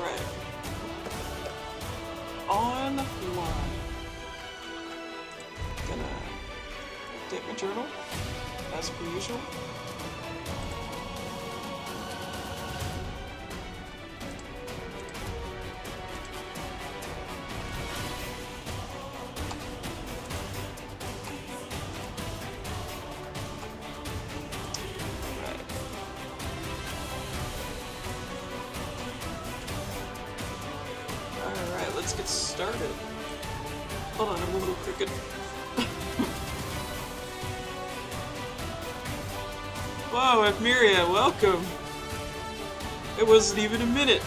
Alright. Online. Gonna update my journal, as per usual. Alright, let's get started. Hold on, I'm a little crooked. Whoa, Admiria, welcome! It wasn't even a minute!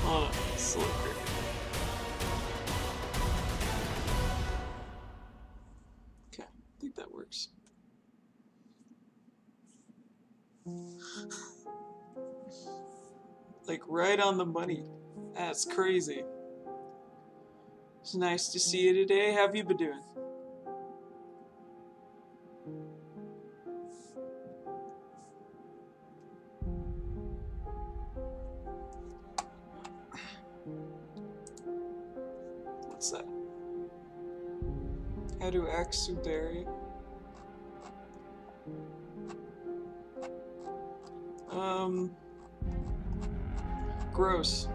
Hold on, it's a little crooked. Okay, I think that works. Like, right on the money. That's crazy. It's nice to see you today. How have you been doing? What's that? How to exudary? Gross.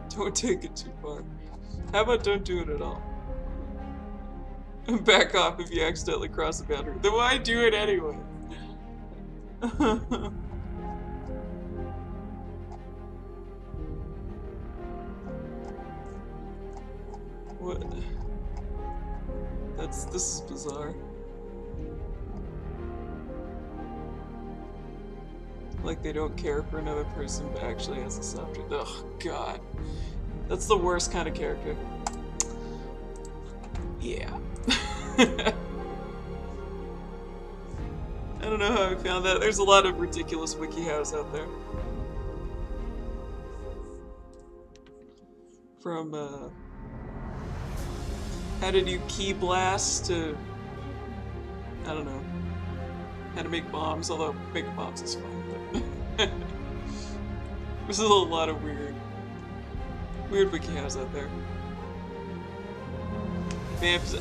Don't take it too far. How about don't do it at all? Back off if you accidentally cross the boundary. Then why do it anyway? What? This is bizarre. Like they don't care for another person, but actually has a subject. Oh god. That's the worst kind of character. Yeah. I don't know how I found that. There's a lot of ridiculous WikiHows out there. From, how to do key blasts to, I don't know, how to make bombs, although making bombs is fun. But there's a lot of weird WikiHows out there.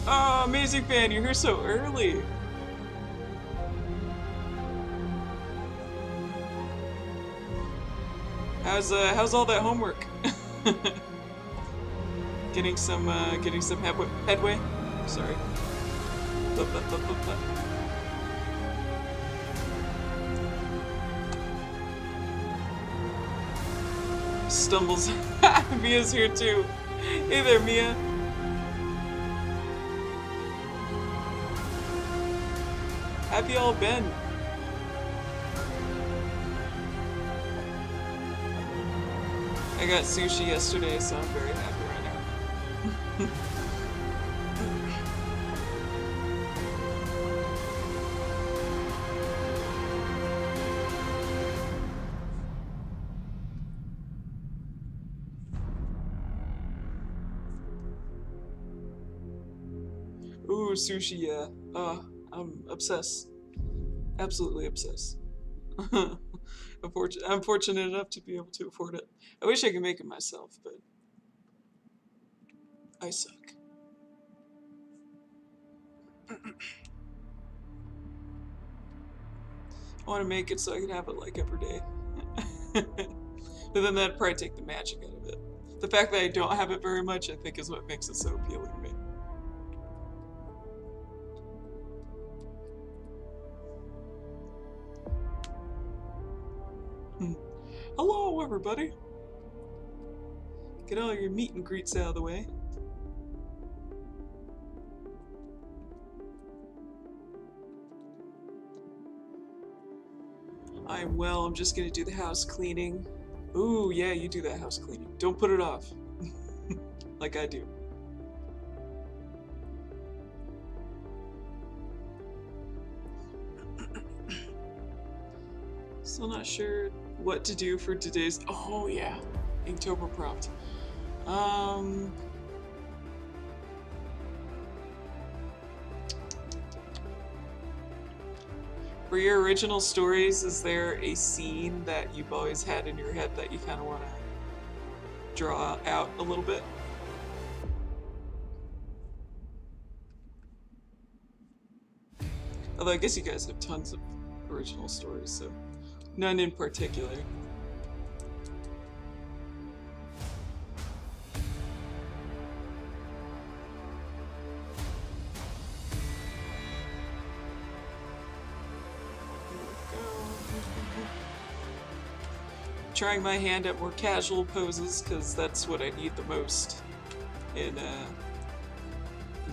Oh, amazing fan, you're here so early. How's all that homework? Getting some headway? Sorry. Stumbles. Mia's here too. Hey there, Mia. Have you all been? I got sushi yesterday, so I'm very happy right now. Ooh, sushi, yeah. I'm obsessed. Absolutely obsessed. I'm fortunate enough to be able to afford it. I wish I could make it myself, but I suck. I want to make it so I can have it like every day. But then that'd probably take the magic out of it. The fact that I don't have it very much, I think, is what makes it so appealing to me. Hello, everybody! Get all your meet and greets out of the way. I'm well, I'm just gonna do the house cleaning. Ooh, yeah, you do that house cleaning. Don't put it off. Like I do. Still not sure what to do for today's... Oh, yeah. Inktober prompt. For your original stories, is there a scene that you've always had in your head that you kind of want to draw out a little bit? Although I guess you guys have tons of original stories, so none in particular. Trying my hand at more casual poses because that's what I need the most in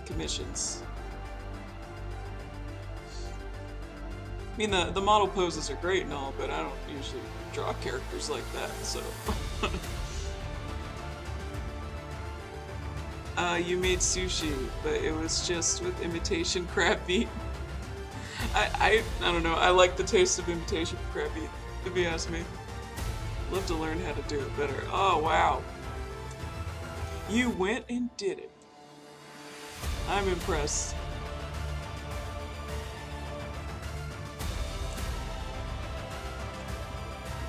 commissions. I mean, the model poses are great and all, but I don't usually draw characters like that, so. You made sushi, but it was just with imitation crab meat. I don't know, I like the taste of imitation crab meat, if you ask me. Love to learn how to do it better. Oh, wow. You went and did it. I'm impressed.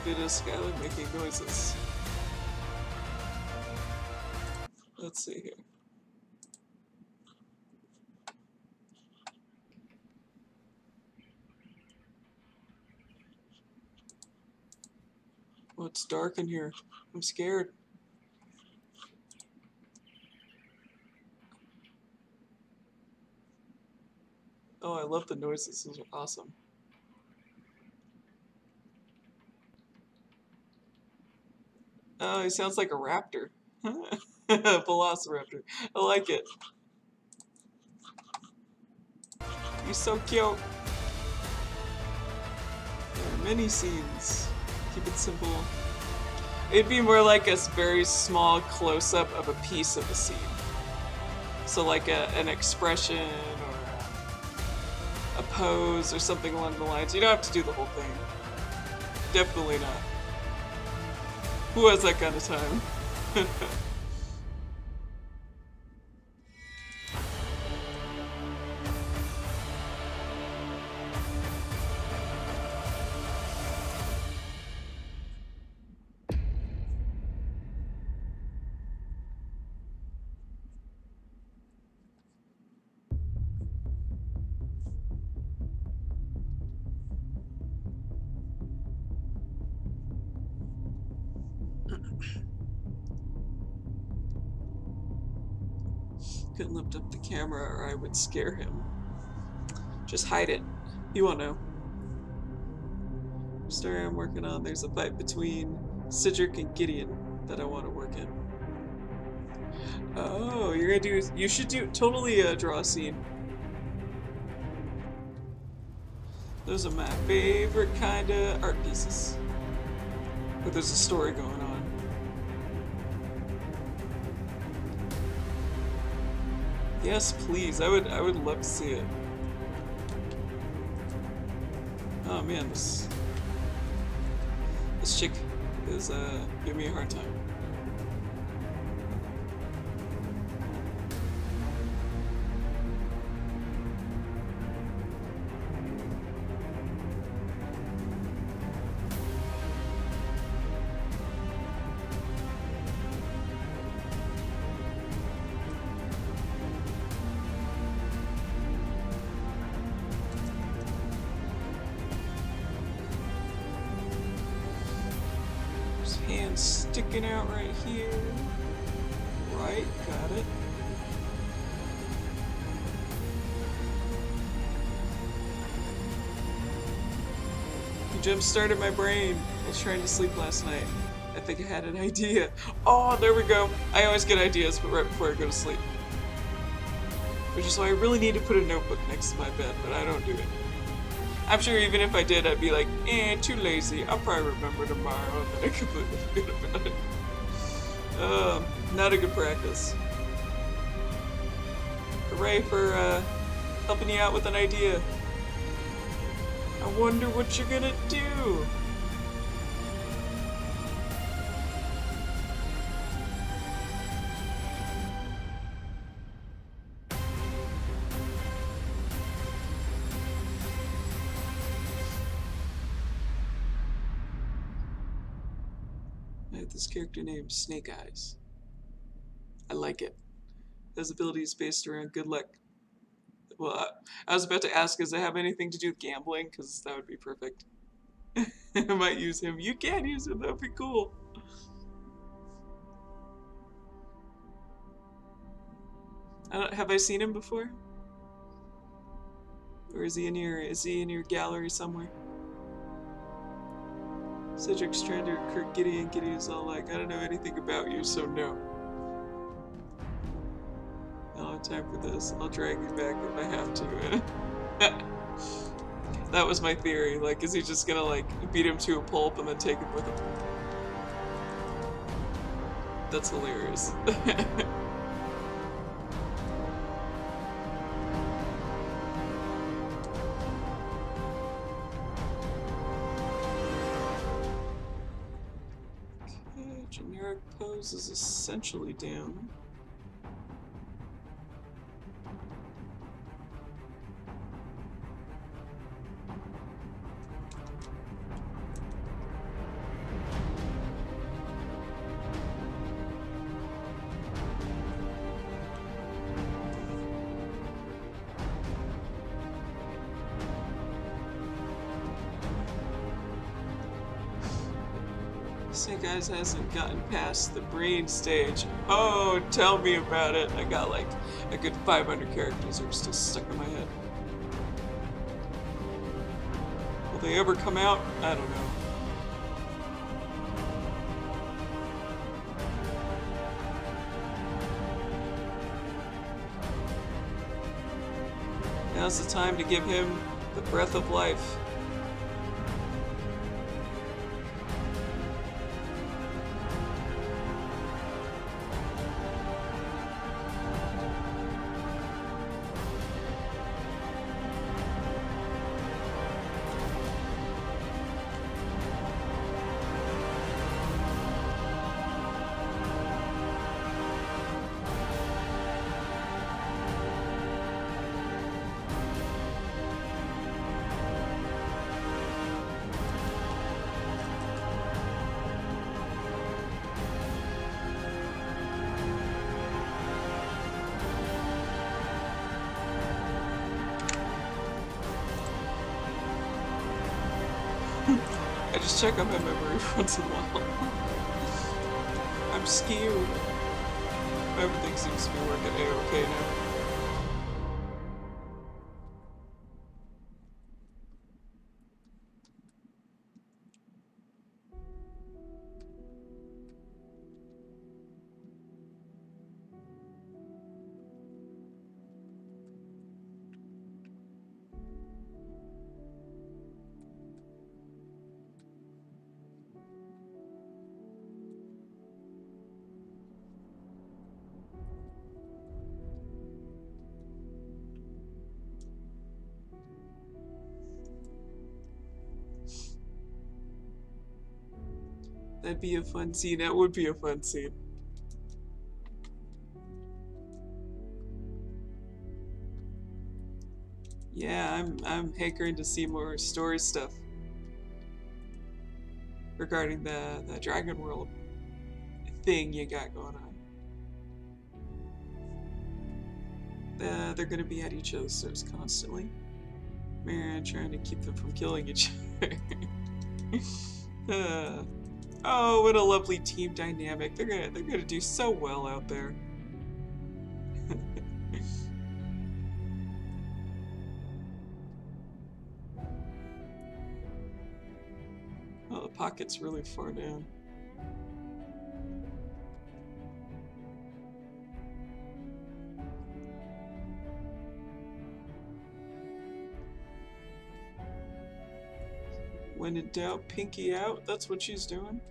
Video Skylar making noises. Let's see here. Oh, it's dark in here. I'm scared. Oh, I love the noises. Those are awesome. Oh, he sounds like a raptor. Velociraptor. I like it. He's so cute. There are many scenes. Keep it simple. It'd be more like a very small close-up of a piece of a scene. So like an expression or a pose or something along the lines. You don't have to do the whole thing. Definitely not. Who has that kind of time? Couldn't lift up the camera or I would scare him. Just hide it. He won't know. Story I'm working on, there's a fight between Cedric and Gideon that I want to work in. Oh, you're gonna do, you should do, totally draw a scene. Those are my favorite kind of art pieces. But there's a story going on. Yes, please. I would love to see it. Oh man, this chick is giving me a hard time. Sticking out right here. Right, got it. You jump-started my brain. I was trying to sleep last night. I think I had an idea. Oh, there we go. I always get ideas, but right before I go to sleep. Which is why I really need to put a notebook next to my bed, but I don't do it. I'm sure even if I did, I'd be like, too lazy. I'll probably remember tomorrow, and then I completely forget about it. Not a good practice. Hooray for helping you out with an idea. I wonder what you're gonna do. I have this character named Snake Eyes. I like it. His ability is based around good luck. Well, I was about to ask, does it have anything to do with gambling? Because that would be perfect. I might use him. You can use him. That would be cool. Have I seen him before? Or is he in your gallery somewhere? Cedric's trying to recruit Giddy, and Giddy's all like, I don't know anything about you, so no. I don't have time for this. I'll drag you back if I have to. That was my theory. Like, is he just gonna, like, beat him to a pulp and then take him with him? That's hilarious. Generic pose is essentially down. Snake Eyes hasn't gotten past the brain stage. Oh, tell me about it. I got like a good 500 characters that are still stuck in my head. Will they ever come out? I don't know. Now's the time to give him the breath of life. I just check on my memory once in a while. I'm skewed. Everything seems to be working A-okay now. That'd be a fun scene. That would be a fun scene. Yeah, I'm hankering to see more story stuff regarding the Dragon World thing you got going on. They're gonna be at each other's throats constantly. Man, trying to keep them from killing each other. Oh, what a lovely team dynamic. They're gonna do so well out there. Oh, the pocket's really far down. When in doubt, pinky out. That's what she's doing.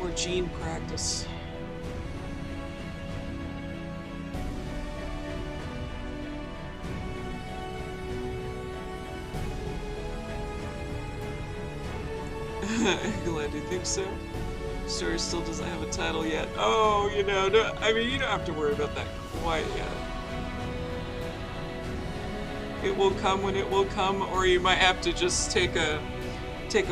More gene practice. Glad you think so. Story still doesn't have a title yet. Oh, you know, no, I mean, you don't have to worry about that quite yet. It will come when it will come, or you might have to just take a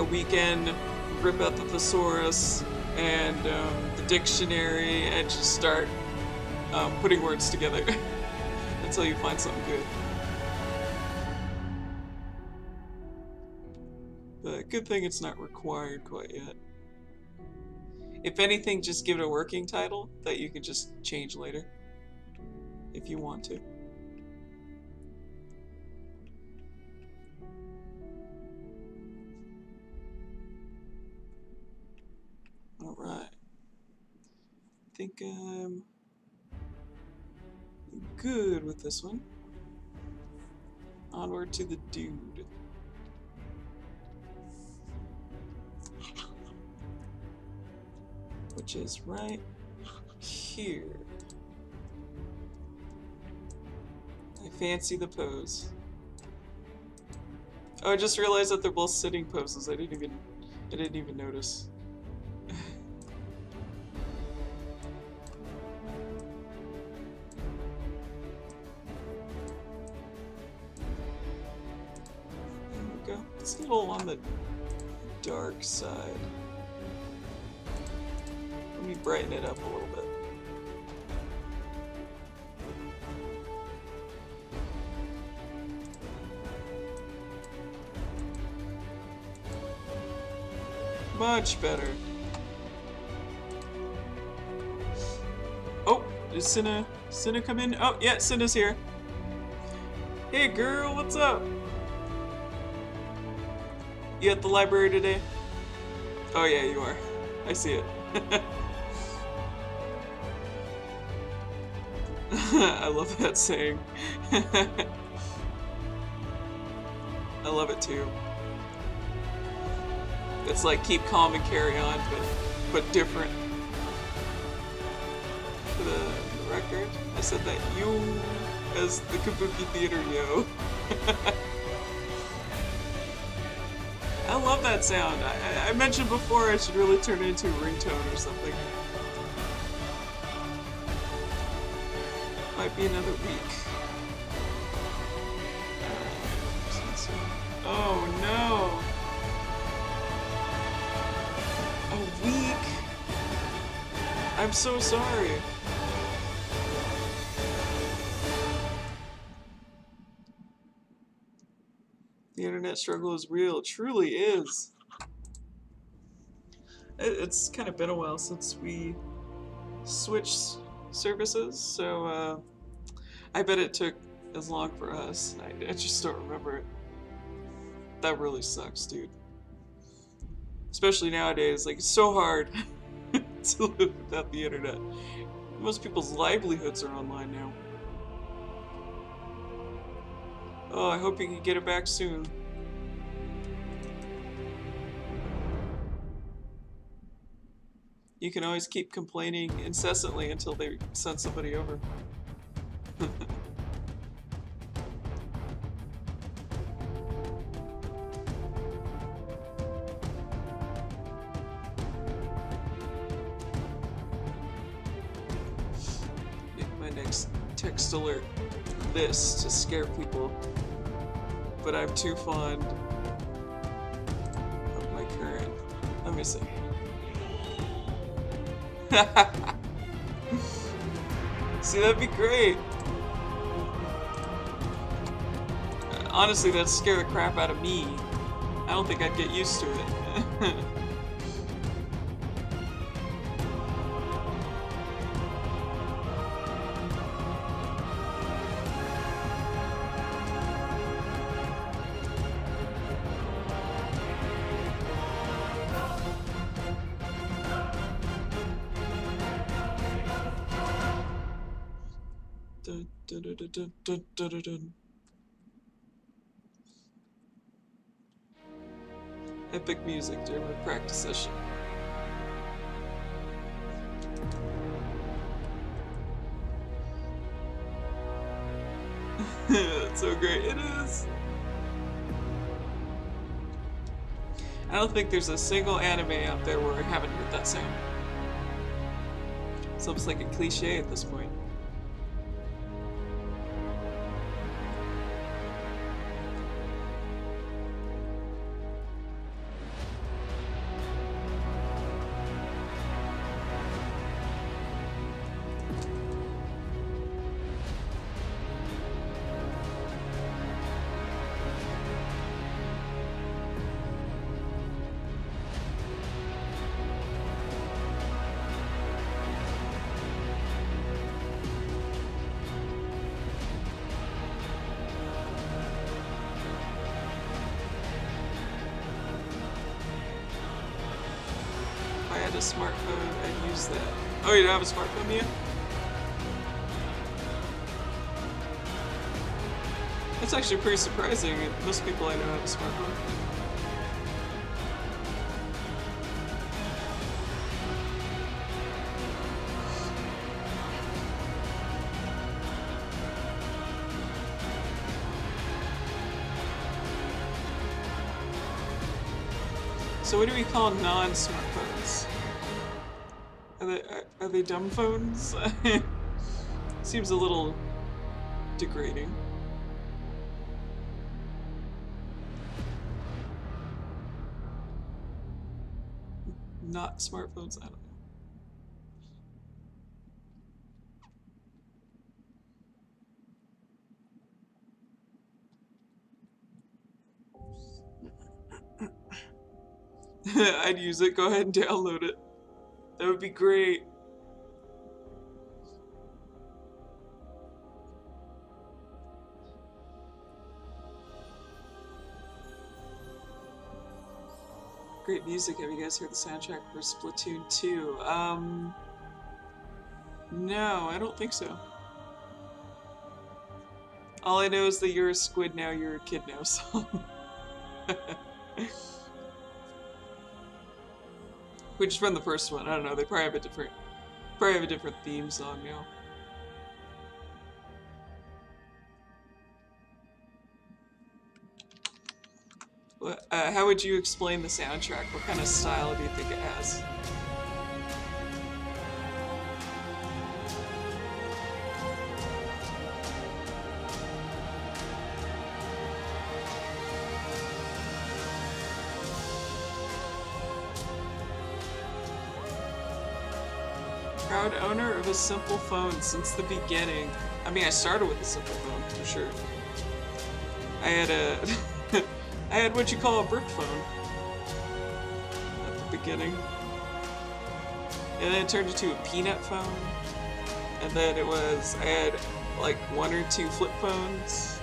weekend, rip out the thesaurus and the dictionary, and just start putting words together until you find something good. But good thing it's not required quite yet. If anything, just give it a working title that you can just change later if you want to. Alright. I think I'm good with this one. Onward to the dude. Which is right here. I fancy the pose. Oh, I just realized that they're both sitting poses. I didn't even notice. There we go. It's a little on the dark side. Let me brighten it up a little bit. Much better. Oh, did Cinna come in? Oh, yeah, Cinna's here. Hey girl, what's up? You at the library today? Oh yeah, you are. I see it. I love that saying. I love it too. It's like keep calm and carry on, but different. For the record, I said that you as the Kabuki Theater yo. I love that sound. I mentioned before I should really turn it into a ringtone or something. Might be another week. Oh no! A week? I'm so sorry. The internet struggle is real. It truly is. It's kind of been a while since we switched services, so I bet it took as long for us. I just don't remember it. That really sucks, dude. Especially nowadays, like, it's so hard to live without the internet. Most people's livelihoods are online now. Oh, I hope you can get it back soon. You can always keep complaining incessantly until they send somebody over. Make my next text alert this to scare people. But I'm too fond of my current. Let me see. See, that'd be great. Honestly, that'd scare the crap out of me. I don't think I'd get used to it. Dun, dun, dun, dun, dun. Epic music during my practice session. so great. It is. I don't think there's a single anime out there where I haven't heard that sound. It's almost like a cliche at this point. Smartphone, I'd use that. Oh, you don't have a smartphone yet? That's actually pretty surprising. Most people I know have a smartphone. So what do we call non-smartphones? Are they dumb phones? Seems a little degrading. Not smartphones, I don't know. I'd use it. Go ahead and download it. That would be great. Great music. Have you guys heard the soundtrack for Splatoon 2? No, I don't think so. All I know is that you're a squid now, you're a kid now song. Which is from the first one. I don't know. They probably have a different theme song now. How would you explain the soundtrack? What kind of style do you think it has? Proud owner of a simple phone since the beginning. I mean, I started with a simple phone, for sure. I had what you call a brick phone at the beginning. And then it turned into a peanut phone. And then I had like 1 or 2 flip phones.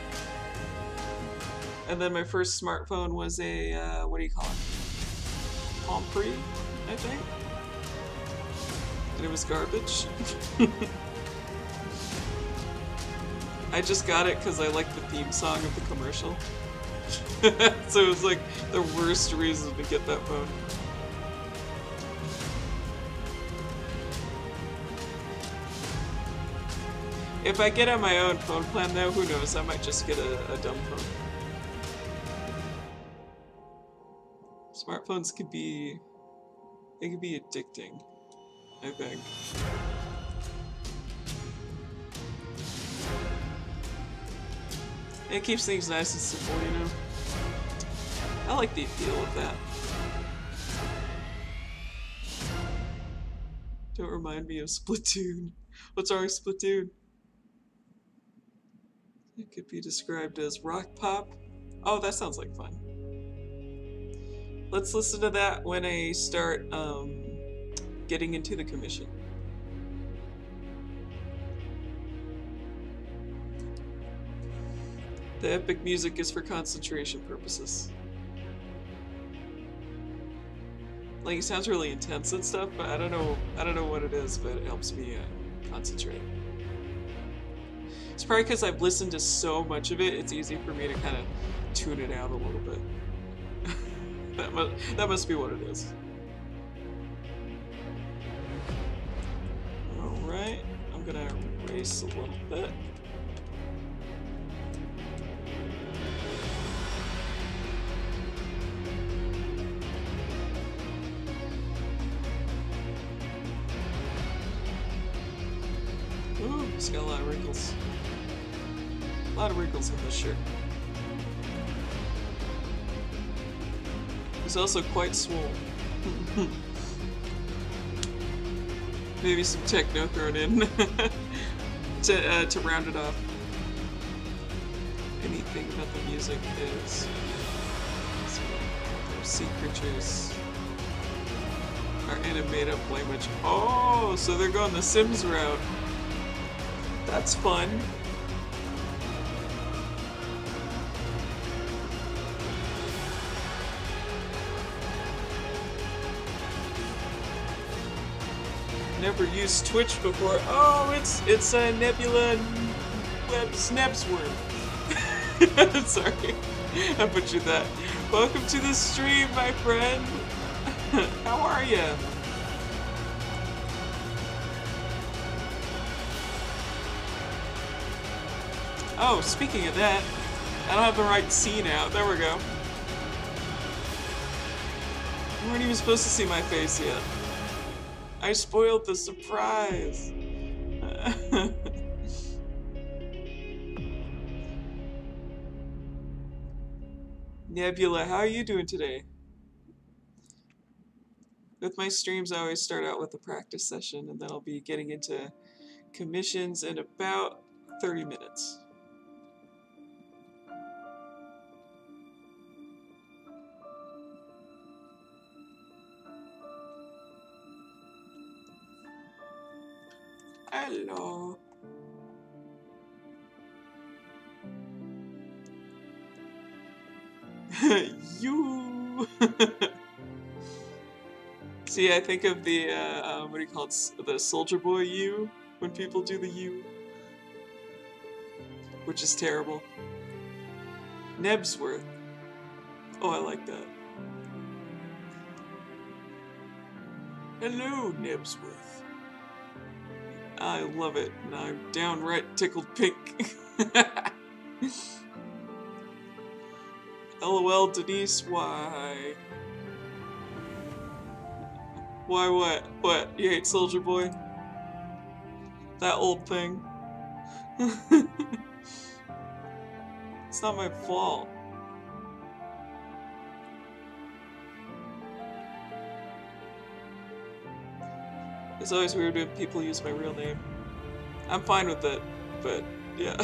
And then my first smartphone was a, what do you call it? Palm Pre, I think. And it was garbage. I just got it because I liked the theme song of the commercial. So it was like the worst reason to get that phone. If I get on my own phone plan though, who knows, I might just get a dumb phone. Smartphones could be addicting, I think. It keeps things nice and simple, you know? I like the appeal of that. Don't remind me of Splatoon. What's our Splatoon? It could be described as rock pop. Oh, that sounds like fun. Let's listen to that when I start getting into the commission. The epic music is for concentration purposes. Like, it sounds really intense and stuff, but I don't know what it is, but it helps me concentrate. It's probably because I've listened to so much of it, it's easy for me to kind of tune it out a little bit. That must be what it is. Alright, I'm gonna erase a little bit. It's got a lot of wrinkles. A lot of wrinkles in this shirt. He's also quite swole. Maybe some techno thrown in to round it off. Anything about the music is sea creatures are animated up language. Oh, so they're going the Sims route. That's fun. Never used Twitch before. Oh, it's a Nebula Web Snapsworm. Sorry, I butchered that. Welcome to the stream, my friend. How are you? Oh, speaking of that, I don't have the right scene out. There we go. You weren't even supposed to see my face yet. I spoiled the surprise. Nebula, how are you doing today? With my streams, I always start out with a practice session, and then I'll be getting into commissions in about 30 minutes. Hello. You. See, I think of the what do you call it? The Soldier Boy U when people do the U, which is terrible. Nebsworth. Oh, I like that. Hello, Nebsworth. I love it, and I'm downright tickled pink. LOL, Diniece, why? Why what? What? You hate Soldier Boy? That old thing? It's not my fault. It's always weird when people use my real name. I'm fine with it, but yeah.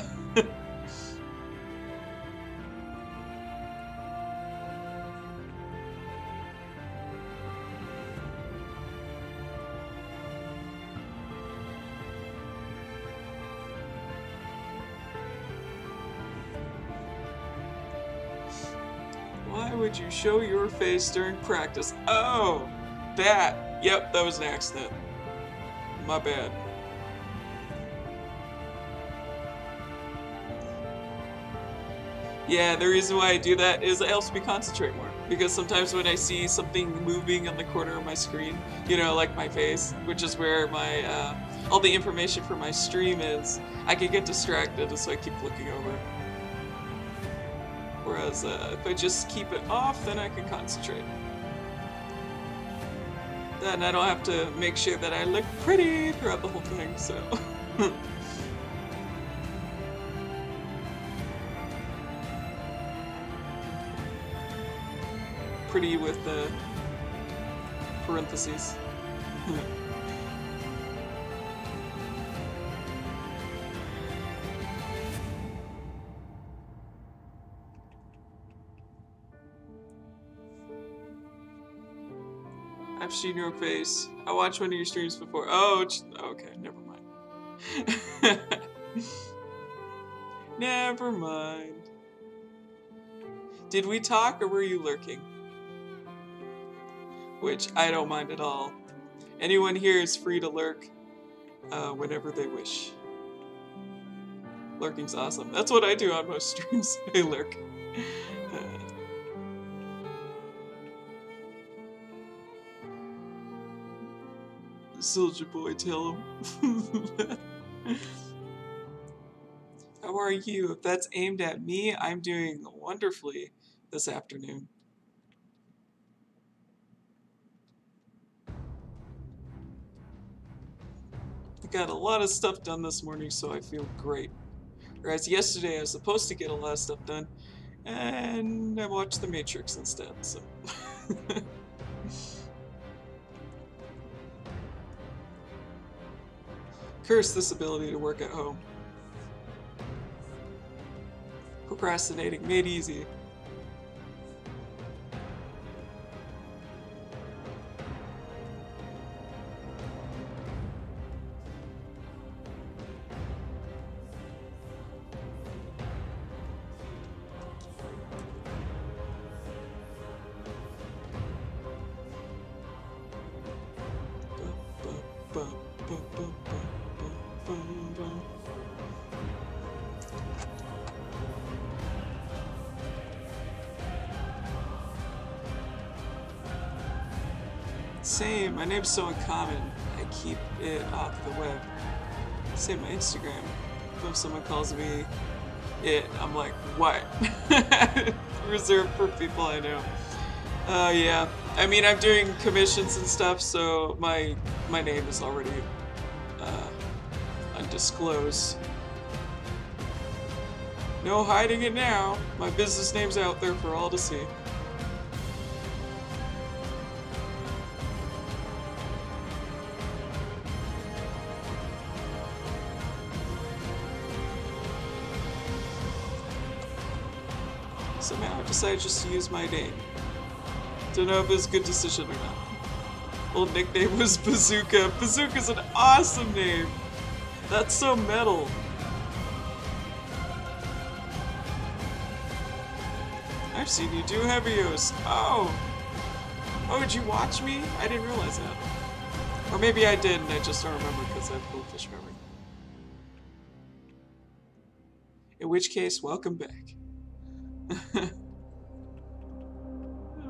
Why would you show your face during practice? Oh, that. Yep, that was an accident. My bad. Yeah, the reason why I do that is it helps me concentrate more. Because sometimes when I see something moving on the corner of my screen, you know, like my face, which is where my all the information for my stream is, I can get distracted, so I keep looking over. Whereas if I just keep it off, then I can concentrate. Then I don't have to make sure that I look pretty throughout the whole thing, so. Pretty with the parentheses. I've seen your face. I watched one of your streams before. Oh, okay, never mind. Never mind. Did we talk or were you lurking? Which I don't mind at all. Anyone here is free to lurk whenever they wish. Lurking's awesome. That's what I do on most streams. I lurk. Soldier Boy, tell him. How are you? If that's aimed at me, I'm doing wonderfully this afternoon. got a lot of stuff done this morning, so I feel great. Whereas yesterday I was supposed to get a lot of stuff done, and I watched The Matrix instead, so... Curse this ability to work at home. Procrastinating made easy. Same, my name's so uncommon, I keep it off the web. Same my Instagram. If someone calls me it, I'm like, what? Reserved for people I know. Yeah. I mean, I'm doing commissions and stuff, so my name is already undisclosed. No hiding it now. My business name's out there for all to see. Somehow I decided just to use my name. Don't know if it was a good decision or not. Old nickname was Bazooka. Bazooka's an awesome name. That's so metal. I've seen you do Heavios. Oh! Oh, did you watch me? I didn't realize that. Or maybe I did and I just don't remember because I have goldfish memory. In which case, welcome back.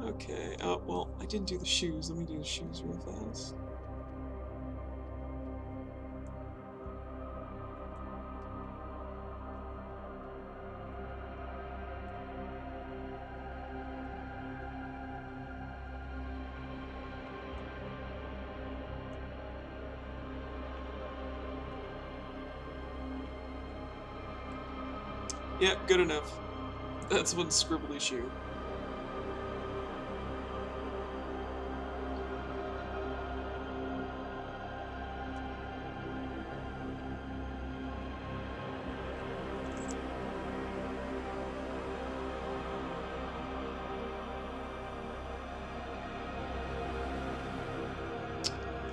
Okay, oh, well, I didn't do the shoes. Let me do the shoes real fast. Yeah, good enough. That's one scribbly shoe.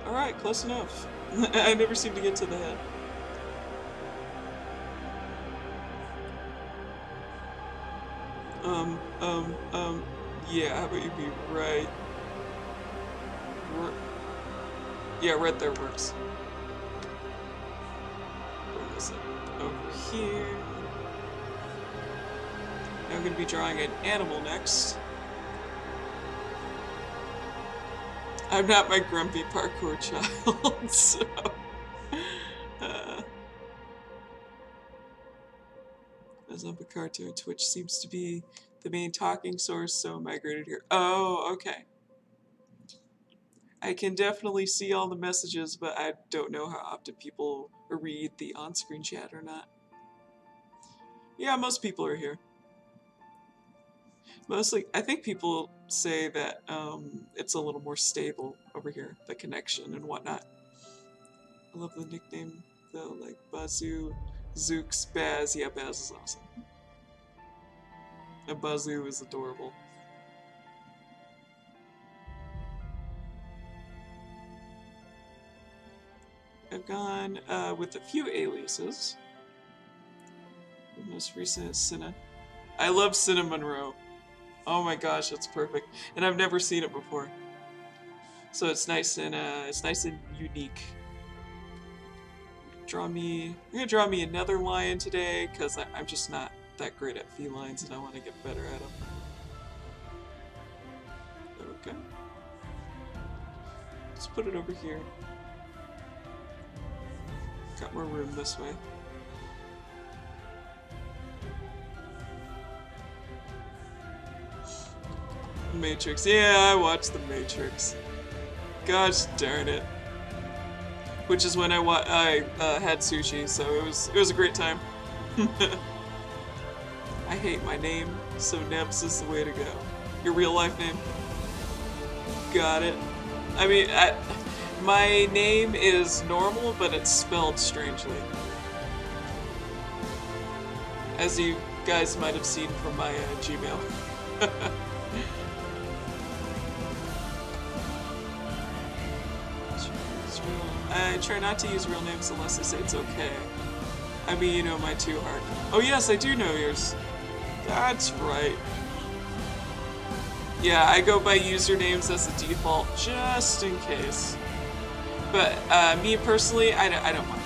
Alright, close enough. I never seem to get to the head. Yeah, how about you be right? Yeah, right there works. Bring this up over here. Now I'm going to be drawing an animal next. I'm not my grumpy parkour child, so... Picarto and Twitch seems to be the main talking source, so I migrated here. Oh, okay. I can definitely see all the messages, but I don't know how often people read the on-screen chat or not. Yeah, most people are here. Mostly, I think people say that it's a little more stable over here, the connection and whatnot. I love the nickname, though, like Bazoo, Zooks, Baz. Yeah, Baz is awesome. And Bazoo is adorable. I've gone with a few aliases. The most recent is Cinna. I love Cinna Monroe. Oh my gosh, that's perfect. And I've never seen it before. So it's nice and unique. I'm gonna draw me another lion today because I'm just not that great at felines and I want to get better at them. Okay. Let's put it over here. Got more room this way. Matrix. Yeah, I watched The Matrix. Gosh darn it. which is when I had sushi, so it was a great time. I hate my name, so Nebs is the way to go. Your real life name? Got it. I mean, my name is normal, but it's spelled strangely. As you guys might have seen from my Gmail. I try not to use real names unless they say it's okay. I mean, you know my two heart. Oh yes, I do know yours. That's right. Yeah, I go by usernames as a default, just in case. But me personally, I don't mind.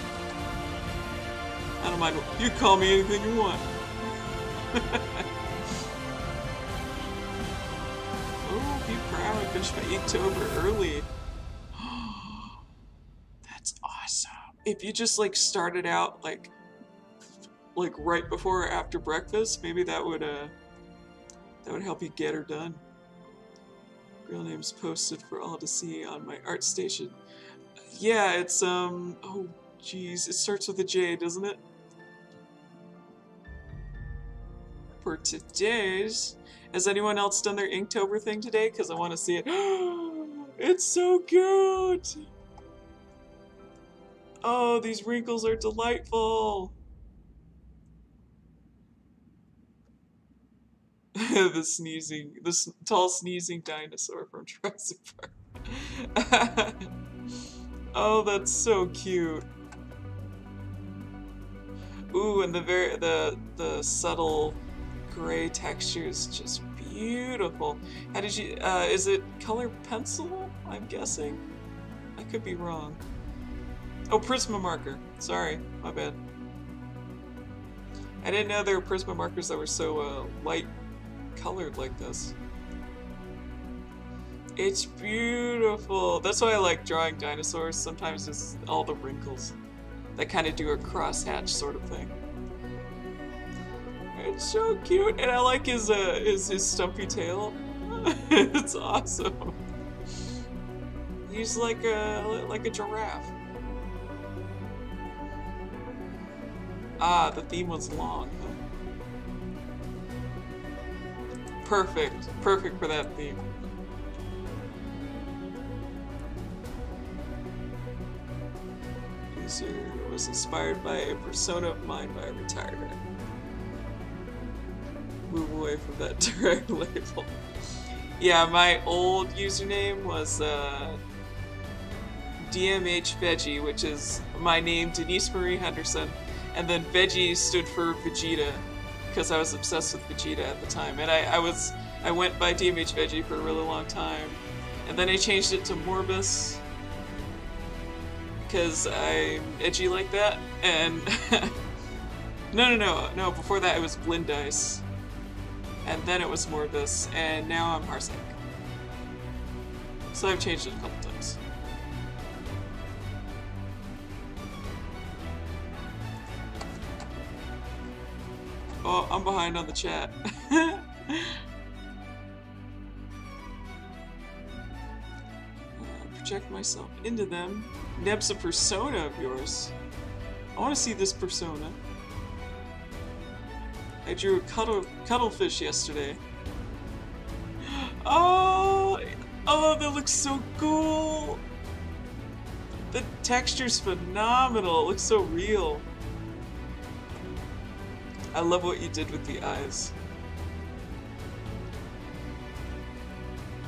I don't mind. You call me anything you want. Oh, be proud. I finished my Inktober early. That's awesome. If you just like started out like right before or after breakfast, maybe that would help you get her done. Real names posted for all to see on my art station. Yeah, it's oh geez, it starts with a J, doesn't it? For today's, has anyone else done their Inktober thing today? Because I want to see it. It's so cute. Oh, these wrinkles are delightful. This tall sneezing dinosaur from Jurassic Park. Oh, that's so cute. Ooh, and the subtle gray texture is just beautiful. How did you? Is it color pencil? I'm guessing. I could be wrong. Oh, Prisma marker. Sorry, my bad. I didn't know there were Prisma markers that were so light colored like this. It's beautiful. That's why I like drawing dinosaurs. Sometimes it's all the wrinkles that kind of do a crosshatch sort of thing. It's so cute, and I like his stumpy tail. It's awesome. He's like a giraffe. Ah, the theme was long. Perfect. Perfect for that theme. User was inspired by a persona of mine by a retired actor. Move away from that direct label. Yeah, my old username was DMH Veggie, which is my name, Diniece Marie Henderson, and then Veggie stood for Vegeta, because I was obsessed with Vegeta at the time, and I went by DMH Veggie for a really long time, and then I changed it to Morbus, because I'm edgy like that, and no, before that it was Blindice, and then it was Morbus, and now I'm Harsec. So I've changed it a couple times. Oh, I'm behind on the chat. Project myself into them. Neb's a persona of yours. I want to see this persona. I drew a cuttlefish yesterday. Oh, that looks so cool. The texture's phenomenal. It looks so real. I love what you did with the eyes.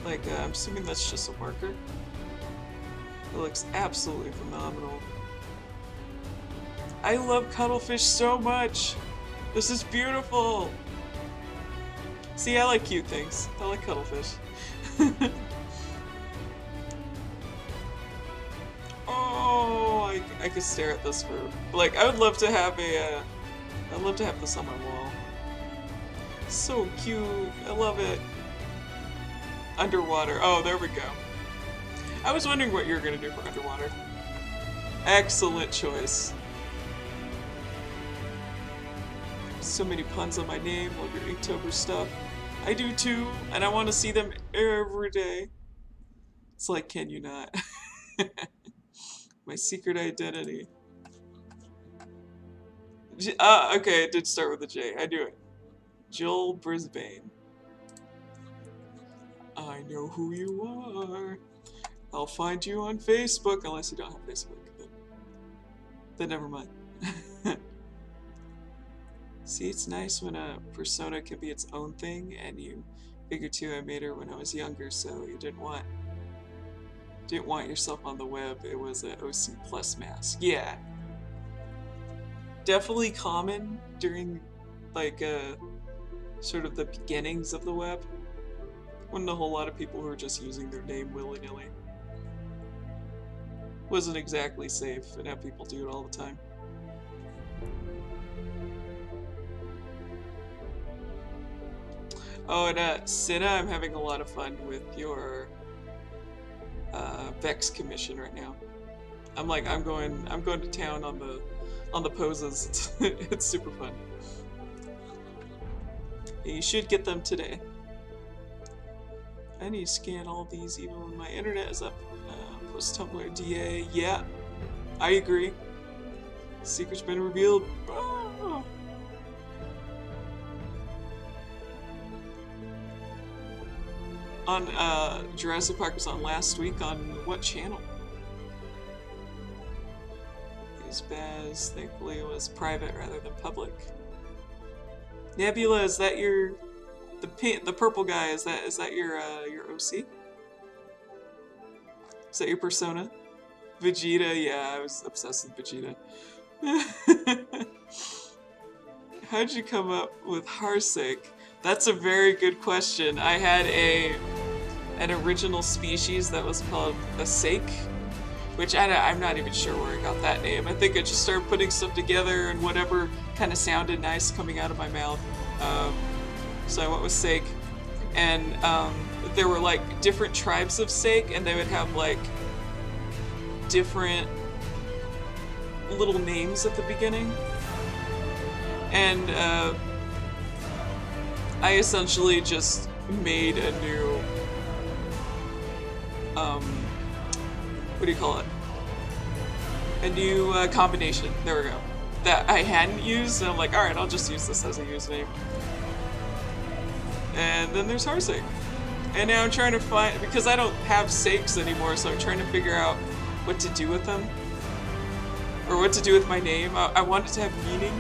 Like, I'm assuming that's just a marker. It looks absolutely phenomenal. I love cuttlefish so much. This is beautiful. See, I like cute things. I like cuttlefish. Oh, I could stare at this for like. I would love to have a. I'd love to have this on my wall. So cute. I love it. Underwater. Oh, there we go. I was wondering what you were gonna do for underwater. Excellent choice. So many puns on my name. Love your Inktober stuff. I do too, and I want to see them every day. It's like, can you not? My secret identity. Okay, it did start with a J. I knew it. Joel Brisbane. I know who you are. I'll find you on Facebook, unless you don't have Facebook. Then never mind. See, it's nice when a persona can be its own thing, and you figure too, I made her when I was younger, so you didn't want yourself on the web. It was an OC plus mask. Yeah. Definitely common during like sort of the beginnings of the web. Wasn't a whole lot of people who were just using their name willy-nilly. Wasn't exactly safe, and have people do it all the time. Oh, and Cinna, I'm having a lot of fun with your Vex commission right now. I'm going to town on the poses. It's super fun. You should get them today. I need to scan all these even when my internet is up. Post Tumblr DA. Yeah, I agree. Secret's been revealed. Oh. On Jurassic Park was on last week on what channel? Is Baz, thankfully it was private rather than public. Nebula, is that your the purple guy? Is that your OC? Is that your persona? Vegeta, yeah, I was obsessed with Vegeta. How'd you come up with Harsik? That's a very good question. I had an original species that was called a Sake, which I'm not even sure where I got that name. I think I just started putting stuff together and whatever kind of sounded nice coming out of my mouth. So I went with Sake, and there were like different tribes of Sake, and they would have like different little names at the beginning. And I essentially just made a new, what do you call it? A new combination, there we go, that I hadn't used, and I'm like, alright, I'll just use this as a username. And then there's Harsik. And now I'm trying to find, because I don't have Sakes anymore, so I'm trying to figure out what to do with them. Or what to do with my name. I want it to have meaning.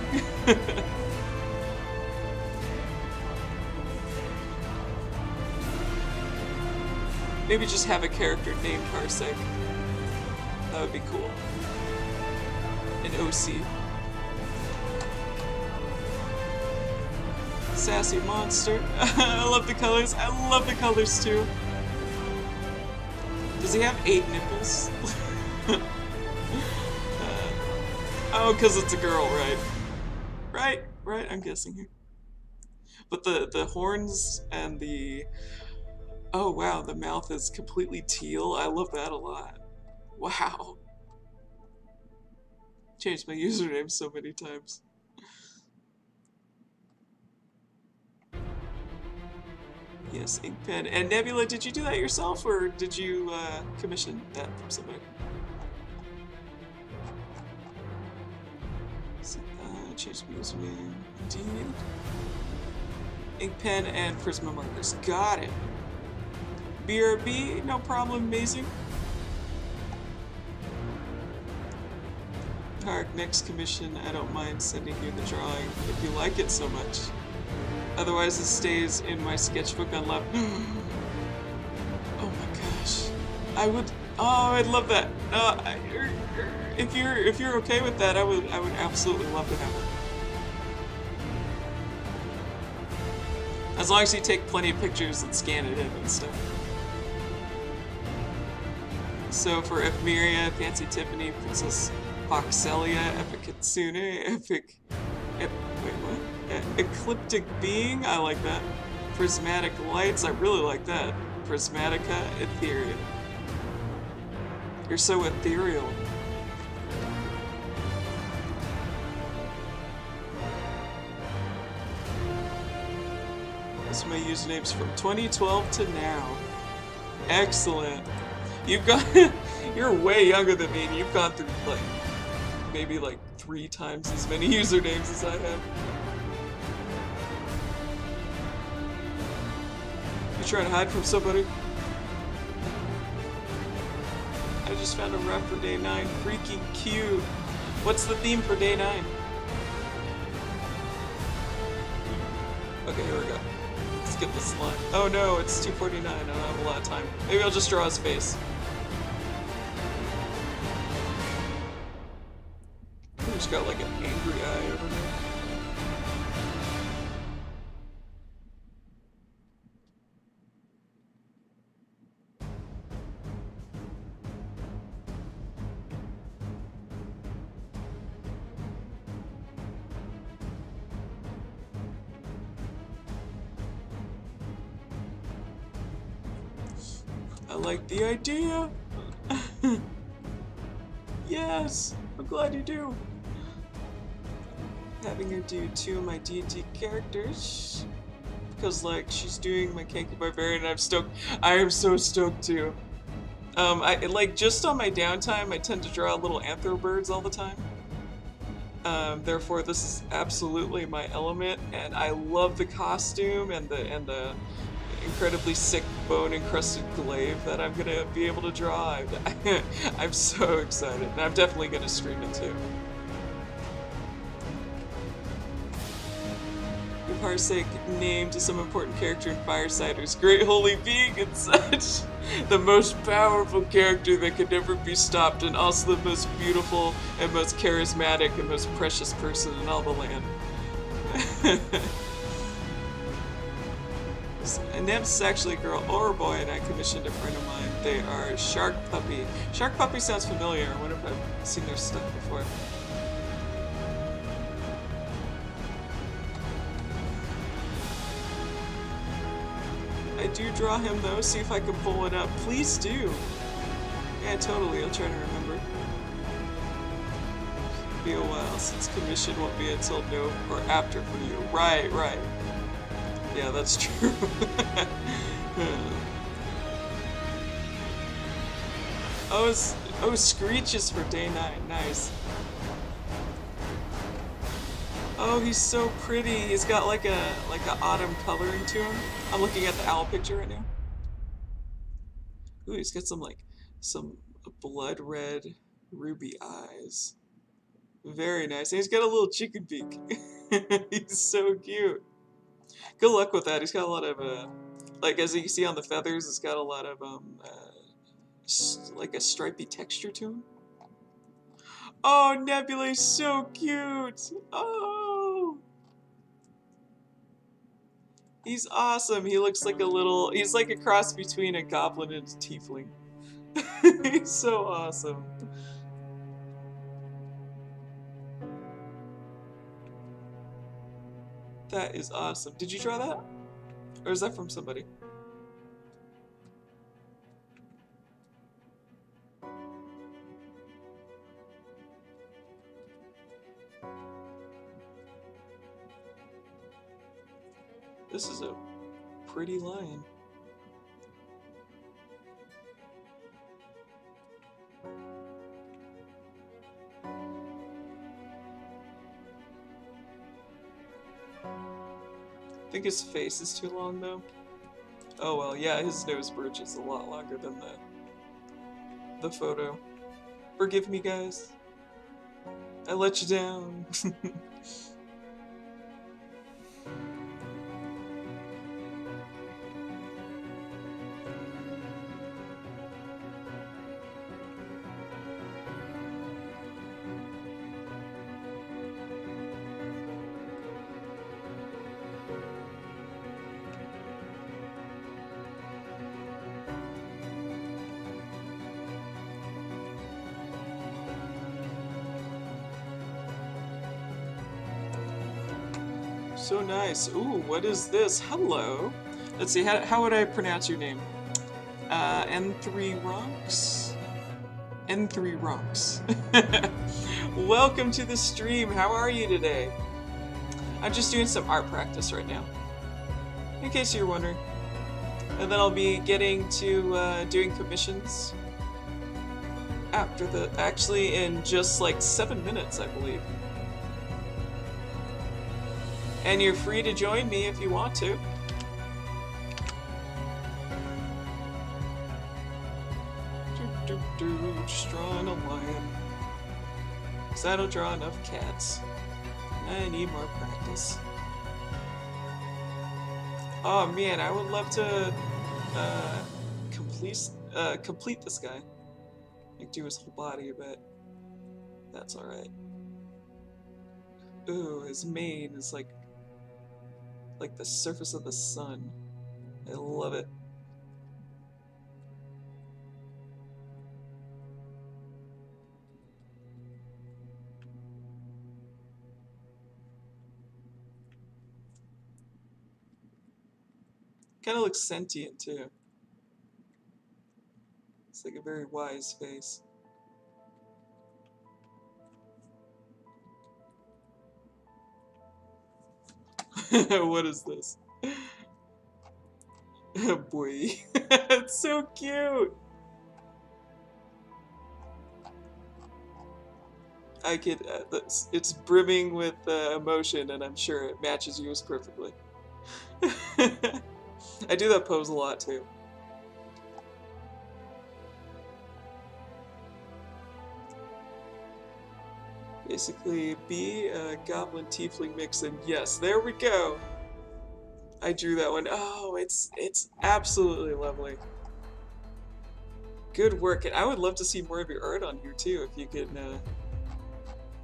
Maybe just have a character named Harsik. That would be cool. An OC. Sassy monster. I love the colors. I love the colors too. Does he have 8 nipples? Oh, because it's a girl, right? Right, I'm guessing here. But the horns and the... Oh wow, the mouth is completely teal. I love that a lot. Wow. Changed my username so many times. Yes, ink pen. And Nebula, did you do that yourself, or did you commission that from somebody? Change my username. Indeed. Ink pen and Prisma markers. Got it. BRB, no problem, amazing. Hark, next commission, I don't mind sending you the drawing if you like it so much. Otherwise it stays in my sketchbook on left. Oh my gosh. I would, oh, I'd love that. If you're okay with that, I would absolutely love to have it. As long as you take plenty of pictures and scan it in and stuff. So for Ephemeria, Fancy Tiffany, Princess Foxelia, Epic Kitsune, wait, what? Ecliptic Being, I like that. Prismatic Lights, I really like that. Prismatica, Ethereal. You're so ethereal. Those are my usernames from 2012 to now. Excellent. You've You're way younger than me, and you've gone through, like, maybe, like, 3 times as many usernames as I have. You trying to hide from somebody? I just found a ref for day 9. Freaking cute. What's the theme for day 9? Okay, here we go. Let's get this line. Oh no, it's 2:49. I don't have a lot of time. Maybe I'll just draw his face. He's got like an angry eye over there. I like the idea. Yes, I'm glad you do. Having her do 2 of my D&D characters because, like, she's doing my Kanky Barbarian, and I'm stoked. I am so stoked too. I like just on my downtime, I tend to draw little anthro birds all the time. Therefore, this is absolutely my element, and I love the costume and the incredibly sick bone-encrusted glaive that I'm gonna be able to draw. I'm so excited, and I'm definitely gonna stream it too. Give Parsec name to some important character in Firesiders, great holy being and such. The most powerful character that could never be stopped, and also the most beautiful and most charismatic and most precious person in all the land. And Nems is actually a girl or a boy, and I commissioned a friend of mine. They are Shark Puppy. Shark Puppy sounds familiar. I wonder if I've seen their stuff before. I do draw him though, see if I can pull it up. Please do. Yeah, totally. I'll try to remember. It'll be a while since commission won't be until no or after for you. Right, right. Yeah, that's true. Oh, Screech is for day 9. Nice. Oh, he's so pretty. He's got like a autumn coloring to him. I'm looking at the owl picture right now. Ooh, he's got some blood red ruby eyes. Very nice. And he's got a little chicken beak. He's so cute. Good luck with that. He's got a lot of like, as you can see on the feathers, it's got a lot of like a stripy texture to him. Oh, Nebula is so cute. Oh, he's awesome. He looks like he's like a cross between a goblin and a tiefling. He's so awesome. That is awesome. Did you draw that? Or is that from somebody? This is a pretty lion. I think his face is too long though. Oh well, yeah, his nose bridge is a lot longer than the photo. Forgive me, guys. I let you down. So nice. Ooh, what is this? Hello. Let's see, how would I pronounce your name? N3 Ronks? N3 Ronks. Welcome to the stream. How are you today? I'm just doing some art practice right now, in case you're wondering. And then I'll be getting to doing commissions. after the, actually in just like 7 minutes, I believe. And you're free to join me if you want to. Just drawing a lion. Because I don't draw enough cats. I need more practice. Oh man, I would love to complete this guy. Like do his whole body, but that's alright. Ooh, his mane is like the surface of the sun. I love it. Kind of looks sentient too. It's like a very wise face. What is this? Boy, it's so cute. I could. It's brimming with emotion, and I'm sure it matches yours perfectly. I do that pose a lot too. Basically, be a goblin tiefling mix, and yes, there we go. I drew that one. Oh, it's absolutely lovely. Good work, and I would love to see more of your art on here too. If you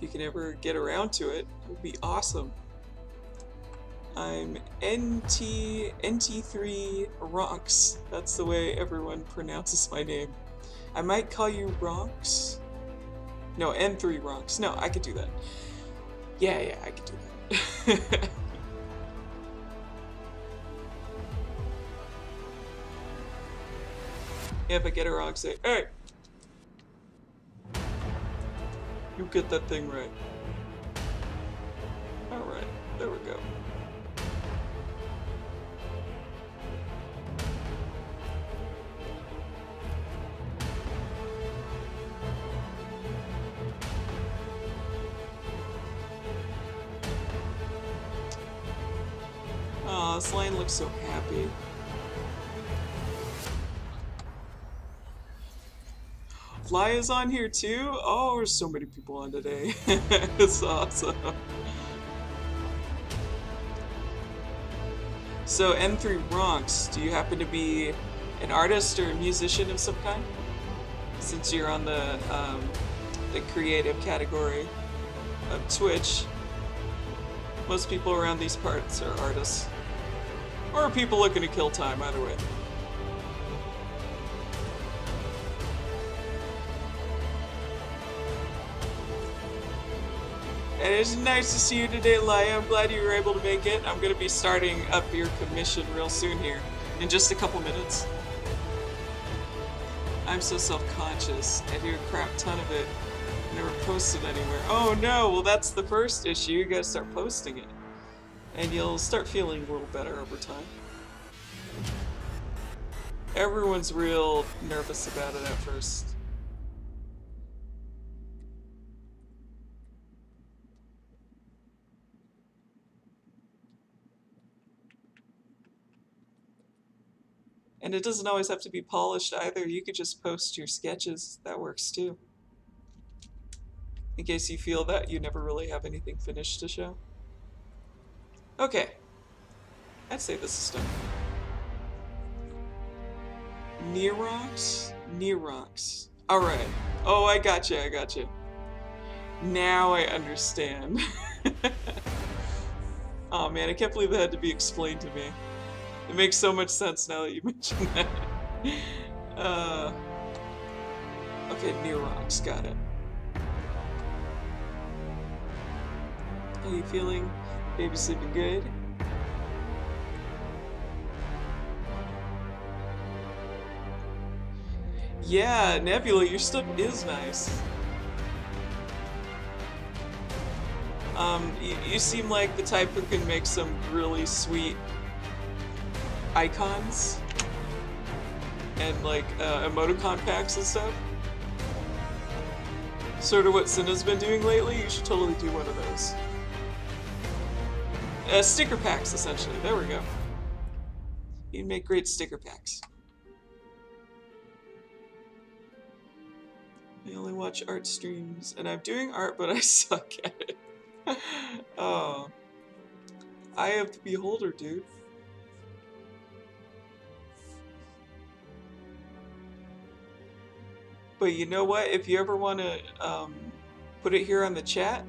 can ever get around to it, it would be awesome. I'm NT3 Ronks. That's the way everyone pronounces my name. I might call you Ronks. No, N3 Ronks. No, I could do that. Yeah, I could do that. If I get it wrong, say, hey! You get that thing right. Alright, there we go. Aw, this lion looks so happy. Fly is on here too? Oh, there's so many people on today. It's awesome. So, N3 Ronks, do you happen to be an artist or a musician of some kind? Since you're on the creative category of Twitch, most people around these parts are artists. Or people looking to kill time, either way. And it's nice to see you today, Laia. I'm glad you were able to make it. I'm going to be starting up your commission real soon here, in just a couple minutes. I'm so self-conscious. I do a crap ton of it. Never posted anywhere. Oh no, well that's the first issue. You gotta start posting it. And you'll start feeling a little better over time. Everyone's real nervous about it at first. And it doesn't always have to be polished either. You could just post your sketches. That works too. In case you feel that you never really have anything finished to show. Okay. I'd say this is done. Nerox? Nerox. Alright. Oh, I gotcha. Now I understand. Oh man, I can't believe that had to be explained to me. It makes so much sense now that you mention that. Okay, Nerox, got it. How you feeling? Baby sleeping good? Yeah, Nebula, your stuff is nice. You seem like the type who can make some really sweet icons and like emoticon packs and stuff. Sort of what Cinna's been doing lately. You should totally do one of those. Sticker packs, essentially. There we go. You'd make great sticker packs. I only watch art streams, and I'm doing art, but I suck at it. Oh. Eye of the beholder, dude. But you know what? If you ever want to put it here on the chat,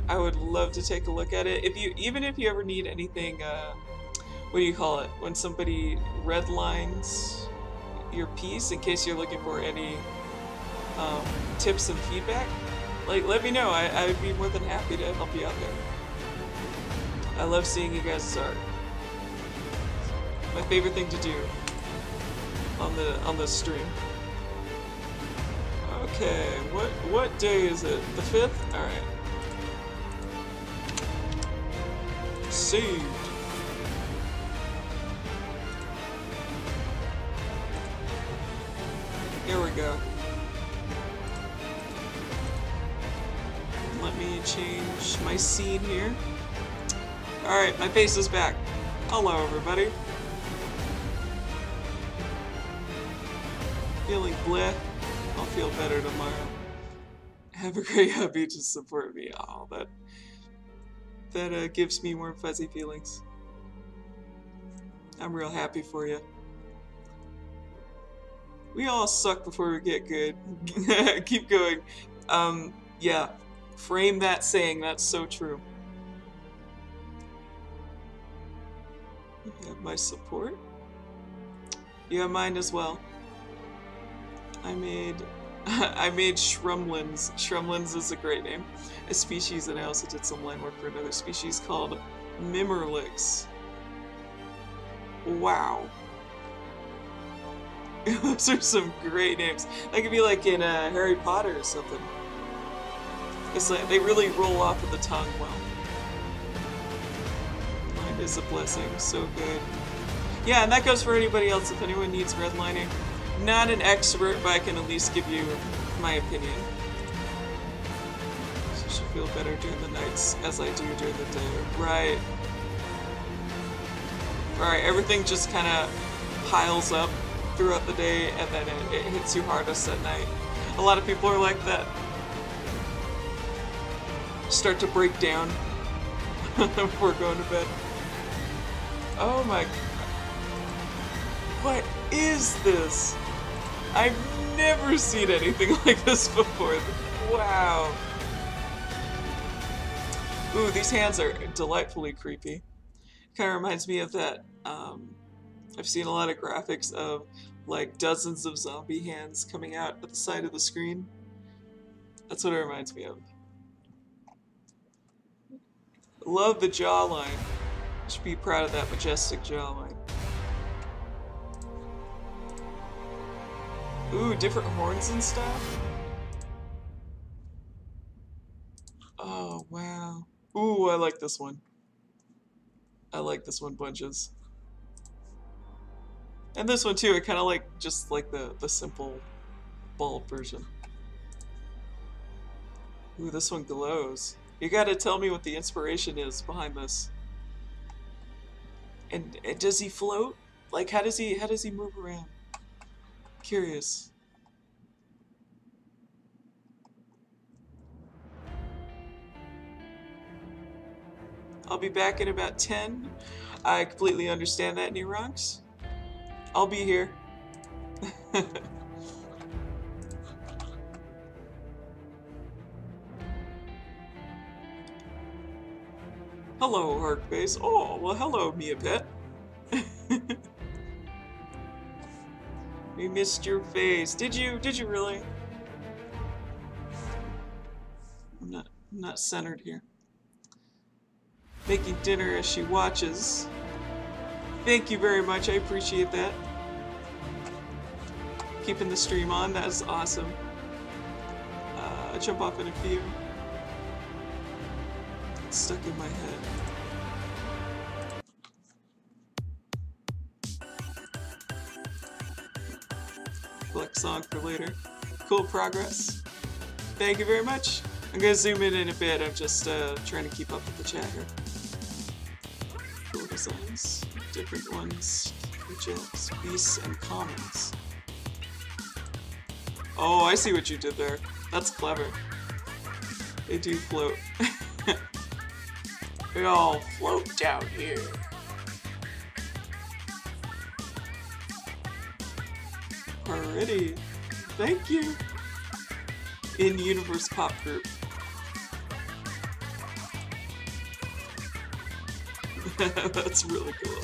I would love to take a look at it. Even if you ever need anything, what do you call it? When somebody redlines your piece, in case you're looking for any tips and feedback, like let me know. I'd be more than happy to help you out there. I love seeing you guys' art. My favorite thing to do on the stream. Okay, what day is it? The 5th? Alright. Saved. Here we go. Let me change my scene here. Alright, my face is back. Hello, everybody. Feeling bleh. I'll feel better tomorrow. Have a great hubby to support me. Oh, that gives me warm fuzzy feelings. I'm real happy for you. We all suck before we get good. Keep going. Yeah. Frame that saying. That's so true. You have my support. You have mine as well. I made shrumlins. Shrumlins is a great name. A species, and I also did some line work for another species called Mimmerlix. Wow. Those are some great names. That could be like in Harry Potter or something. It's like they really roll off of the tongue well. Line is a blessing. So good. Yeah, and that goes for anybody else if anyone needs redlining. Not an expert, but I can at least give you my opinion. So you should feel better during the nights as I do during the day. Right. Alright, everything just kind of piles up throughout the day and then it hits you hardest at night. A lot of people are like that. Start to break down before going to bed. Oh my... What is this? I've never seen anything like this before. Wow. Ooh, these hands are delightfully creepy. Kind of reminds me of that. I've seen a lot of graphics of like dozens of zombie hands coming out at the side of the screen. That's what it reminds me of. Love the jawline. Should be proud of that majestic jawline. Ooh, different horns and stuff? Oh, wow. Ooh, I like this one. I like this one bunches. And this one too, I kind of like, just like the simple bald version. Ooh, this one glows. You gotta tell me what the inspiration is behind this. And does he float? Like, how does he move around? Curious. I'll be back in about 10. I completely understand that, Neronx. I'll be here. Hello, Harkbase. Oh, well, hello, Mia Pet. We missed your face. Did you really? I'm not centered here. Making dinner as she watches. Thank you very much. I appreciate that. Keeping the stream on. That is awesome. I'll jump off in a few. It's stuck in my head. Select song for later. Cool progress. Thank you very much. I'm gonna zoom in a bit. I'm just trying to keep up with the chat here. Cool designs, different ones, rejects, beasts, and commons. Oh, I see what you did there. That's clever. They do float. They all float down here. Alrighty. Thank you. In-universe pop group. That's really cool.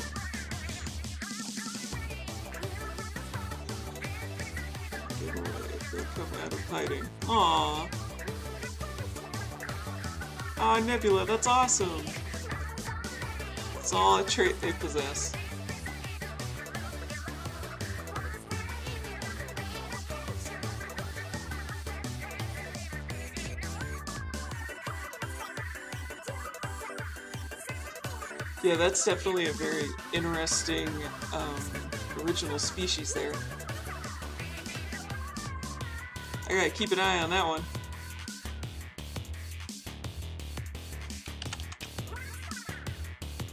They come out of hiding. Aww. Aw, Nebula, that's awesome. It's all a trait they possess. Yeah, that's definitely a very interesting original species there. I gotta keep an eye on that one.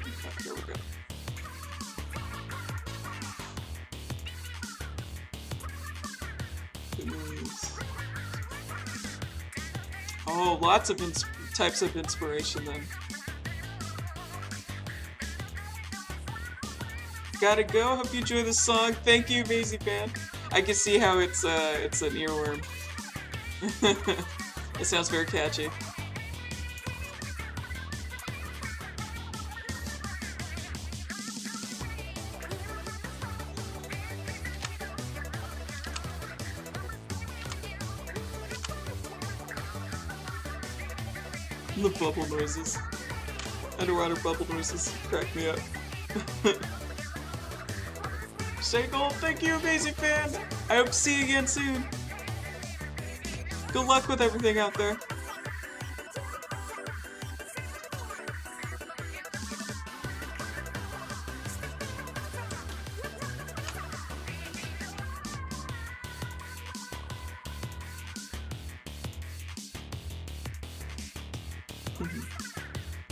Okay, there we go. Diniece. Oh, lots of types of inspiration then. Gotta go. Hope you enjoy the song. Thank you, Maisie Fan. I can see how it's an earworm. It sounds very catchy. The bubble noises. Underwater bubble noises crack me up. Stay gold, thank you, Amazing Fan! I hope to see you again soon. Good luck with everything out there.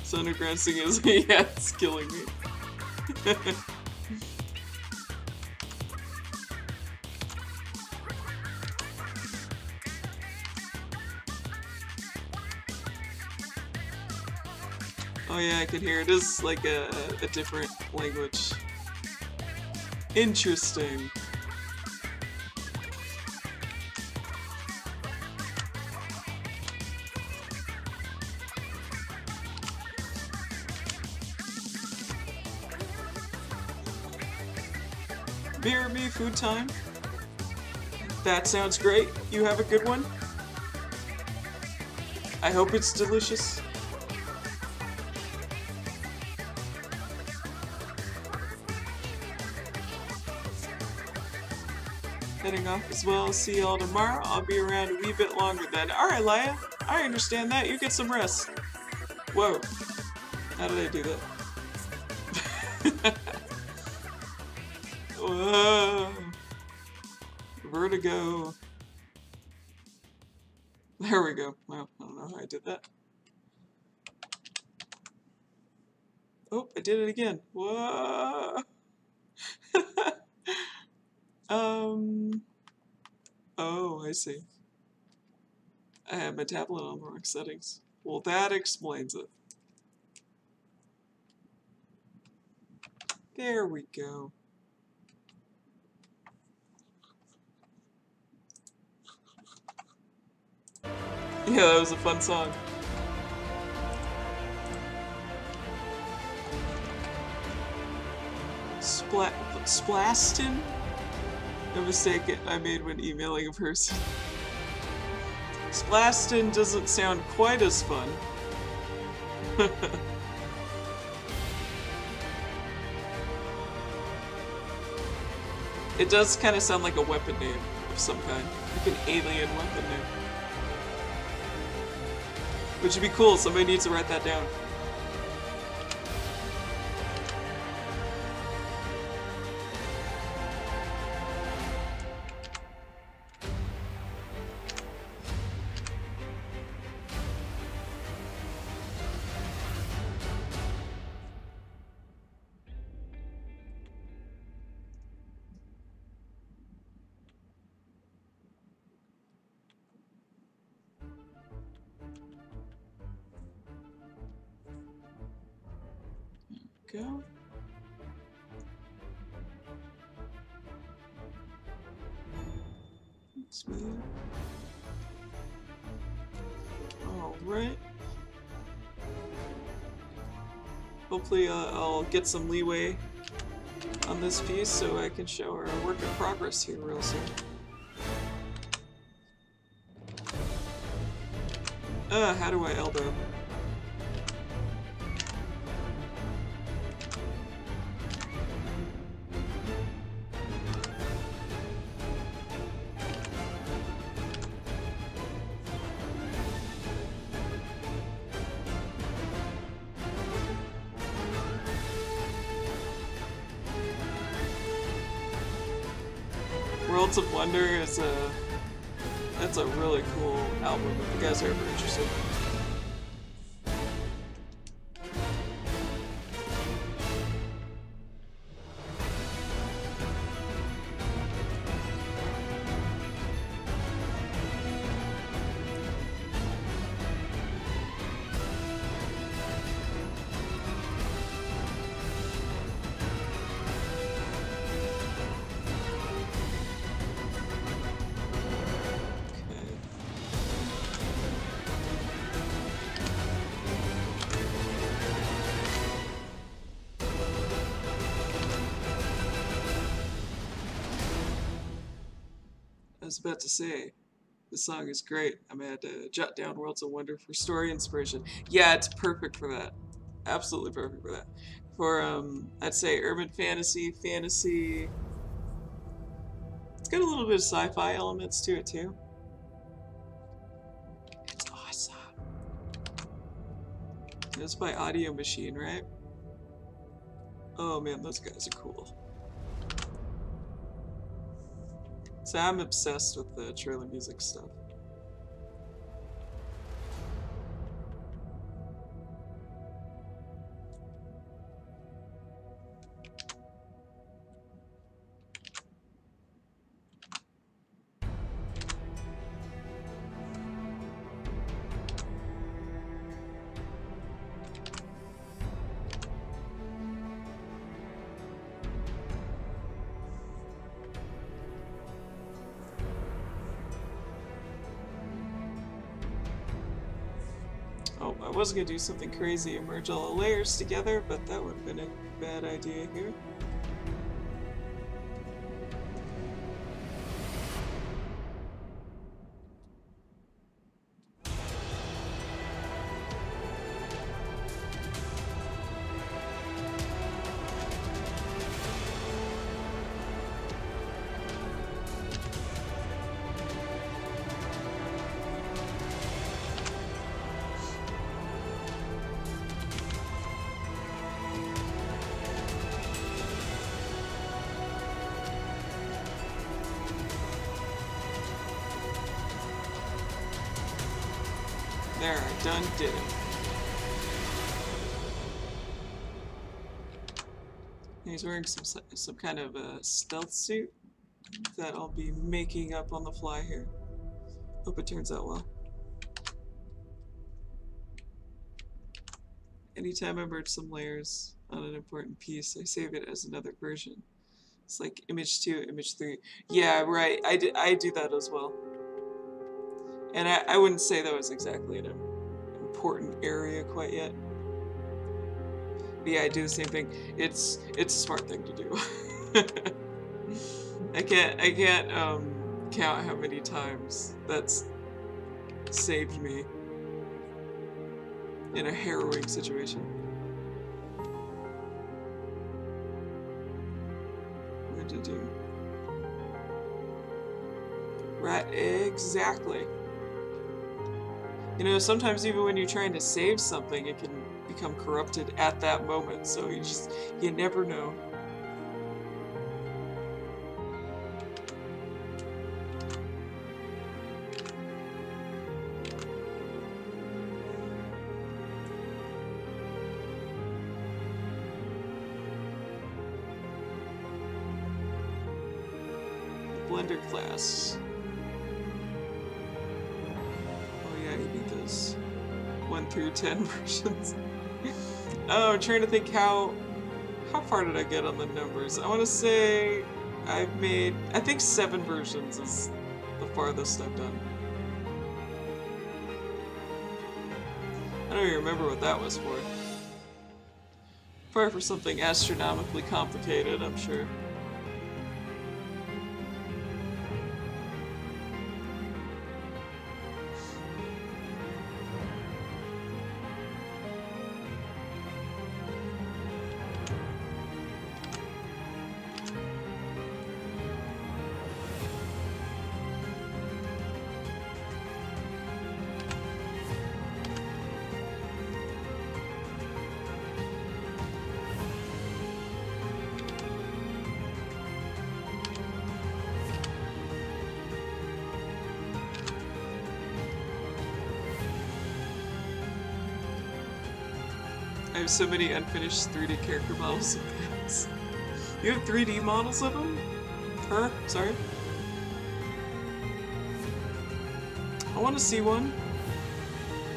So underground singing is yeah, it's killing me. Oh yeah, I can hear it. It is like a different language. Interesting. Beer me, food time. That sounds great. You have a good one. I hope it's delicious. Heading off as well. See y'all tomorrow. I'll be around a wee bit longer then. Alright, Laya. I understand that. You get some rest. Whoa. How did I do that? Whoa. Vertigo. There we go. Well, I don't know how I did that. Oh, I did it again. Whoa. Oh, I see. I have my tablet on the wrong settings. Well, that explains it. There we go. Yeah, that was a fun song. Splaston? A mistake I made when emailing a person. Splaston doesn't sound quite as fun. It does kind of sound like a weapon name of some kind. Like an alien weapon name. Which would be cool, somebody needs to write that down. go. Smooth. All right. Hopefully I'll get some leeway on this piece so I can show our work in progress here real soon. How do I elbow? Worlds of Wonder is that's a really cool album if you guys are ever interested. I was about to say, this song is great. I'm gonna have to jot down Worlds of Wonder for story inspiration. Yeah, it's perfect for that. Absolutely perfect for that. For, I'd say urban fantasy, fantasy. It's got a little bit of sci-fi elements to it, too. It's awesome. It's by Audio Machine, right? Oh man, those guys are cool. So I'm obsessed with the trailer music stuff. Oh, I was gonna do something crazy and merge all the layers together, but that would have been a bad idea here. There, I done did it. He's wearing some kind of a stealth suit that I'll be making up on the fly here. Hope it turns out well. Anytime I merge some layers on an important piece, I save it as another version. It's like image 2, image 3. Yeah, right. I do that as well. And I wouldn't say that was exactly an important area quite yet. But yeah, I do the same thing. It's a smart thing to do. I can't count how many times that's saved me in a harrowing situation. What to do? Right, exactly. You know, sometimes even when you're trying to save something, it can become corrupted at that moment, so you never know. Blender class. 1 through 10 versions. Oh, I'm trying to think how how far did I get on the numbers? I want to say I've made, I think 7 versions is the farthest I've done. I don't even remember what that was for. Probably for something astronomically complicated, I'm sure. I have so many unfinished 3D character models of things. You have 3D models of them? Her? Sorry? I want to see one.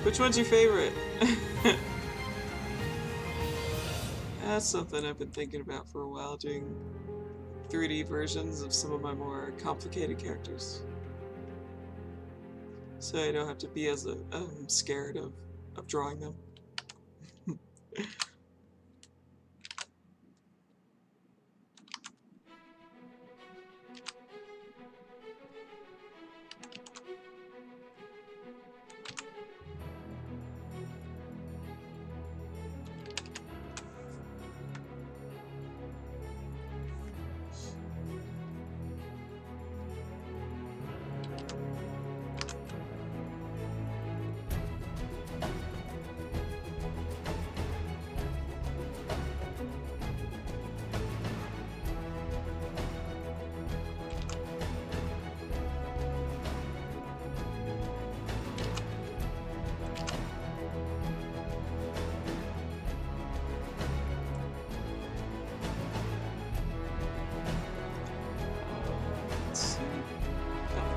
Which one's your favorite? That's something I've been thinking about for a while, doing 3D versions of some of my more complicated characters. So I don't have to be as scared of drawing them.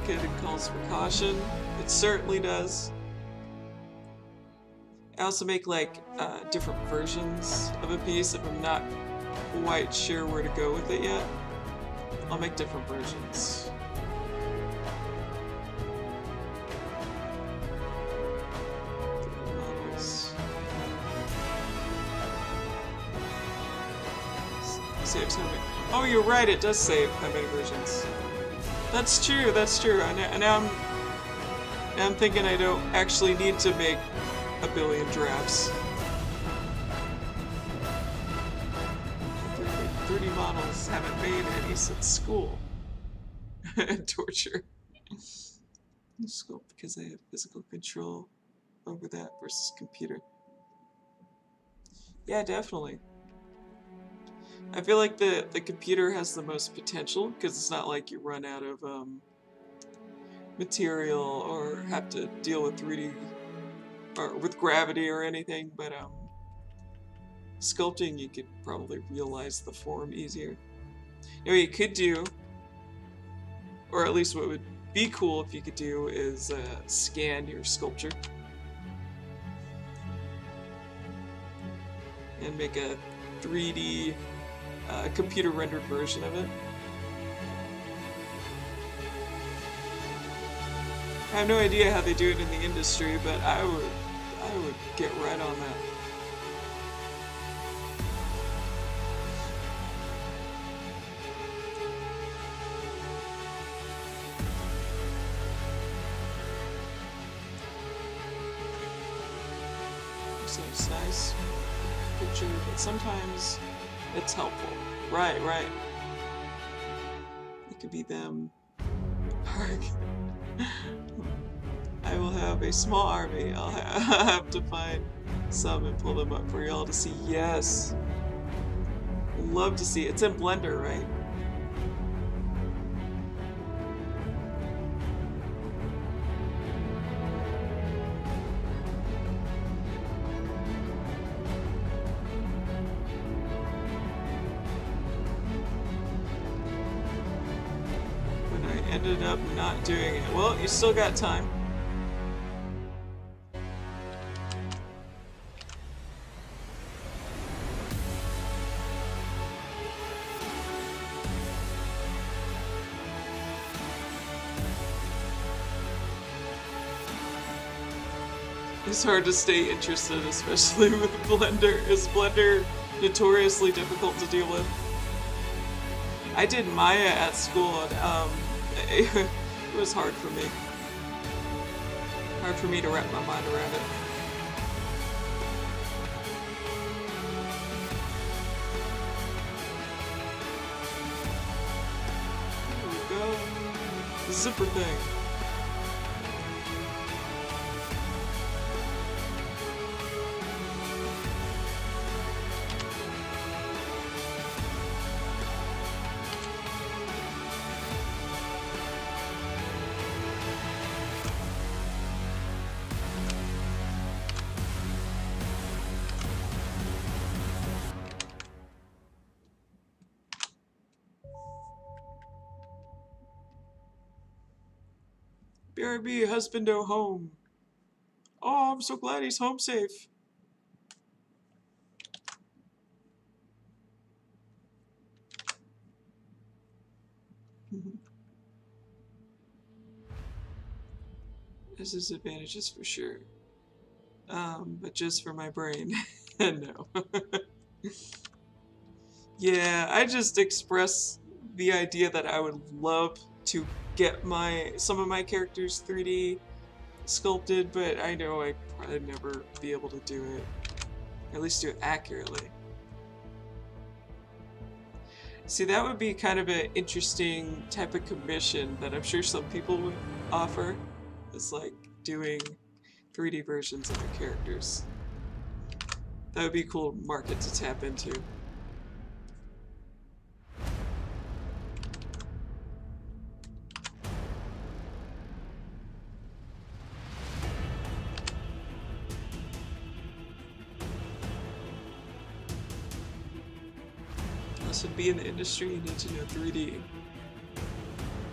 It calls for caution. It certainly does. I also make like different versions of a piece if I'm not quite sure where to go with it yet. I'll make different versions. Save time. Oh, you're right. It does save how many versions. That's true, that's true. And now I'm thinking I don't actually need to make a billion drafts. 30 models haven't made any since school. Torture. School because I have physical control over that versus computer. Yeah, definitely. I feel like the computer has the most potential because it's not like you run out of material or have to deal with 3D or with gravity or anything, but sculpting you could probably realize the form easier. You know what you could do, or at least what would be cool if you could do, is scan your sculpture and make a 3D computer rendered version of it. I have no idea how they do it in the industry, but I would get right on that. So it's nice picture, but sometimes it's helpful. Right, right. It could be them. I will have a small army. I'll have to find some and pull them up for y'all to see. Yes. Love to see. It's in Blender, right? Ended up not doing it. Well, you still got time. It's hard to stay interested, especially with Blender. Is Blender notoriously difficult to deal with? I did Maya at school, and it was hard for me. Hard for me to wrap my mind around it. There we go. The zipper thing. BRB, husbando home. Oh, I'm so glad he's home safe. There's disadvantages for sure. But just for my brain. No. Yeah, I just express the idea that I would love to get some of my characters 3D sculpted, but I know I'd probably never be able to do it. Or at least do it accurately. See, that would be kind of an interesting type of commission that I'm sure some people would offer. It's like doing 3D versions of their characters. That would be a cool market to tap into. To be in the industry, you need to know 3D.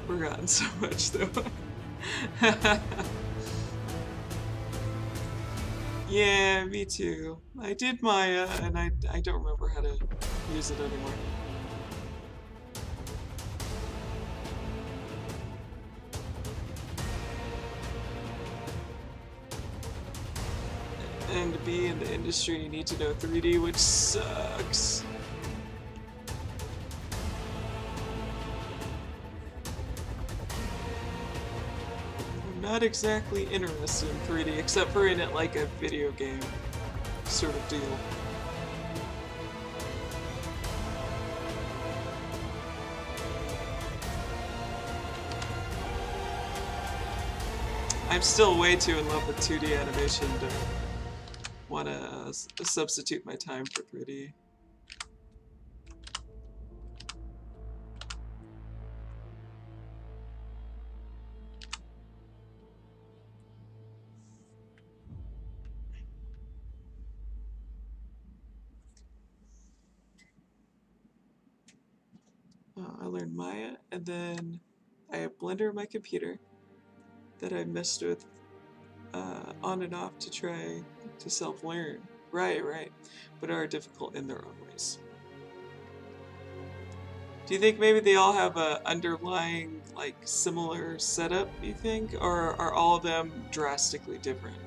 Forgotten so much though. Yeah, me too. I did Maya, and I don't remember how to use it anymore. And to be in the industry, you need to know 3D, which sucks. Not exactly interested in 3D, except for in it like a video game sort of deal. I'm still way too in love with 2D animation to want to substitute my time for 3D. I learned Maya, and then I have Blender on my computer that I messed with on and off to try to self-learn. Right. But are difficult in their own ways. Do you think maybe they all have a underlying, like, similar setup, you think? Or are all of them drastically different?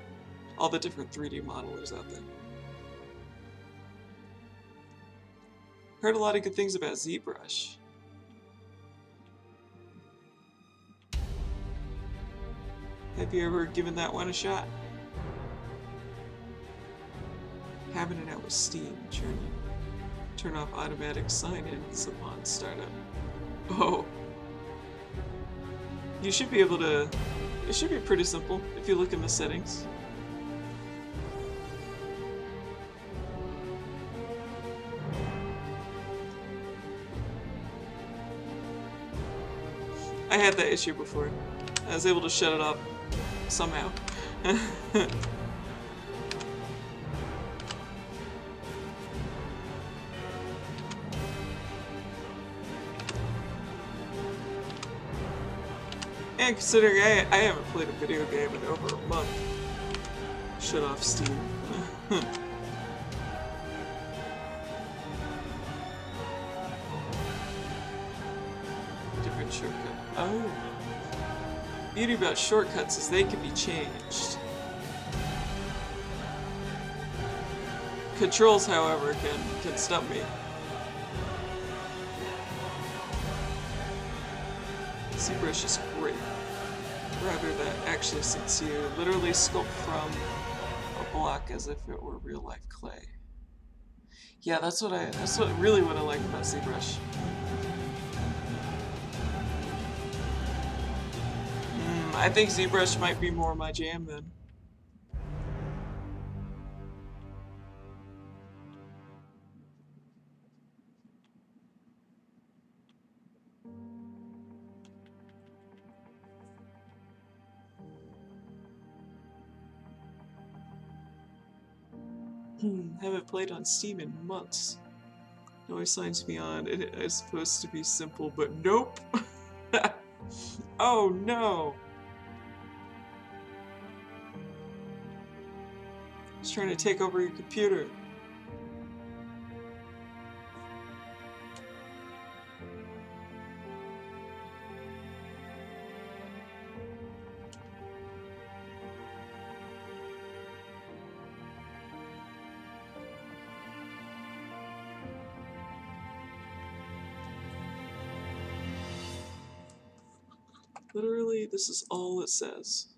All the different 3D modelers out there. Heard a lot of good things about ZBrush. Have you ever given that one a shot? Having it out with Steam, turn off automatic sign-ins upon startup. Oh. You should be able to... It should be pretty simple if you look in the settings. I had that issue before. I was able to shut it off somehow. And considering I haven't played a video game in over a month, shut off Steam. Different shortcut. Oh. Beauty about shortcuts is they can be changed. Controls, however, can stump me. ZBrush is great. Rather that actually since you literally sculpt from a block as if it were real life clay. Yeah, that's really what I like about ZBrush. I think ZBrush might be more my jam then. Haven't played on Steam in months. No one signs me on. It is supposed to be simple, but nope. Oh no. It's trying to take over your computer. Literally, this is all it says.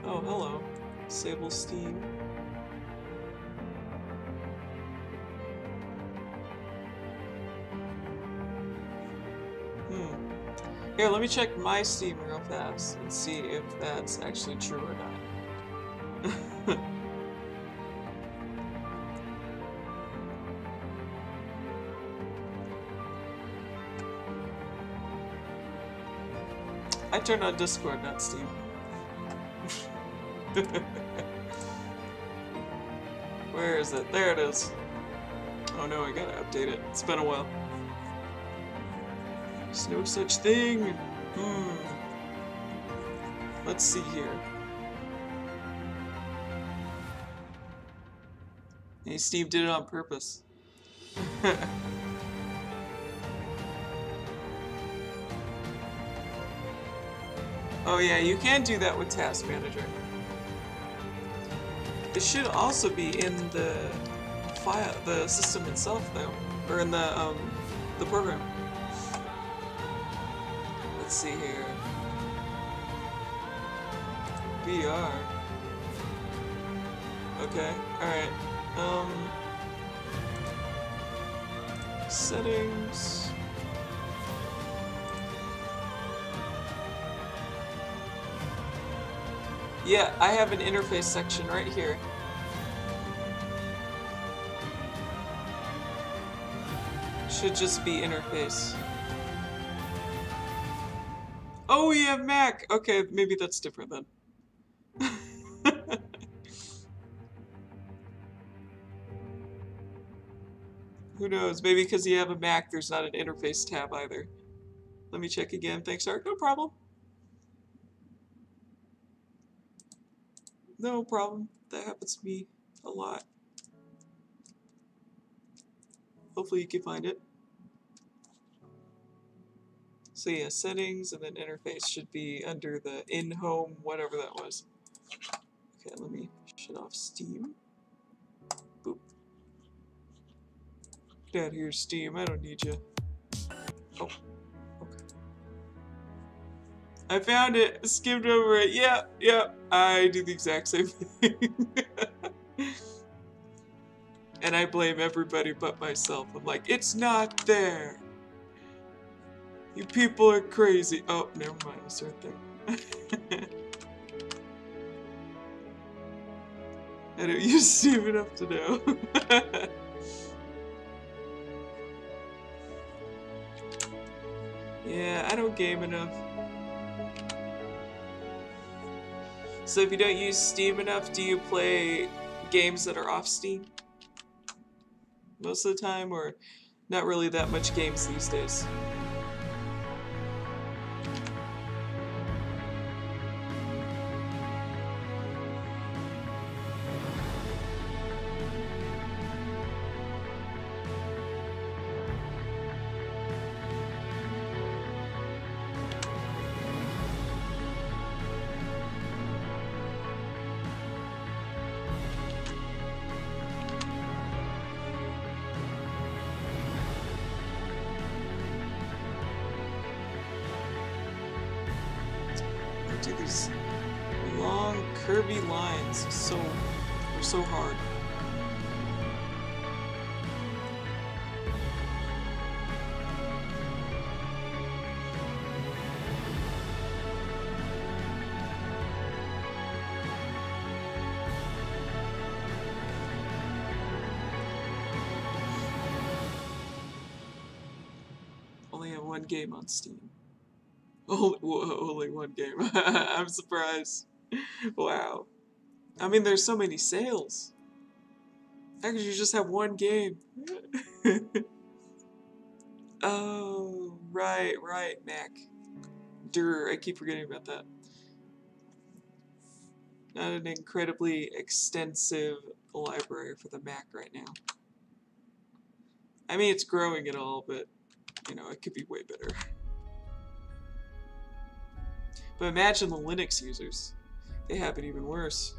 Oh, hello. Disable Steam. Here, let me check my Steam real fast and see if that's actually true or not. I turned on Discord, not Steam. Where is it? There it is. Oh no, I gotta update it. It's been a while. There's no such thing. Let's see here. Hey, Steve did it on purpose. Oh yeah, you can do that with Task Manager. It should also be in the file, the system itself, though, or in the program. Let's see here. VR. Okay, alright. Settings. Yeah, I have an interface section right here. Should just be interface. Oh, we have Mac! Okay, maybe that's different then. Who knows? Maybe because you have a Mac, there's not an interface tab either. Let me check again. Thanks, Art. No problem. No problem. That happens to me a lot. Hopefully you can find it. So yeah, settings and then interface should be under the in-home, whatever that was. Okay, let me shut off Steam. Boop. Get out of here, Steam. I don't need you. Oh, okay. I found it. Skimmed over it. Yeah, yeah. I do the exact same thing. And I blame everybody but myself. I'm like, it's not there. You people are crazy. Oh, never mind. It's right there. I don't use Steam enough to know. Yeah, I don't game enough. So if you don't use Steam enough, do you play games that are off Steam? Most of the time, or not really that much games these days? Dude, these long, curvy lines they're so hard. Only have one game on Steam. Only one game. I'm surprised. Wow. I mean, there's so many sales. How could you just have one game? Oh, right, Mac. I keep forgetting about that. Not an incredibly extensive library for the Mac right now. I mean, it's growing and all, but, you know, it could be way better. But imagine the Linux users. They have it even worse.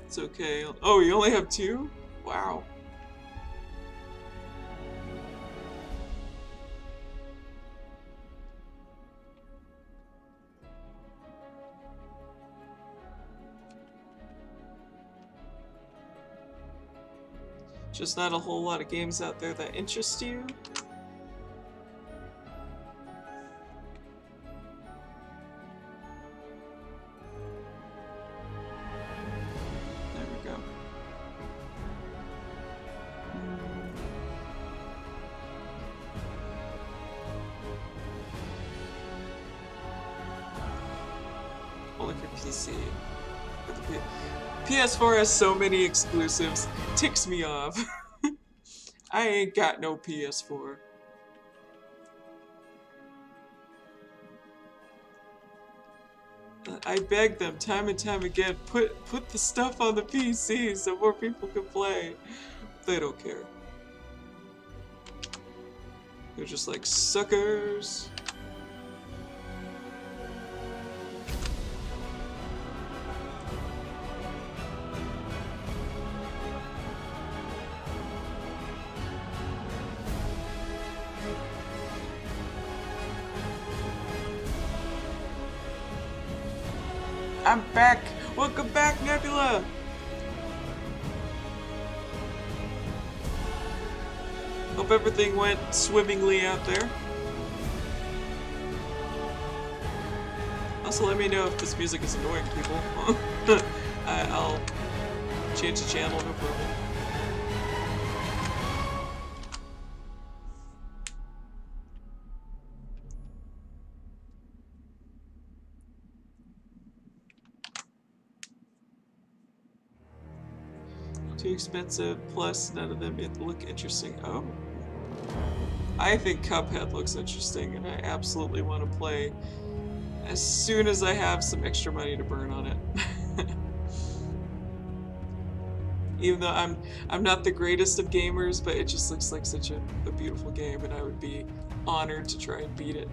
It's okay. Oh, you only have 2? Wow. Just not a whole lot of games out there that interest you. There we go. Only for PC. PS4 has so many exclusives. Ticks me off. I ain't got no PS4. I beg them time and time again, put the stuff on the PC so more people can play. They don't care. They're just like suckers. I'm back! Welcome back, Nebula! Hope everything went swimmingly out there. Also, let me know if this music is annoying people. I'll change the channel, no problem. Too expensive, plus none of them look interesting. Oh. I think Cuphead looks interesting, and I absolutely want to play as soon as I have some extra money to burn on it. Even though I'm not the greatest of gamers, but it just looks like such a beautiful game, and I would be honored to try and beat it.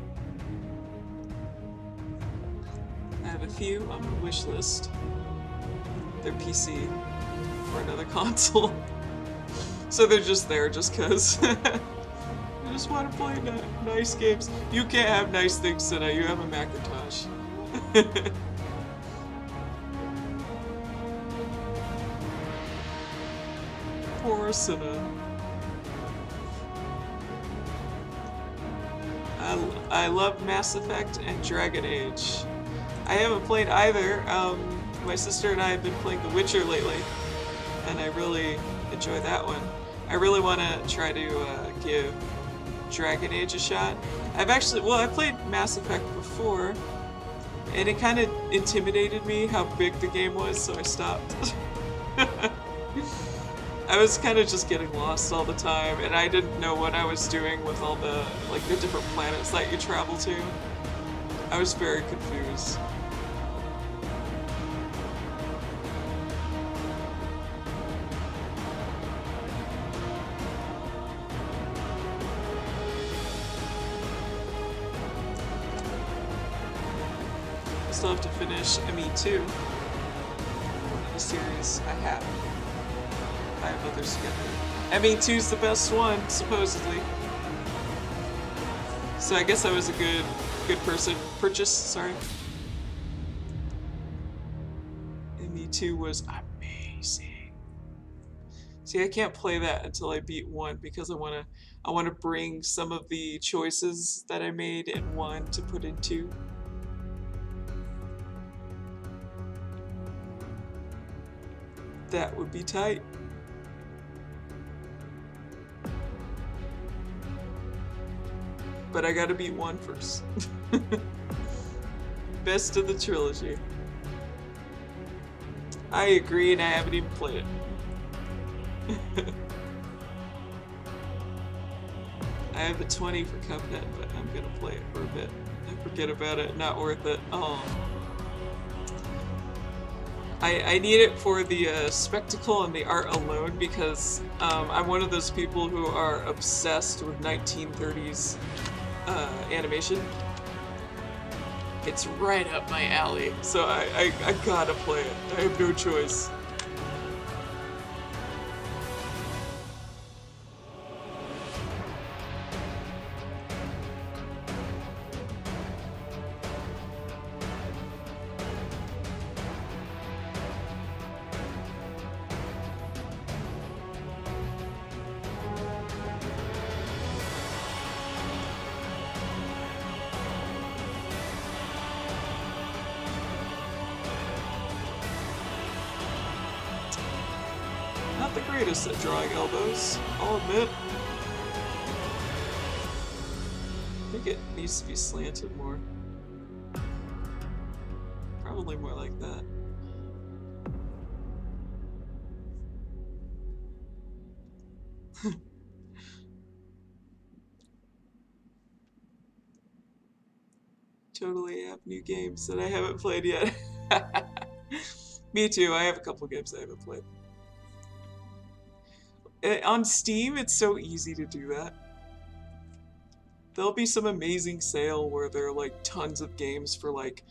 I have a few on my wish list. They're PC. For another console. So they're just there just cause. I just want to play nice games. You can't have nice things tonight, you have a Macintosh. Poor Sinna. I love Mass Effect and Dragon Age. I haven't played either. My sister and I have been playing The Witcher lately. And I really enjoy that one. I really want to try to give Dragon Age a shot. I played Mass Effect before, and it kind of intimidated me how big the game was, so I stopped. I was kind of just getting lost all the time, and I didn't know what I was doing with all the different planets that you travel to. I was very confused. I still have to finish ME2. One of the series I have. I have others to get through. ME2's the best one, supposedly. So I guess I was a good person. Sorry. ME2 was amazing. See, I can't play that until I beat 1 because I wanna bring some of the choices that I made in 1 to put in 2. That would be tight. But I gotta beat 1 first. Best of the trilogy. I agree, and I haven't even played it. I have a 20 for Cuphead, but I'm gonna play it for a bit. I forget about it, not worth it. Oh. I need it for the spectacle and the art alone because I'm one of those people who are obsessed with 1930s animation. It's right up my alley, so I gotta play it. I have no choice. Not the greatest at drawing elbows, I'll admit. I think it needs to be slanted more. Probably more like that. Totally have new games that I haven't played yet. Me too, I have a couple games I haven't played. On Steam, it's so easy to do that. There'll be some amazing sale where there are like tons of games for like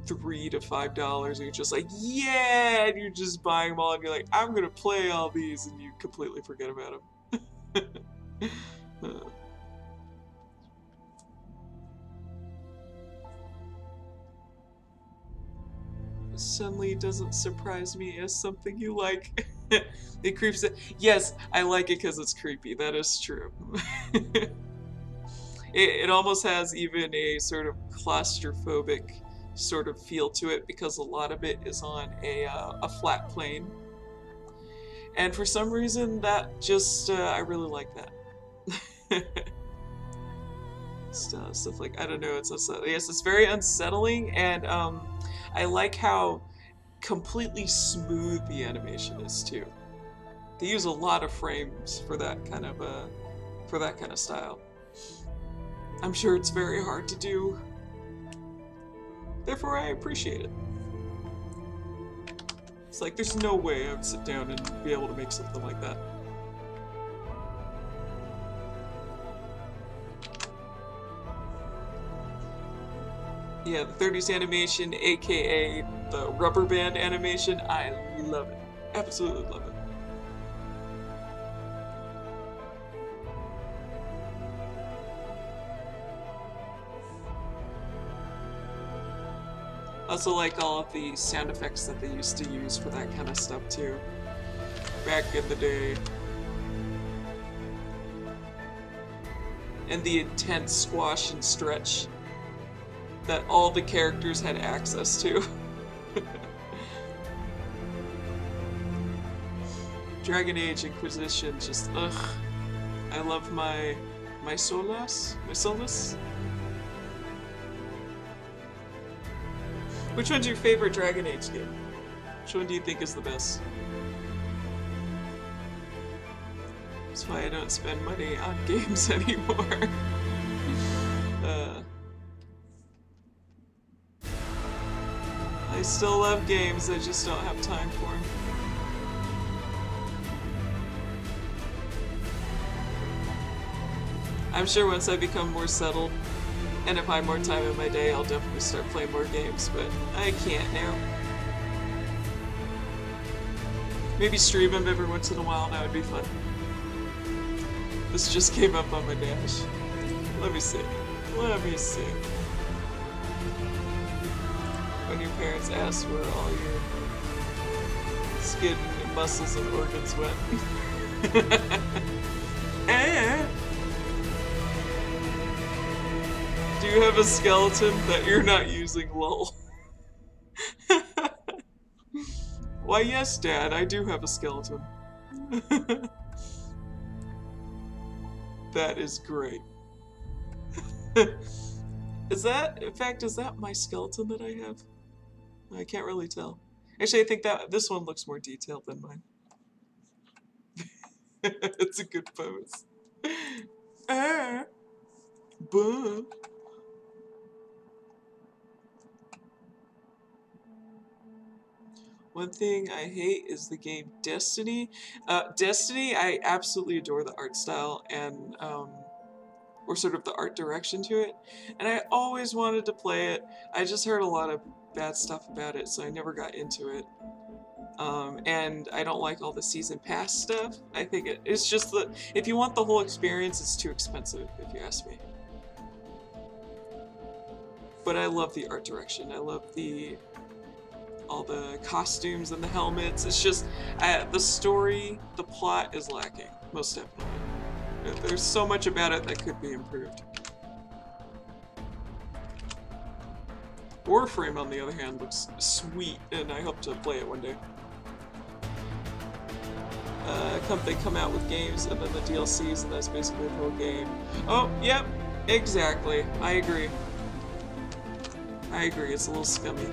$3 to $5 and you're just like, yeah, and you're just buying them all and you're like, I'm gonna play all these, and you completely forget about them. Suddenly doesn't surprise me as something you like. It creeps it. Yes, I like it because it's creepy. That is true. It almost has even a sort of claustrophobic sort of feel to it because a lot of it is on a flat plane. And for some reason, that just, I really like that. Stuff like, I don't know, it's unsettling. Yes, it's very unsettling, and I like how completely smooth the animation is too. They use a lot of frames for that kind of style. I'm sure it's very hard to do. Therefore, I appreciate it. It's like there's no way I would sit down and be able to make something like that. Yeah, the 30s animation, aka the rubber band animation, I love it. Absolutely love it. Also like all of the sound effects that they used to use for that kind of stuff too. Back in the day. And the intense squash and stretch that all the characters had access to. Dragon Age Inquisition, just ugh. I love my Solas? My Solus? Which one's your favorite Dragon Age game? Which one do you think is the best? That's why I don't spend money on games anymore. I still love games, I just don't have time for them. I'm sure once I become more settled And if I have more time in my day, I'll definitely start playing more games, but I can't now. Maybe stream them every once in a while, that would be fun. This just came up on my dash. Let me see. Let me see. When your parents ask where all your skin, muscles, and organs went. Do you have a skeleton that you're not using, lol? Why, yes, Dad, I do have a skeleton. That is great. Is that, in fact, is that my skeleton that I have? I can't really tell. Actually, I think that this one looks more detailed than mine. It's a good pose. Buh. One thing I hate is the game Destiny. Destiny, I absolutely adore the art style and, or sort of the art direction to it. And I always wanted to play it. I just heard a lot of bad stuff about it, so I never got into it. And I don't like all the season pass stuff. I think it's just that if you want the whole experience, it's too expensive, if you ask me. But I love the art direction. I love all the costumes and the helmets. It's just the story, the plot is lacking, most definitely. There's so much about it that could be improved. Warframe, on the other hand, looks sweet, and I hope to play it one day. They come out with games and then the DLCs, and that's basically the whole game. Oh, yep, exactly. I agree. I agree, it's a little scummy.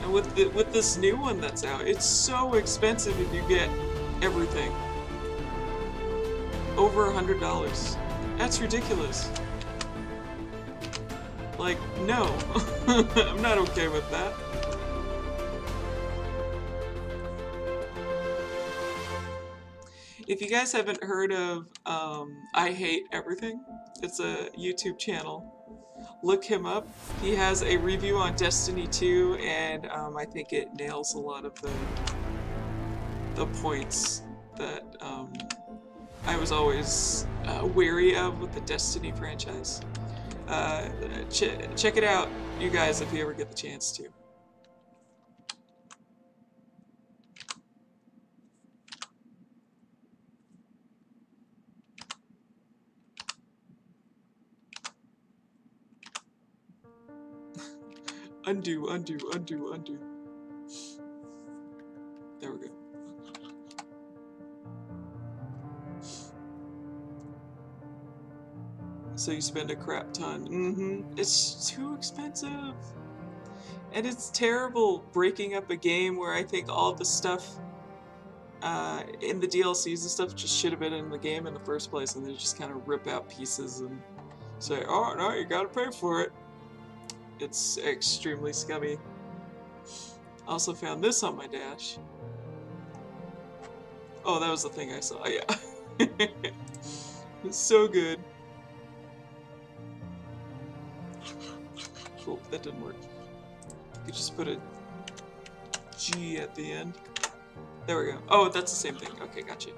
And with this new one that's out, it's so expensive if you get everything. Over $100. That's ridiculous. Like, no. I'm not okay with that. If you guys haven't heard of I Hate Everything, it's a YouTube channel. Look him up. He has a review on Destiny 2, and I think it nails a lot of the points that I was always wary of with the Destiny franchise. Check it out, you guys, if you ever get the chance to. Undo, undo, undo, undo. There we go. So you spend a crap ton. It's too expensive. And it's terrible breaking up a game where I think all the stuff in the DLCs and stuff just should have been in the game in the first place, and they just kind of rip out pieces and say, oh no, you gotta pay for it. It's extremely scummy. Also found this on my dash. Oh, that was the thing I saw, yeah. It's so good. Oh, that didn't work. You could just put a G at the end. There we go. Oh, that's the same thing. Okay, gotcha.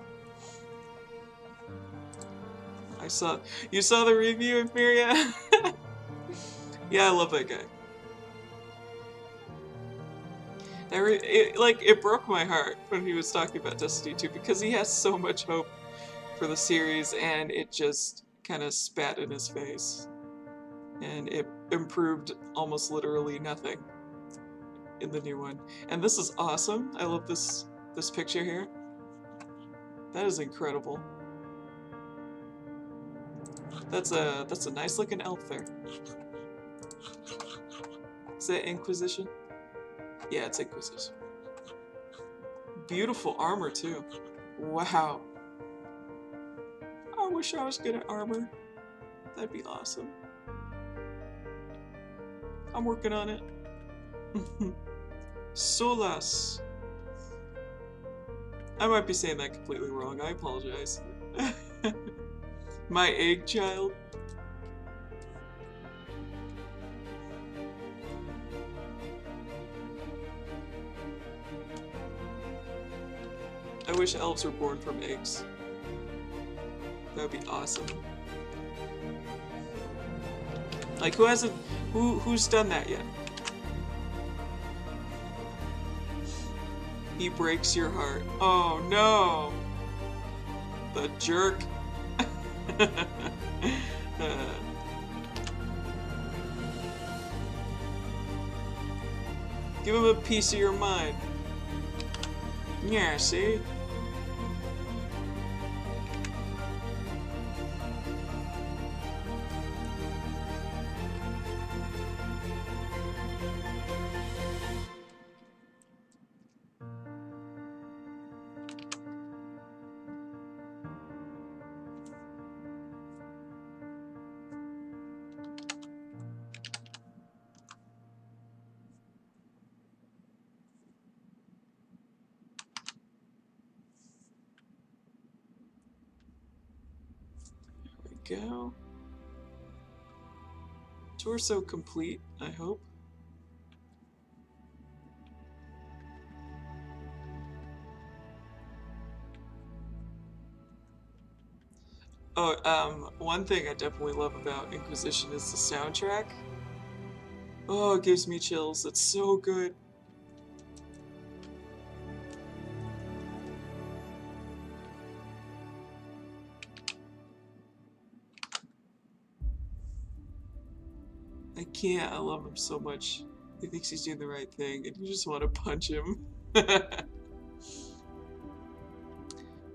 You saw the review of Miria? Yeah, I love that guy. It broke my heart when he was talking about Destiny 2 because he has so much hope for the series, and it just kind of spat in his face. And it improved almost literally nothing in the new one. And this is awesome. I love this picture here. That is incredible. That's a nice looking elf there. Is that Inquisition? Yeah, it's Inquisition. Beautiful armor too. Wow. I wish I was good at armor. That'd be awesome. I'm working on it. Solas. I might be saying that completely wrong. I apologize. My egg child. I wish elves were born from eggs. That would be awesome. Like, who's done that yet? He breaks your heart. Oh no! The jerk. Give him a piece of your mind. Yeah, see? Go. Torso complete, I hope. Oh, one thing I definitely love about Inquisition is the soundtrack. Oh, it gives me chills. It's so good. I can't. I love him so much. He thinks he's doing the right thing, and you just want to punch him.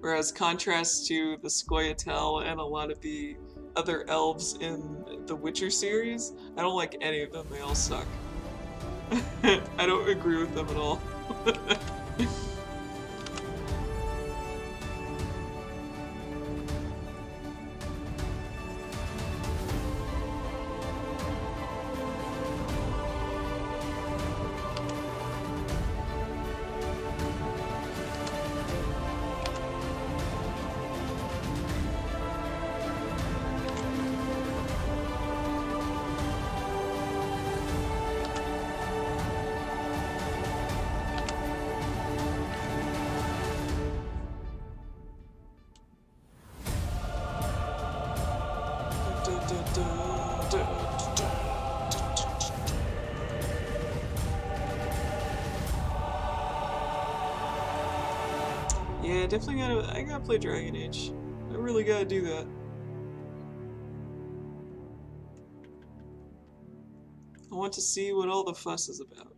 Whereas, contrast to the Scoia'tael and a lot of the other elves in the Witcher series, I don't like any of them. They all suck. I don't agree with them at all. Yeah, definitely I gotta play Dragon Age. I really gotta do that. I want to see what all the fuss is about.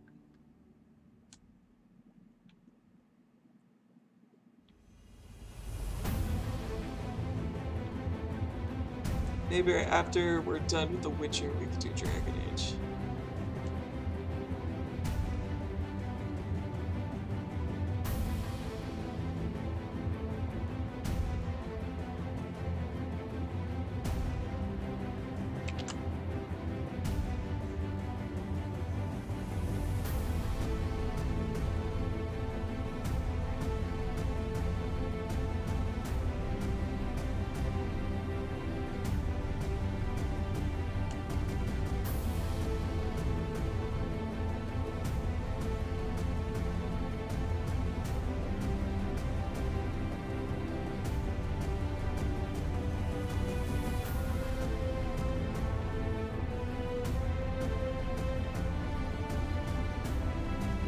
Maybe after we're done with The Witcher, we could do Dragon Age.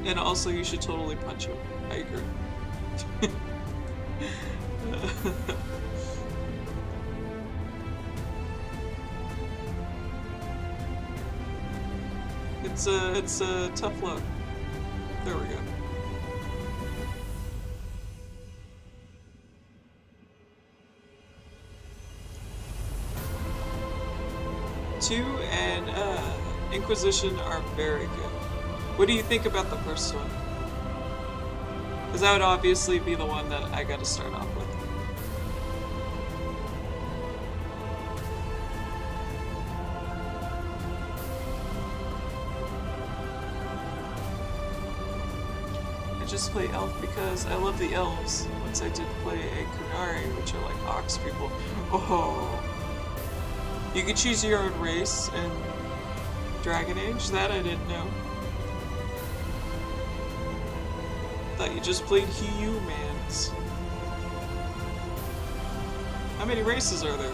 And also, you should totally punch him. I agree. It's a tough love. There we go. Two and Inquisition are very good. What do you think about the first one? Because that would obviously be the one that I got to start off with. just play elf because I love the elves. Once I did play a Kunari, which are like ox people. Oh, you could choose your own race in Dragon Age. That I didn't know. Thought you just played humans. How many races are there?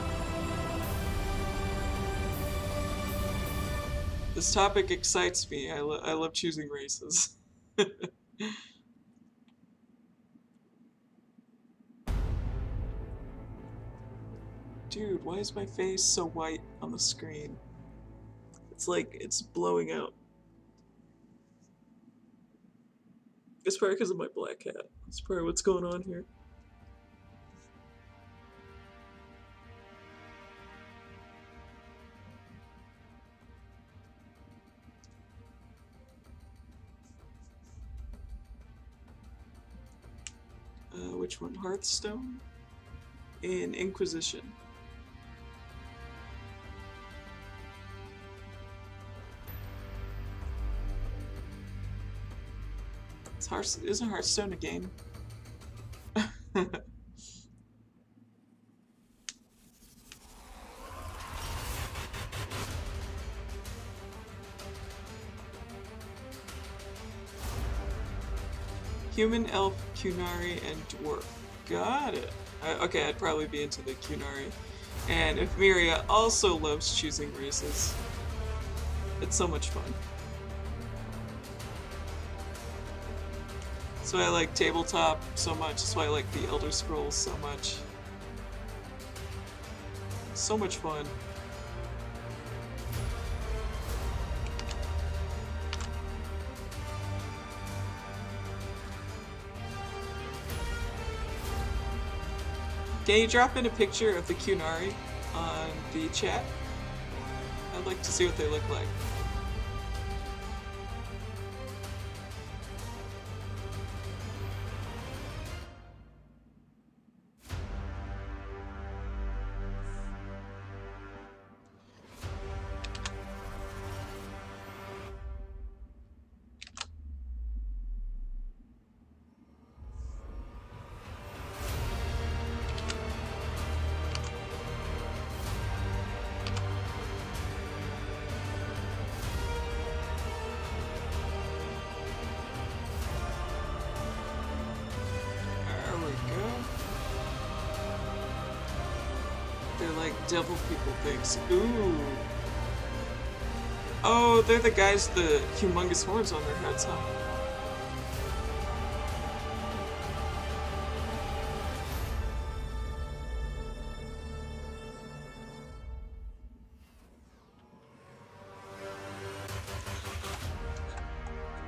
This topic excites me. I love choosing races. Dude, why is my face so white on the screen? It's like it's blowing out. It's probably because of my black cat. It's probably what's going on here. Which one? Hearthstone? And Inquisition. Isn't Hearthstone a game? Human, elf, Kunari, and dwarf. Got it. Okay, I'd probably be into the Kunari. And if Miria also loves choosing races. It's so much fun. That's why I like tabletop so much. That's why I like the Elder Scrolls so much. So much fun. Can you drop in a picture of the Kunari on the chat? I'd like to see what they look like. Devil people things. Ooh. Oh, they're the guys with the humongous horns on their heads, huh?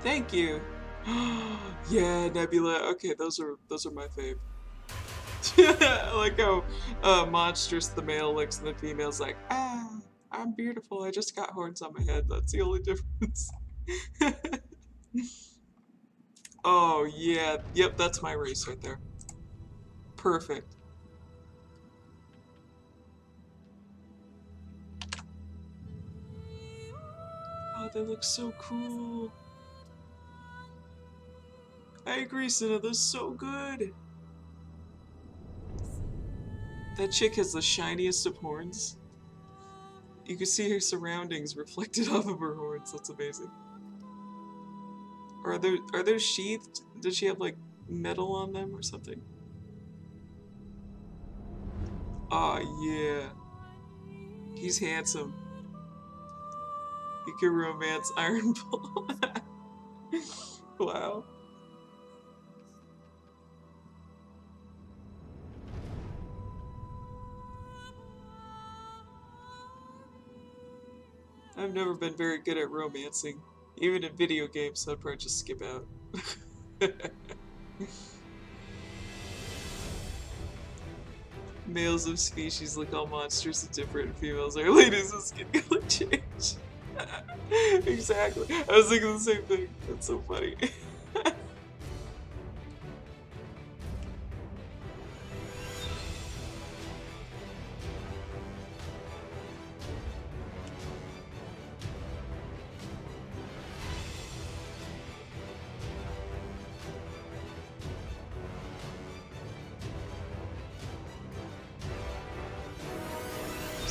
Thank you. Yeah, Nebula. Okay, those are my fave. I like how monstrous the male looks and the female's like, ah, I'm beautiful, I just got horns on my head. That's the only difference. Oh, yeah. Yep, that's my race right there. Perfect. Oh, they look so cool. I agree, Cinna, they're so good. That chick has the shiniest of horns. You can see her surroundings reflected off of her horns. That's amazing. Or are those sheathed? Does she have like metal on them or something? Aw, yeah. He's handsome. You can romance Iron Bull. Wow. I've never been very good at romancing. Even in video games, I'd probably just skip out. Males of species look all monstrous and different. Females are ladies with skin color change. Exactly. I was thinking the same thing. That's so funny.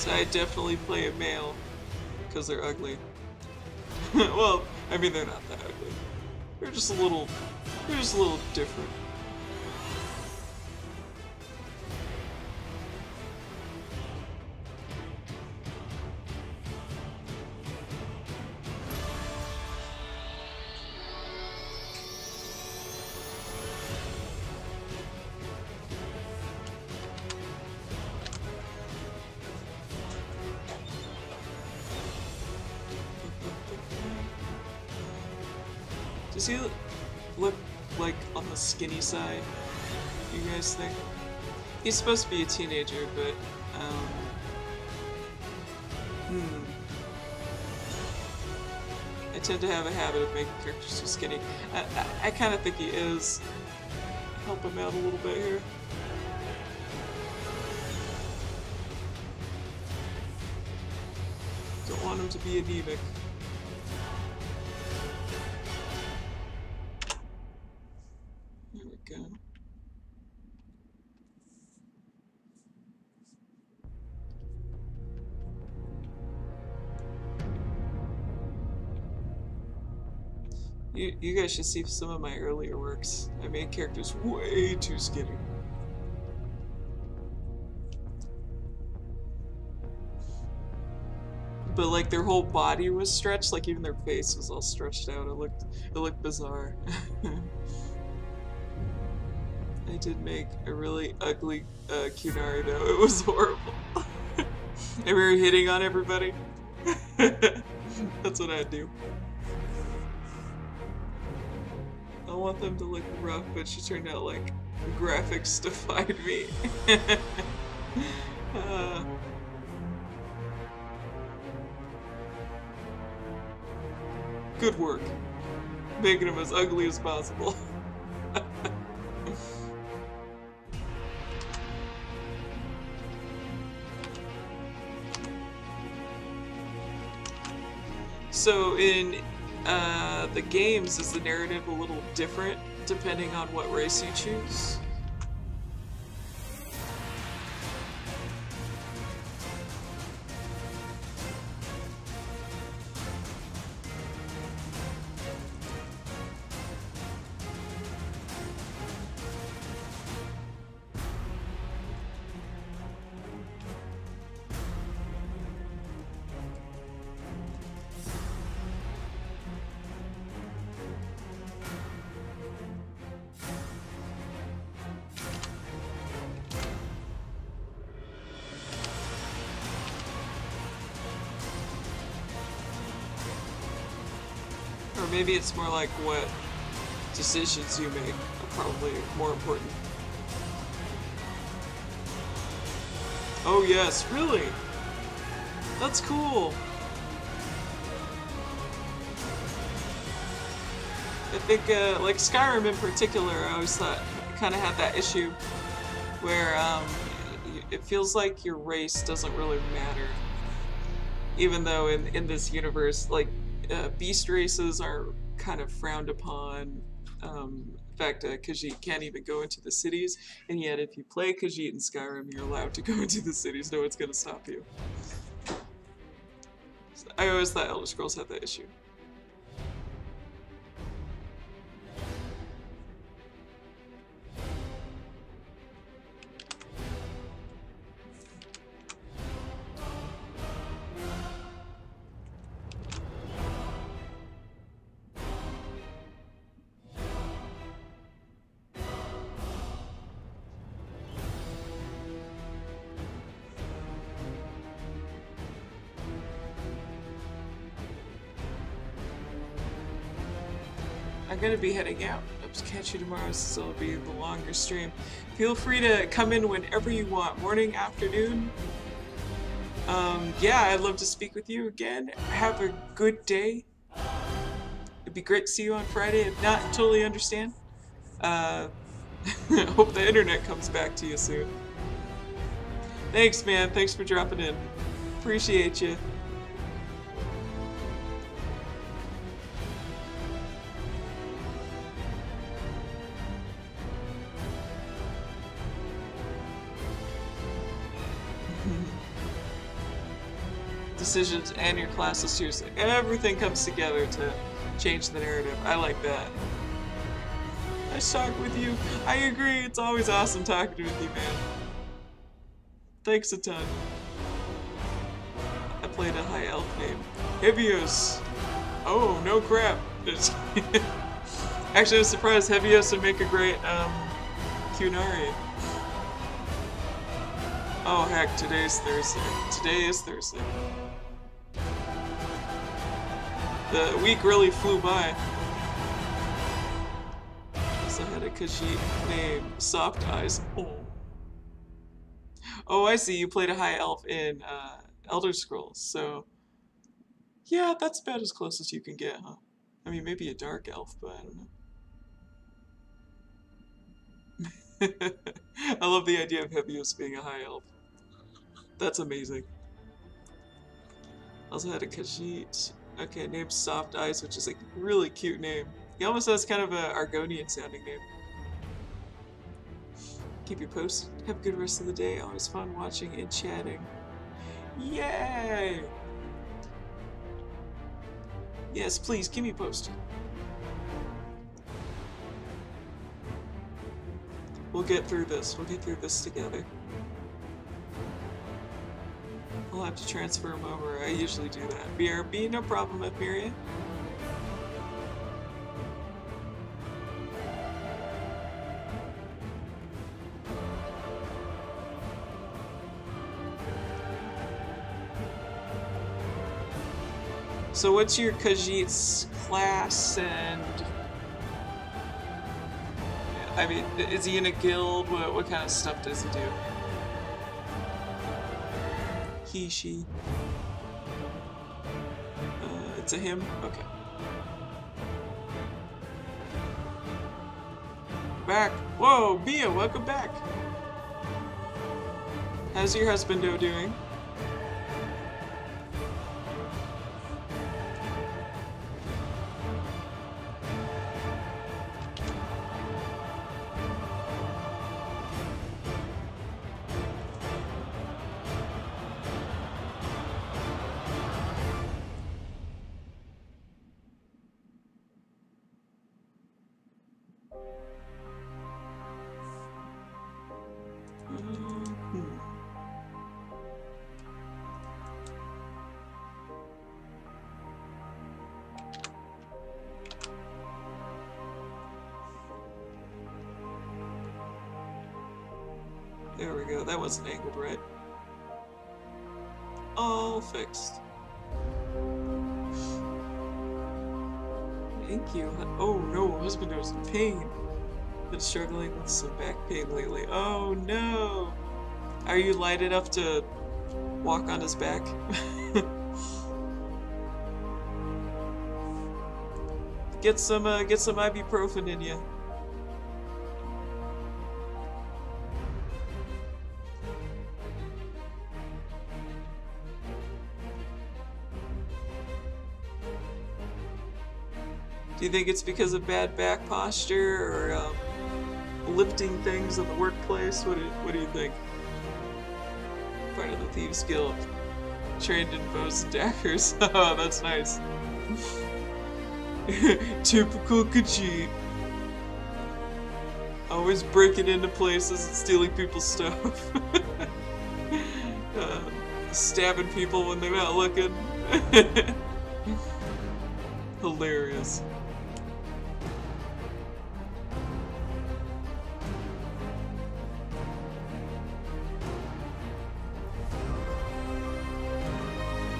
So I definitely play a male because they're ugly. Well, I mean they're not that ugly. They're just a little different. Does he look like on the skinny side, you guys think? He's supposed to be a teenager, but, I tend to have a habit of making characters too skinny. I kind of think he is. Help him out a little bit here. Don't want him to be anemic. There we go. You guys should see some of my earlier works. I made characters way too skinny. But like their whole body was stretched, like even their face was all stretched out. It looked bizarre. I did make a really ugly Kunari though. It was horrible. And we were hitting on everybody. That's what I'd do. I want them to look rough, but she turned out like graphics defied me. Good work. Making them as ugly as possible. So in the games, is the narrative a little different depending on what race you choose? Or maybe it's more like what decisions you make are probably more important. Oh yes, really? That's cool. I think like Skyrim in particular, I always thought kind of had that issue where it feels like your race doesn't really matter. Even though in this universe, like beast races are kind of frowned upon. In fact, Khajiit can't even go into the cities, and yet if you play Khajiit in Skyrim, you're allowed to go into the cities. No one's going to stop you. So I always thought Elder Scrolls had that issue. I'm gonna be heading out. I'll just catch you tomorrow, so it'll be the longer stream. Feel free to come in whenever you want, morning, afternoon. Yeah, I'd love to speak with you again. Have a good day. It'd be great to see you on Friday. If not, totally understand. Hope the internet comes back to you soon. Thanks, man. Thanks for dropping in. Appreciate you. decisions and your classes too. So everything comes together to change the narrative. I like that. Nice talking with you. I agree. It's always awesome talking with you, man. Thanks a ton. I played a high elf name. Heavios. Oh, no crap. Actually, I was surprised. Heavios would make a great Kunari. Oh heck, today's Thursday. Today is Thursday. The week really flew by. So I had a Khajiit name, Soft Eyes. Oh, I see. You played a high elf in Elder Scrolls, so yeah, that's about as close as you can get, huh? I mean, maybe a dark elf, but I don't know. I love the idea of Heavios being a high elf. That's amazing. Also had a Khajiit. Okay, named Soft Eyes, which is a really cute name. He almost has kind of a Argonian sounding name. Keep you posted. Have a good rest of the day. Always fun watching and chatting. Yay! Yes, please, keep me posted. We'll get through this. We'll get through this together. I'll have to transfer him over. I usually do that. BRB, no problem with Miriam. So what's your Khajiit's class, and I mean, is he in a guild? What kind of stuff does he do? He, she. It's a him? Okay. Back. Whoa, Mia, welcome back. How's your husbando doing? There we go, that wasn't angled right. All fixed. Thank you. Oh no, husband was in pain. Been struggling with some back pain lately. Oh no! Are you light enough to walk on his back? Get some ibuprofen in you. Do you think it's because of bad back posture or lifting things in the workplace? What do you think? Part of the Thieves Guild. Trained in bows and daggers. Oh, that's nice. Typical Khajiit. Always breaking into places and stealing people's stuff. Stabbing people when they're not looking. Hilarious.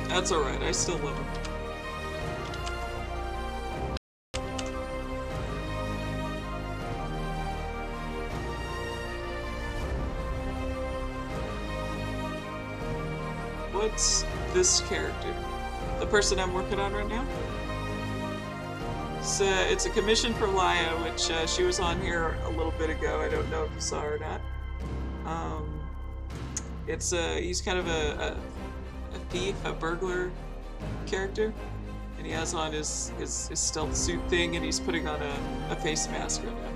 That's alright, I still love him. What's this character? The person I'm working on right now? It's a commission for Laya, which she was on here a little bit ago. I don't know if you saw her or not. He's kind of a thief, a burglar character, and he has on his stealth suit thing, and he's putting on a face mask right now.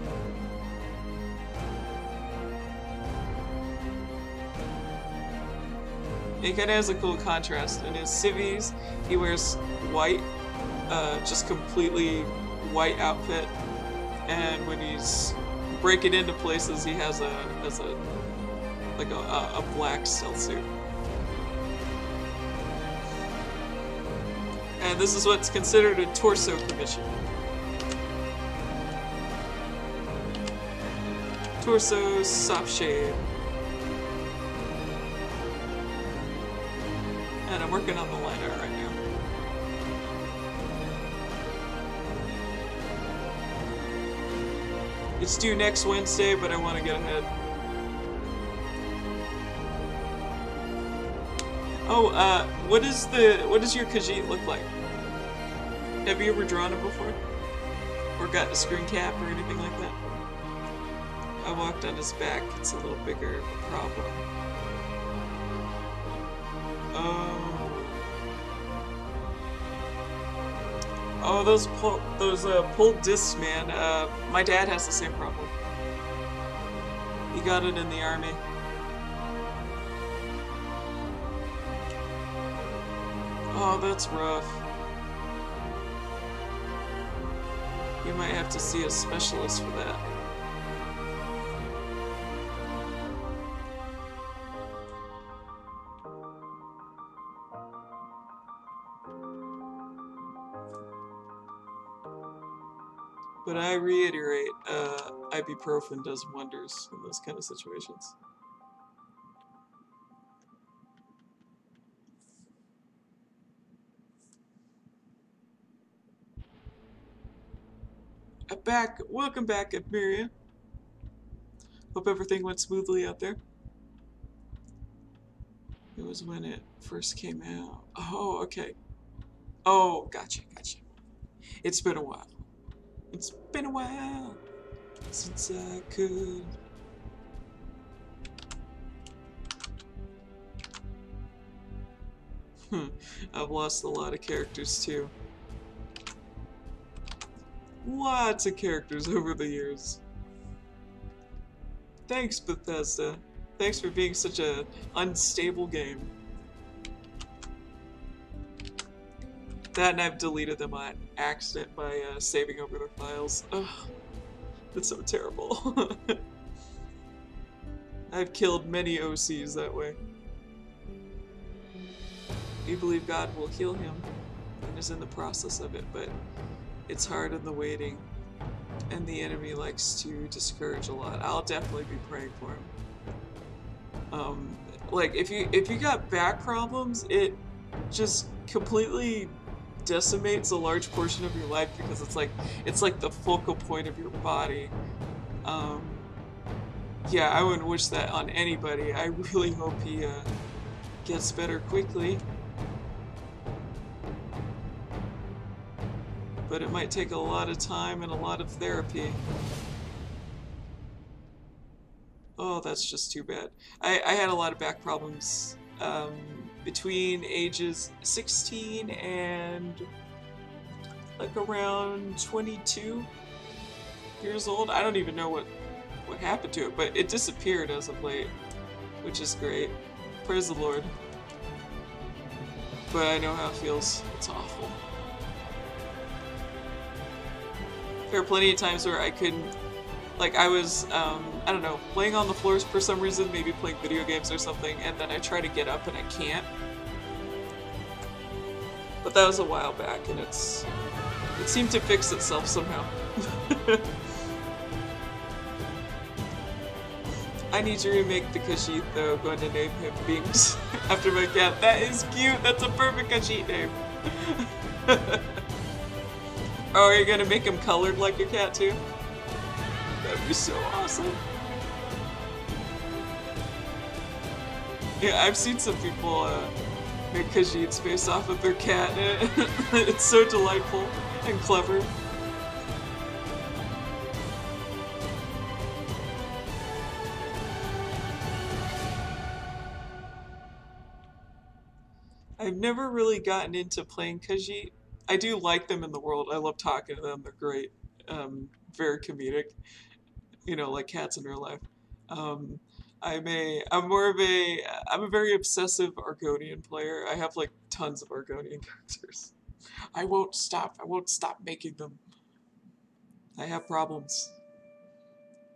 He kind of has a cool contrast. In his civvies, he wears white, just completely white outfit, and when he's breaking into places, he has a black stealth suit. And this is what's considered a torso commission. Torso soft shade. And I'm working on the line art right now. It's due next Wednesday, but I want to get ahead. Oh, what does your Khajiit look like? Have you ever drawn it before? Or gotten a screen cap or anything like that? I walked on his back, it's a little bigger problem. Oh, those pulled discs, man. My dad has the same problem. He got it in the army. Oh, that's rough. You might have to see a specialist for that. But I reiterate, ibuprofen does wonders in those kind of situations. Welcome back, Miriam. Hope everything went smoothly out there. It was when it first came out. Oh, okay. Oh, gotcha. It's been a while. It's been a while since I could. I've lost a lot of characters too. Lots of characters over the years. Thanks, Bethesda. Thanks for being such an unstable game. That, and I've deleted them on accident by saving over their files. Ugh, that's so terrible. I've killed many OCs that way. We believe God will heal him and is in the process of it, but it's hard in the waiting, and the enemy likes to discourage a lot. I'll definitely be praying for him. Like if you got back problems, it just completely decimates a large portion of your life because it's like the focal point of your body. Yeah, I wouldn't wish that on anybody. I really hope he gets better quickly. But it might take a lot of time and a lot of therapy. Oh, that's just too bad. I had a lot of back problems between ages 16 and like around 22 years old. I don't even know what happened to it, but it disappeared as of late, which is great. Praise the Lord. But I know how it feels. It's awful. There were plenty of times where I couldn't, like I was, I don't know, laying on the floors for some reason, maybe playing video games or something, and then I try to get up and I can't. But that was a while back, and it seemed to fix itself somehow. I need to remake the Khajiit though, going to name him Binks after my cat. That is cute, that's a perfect Khajiit name. Oh, are you gonna make him colored like your cat too? That'd be so awesome. Yeah, I've seen some people make Khajiits based off of their cat. It's so delightful and clever. I've never really gotten into playing Khajiit. I do like them in the world. I love talking to them. They're great. Very comedic. You know, like cats in real life. I'm a very obsessive Argonian player. I have like tons of Argonian characters. I won't stop making them. I have problems.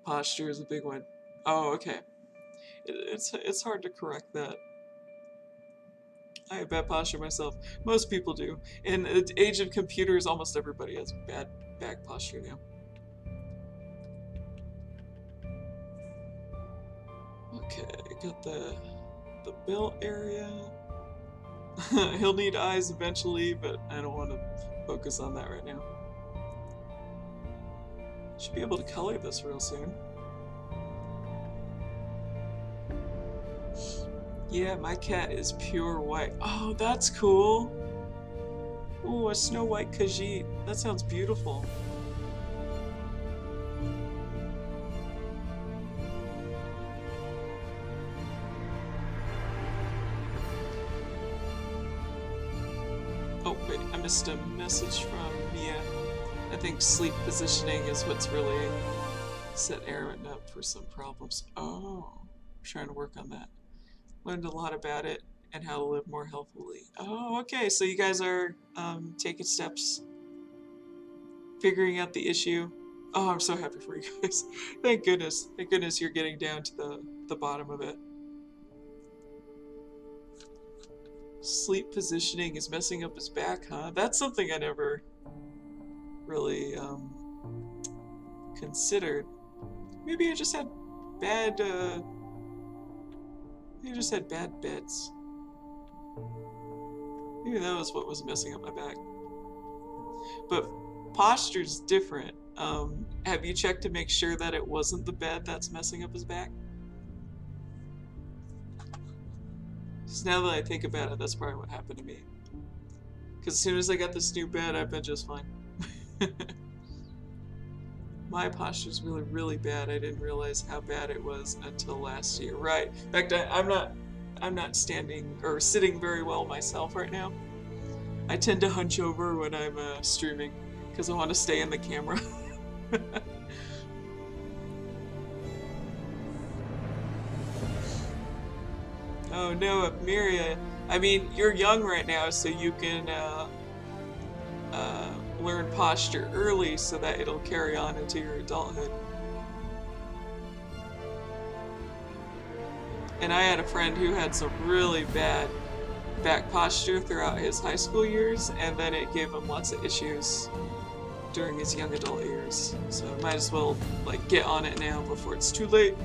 Posture is a big one. Oh, okay. It's hard to correct that. I have bad posture myself. Most people do. In the age of computers, almost everybody has bad back posture now. Okay, got the belt area. He'll need eyes eventually, but I don't want to focus on that right now. Should be able to color this real soon. Yeah, my cat is pure white. Oh, that's cool. Ooh, a Snow White Khajiit. That sounds beautiful. Oh, wait, I missed a message from Mia. I think sleep positioning is what's really set Aaron up for some problems. Oh, I'm trying to work on that. Learned a lot about it and how to live more healthily. Oh, okay, so you guys are taking steps, figuring out the issue. Oh, I'm so happy for you guys. Thank goodness. Thank goodness you're getting down to the bottom of it. Sleep positioning is messing up his back, huh? That's something I never really considered. Maybe I just had bad maybe I just had bad beds. Maybe that was what was messing up my back. But posture's different. Have you checked to make sure that it wasn't the bed that's messing up his back? Because now that I think about it, that's probably what happened to me. Because as soon as I got this new bed, I've been just fine. My posture's really, really bad. I didn't realize how bad it was until last year. Right. In fact, I'm not standing or sitting very well myself right now. I tend to hunch over when I'm streaming because I want to stay in the camera. Oh no, Miria. I mean, you're young right now, so you can learn posture early so that it'll carry on into your adulthood. And I had a friend who had some really bad back posture throughout his high school years, and then it gave him lots of issues during his young adult years. So I might as well like get on it now before it's too late.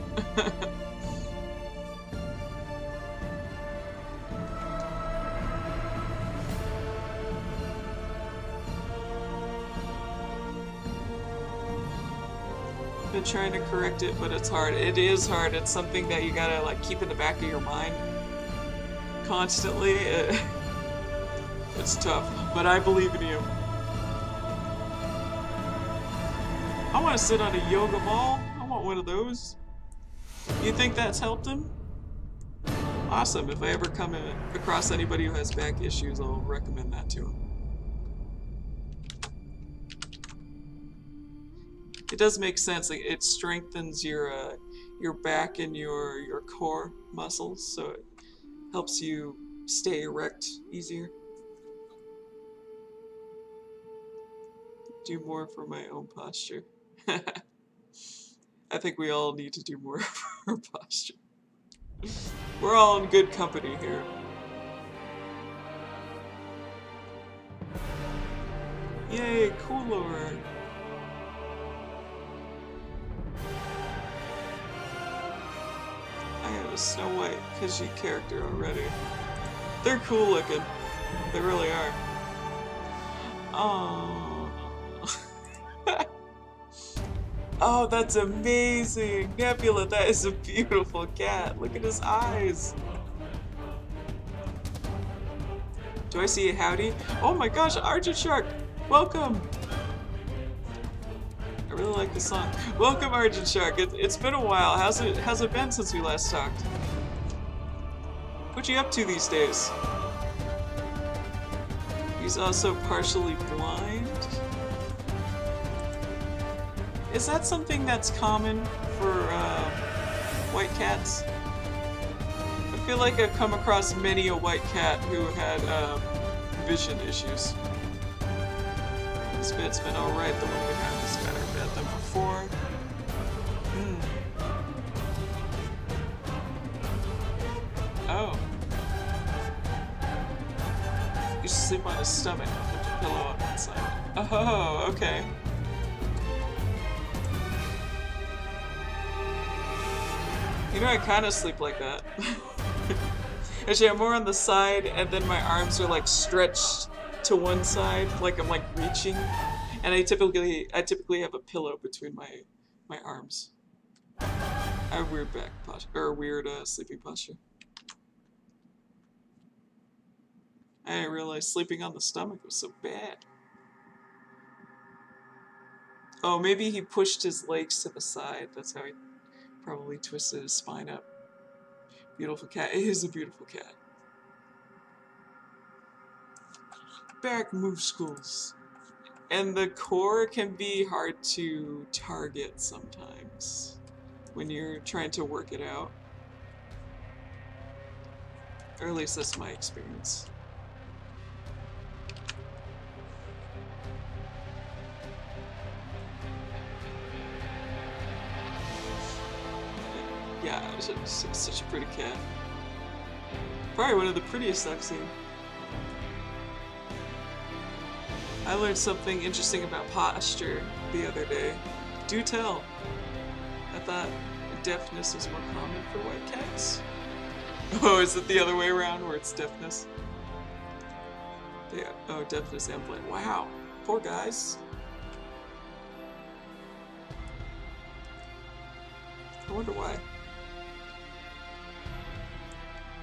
Been trying to correct it, but it's hard. It is hard. It's something that you gotta like keep in the back of your mind constantly. It's tough, but I believe in you. I want to sit on a yoga ball. I want one of those. You think that's helped him? Awesome. If I ever come across anybody who has back issues, I'll recommend that to him. It does make sense. Like, it strengthens your back and your core muscles, so it helps you stay erect easier. Do more for my own posture. I think we all need to do more for our posture. We're all in good company here. Yay, cooler. I have a Snow White Khajiit character already. They're cool looking. They really are. Oh. Oh, that's amazing! Nebula, that is a beautiful cat. Look at his eyes. Do I see a howdy? Oh my gosh, Argent Shark! Welcome! I really like the song. Welcome, Argent Shark. It's been a while. How's it been since we last talked? What you up to these days? He's also partially blind. Is that something that's common for white cats. I feel like I've come across many a white cat who had vision issues. This bed's been alright, the one behind this better bed than before. Oh. You should sleep on his stomach with a pillow on one side. Oh, okay. You know, I kind of sleep like that. Actually, I'm more on the side, and then my arms are like stretched to one side, like I'm like reaching, and I typically have a pillow between my arms. I have weird back posture, or weird sleeping posture. I didn't realize sleeping on the stomach was so bad. Oh, maybe he pushed his legs to the side. That's how he probably twisted his spine up. Beautiful cat. It is a beautiful cat. Back move schools. And the core can be hard to target sometimes when you're trying to work it out. Or at least that's my experience. Yeah, it's such a pretty cat. Probably one of the prettiest I've seen. I learned something interesting about posture the other day. Do tell. I thought deafness was more common for white cats. Oh, is it the other way around where it's deafness? Yeah. Oh, deafness and blind. Wow. Poor guys. I wonder why.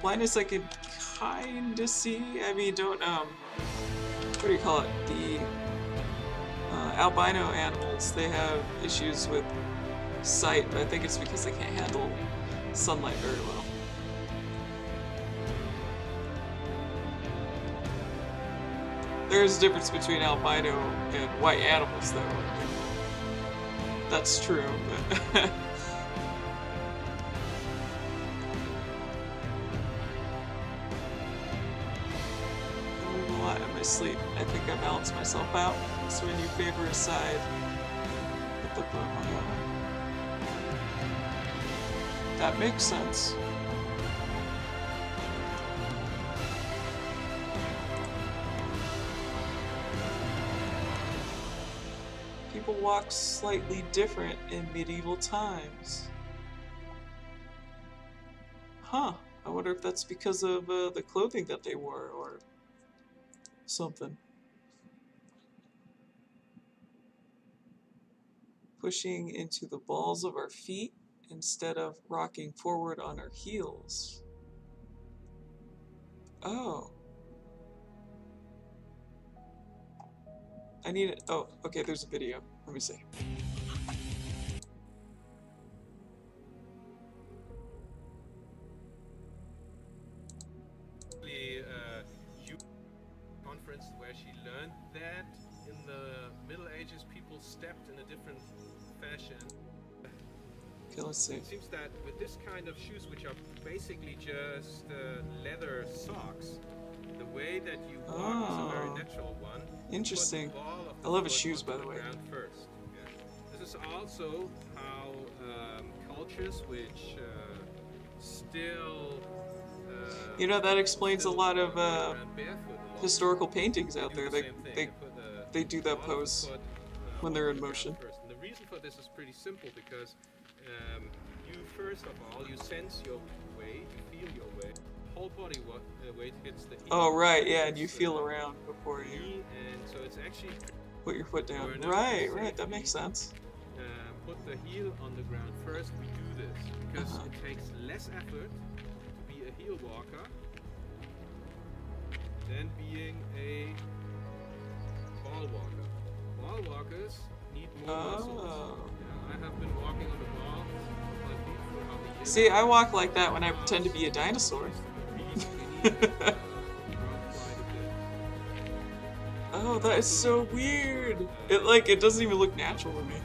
Blindness I could kinda see. I mean, don't, what do you call it? The albino animals, they have issues with sight, but I think it's because they can't handle sunlight very well. There's a difference between albino and white animals, though. That's true, but sleep. I think I balance myself out. So when you favor a side, put the boom on. That makes sense. People walk slightly different in medieval times. Huh. I wonder if that's because of the clothing that they wore, or something. Pushing into the balls of our feet instead of rocking forward on our heels. Oh. I need it. Oh, okay, there's a video. Let me see. Where she learned that in the Middle Ages people stepped in a different fashion. Okay, let's see. It seems that with this kind of shoes, which are basically just leather socks, the way that you walk is a very natural one. Interesting. I love his shoes, by the way. First. Yeah. This is also how cultures which still you know, that explains a lot of historical paintings out there. They do that pose when they're in motion. And the reason for this is pretty simple, because you first of all, you sense your way, you feel your way. Whole body weight hits the heel. Oh right, yeah, and you feel around before you and so it's actually put your foot down. Right, that makes sense. Put the heel on the ground first. We do this because it takes less effort to be a heel walker than being a ball walker. Ball walkers need more muscles. Yeah, I have been walking on the ball on my feet for how many years. See, I walk like that when I pretend to be a dinosaur. Oh, that is so weird. It doesn't even look natural to me.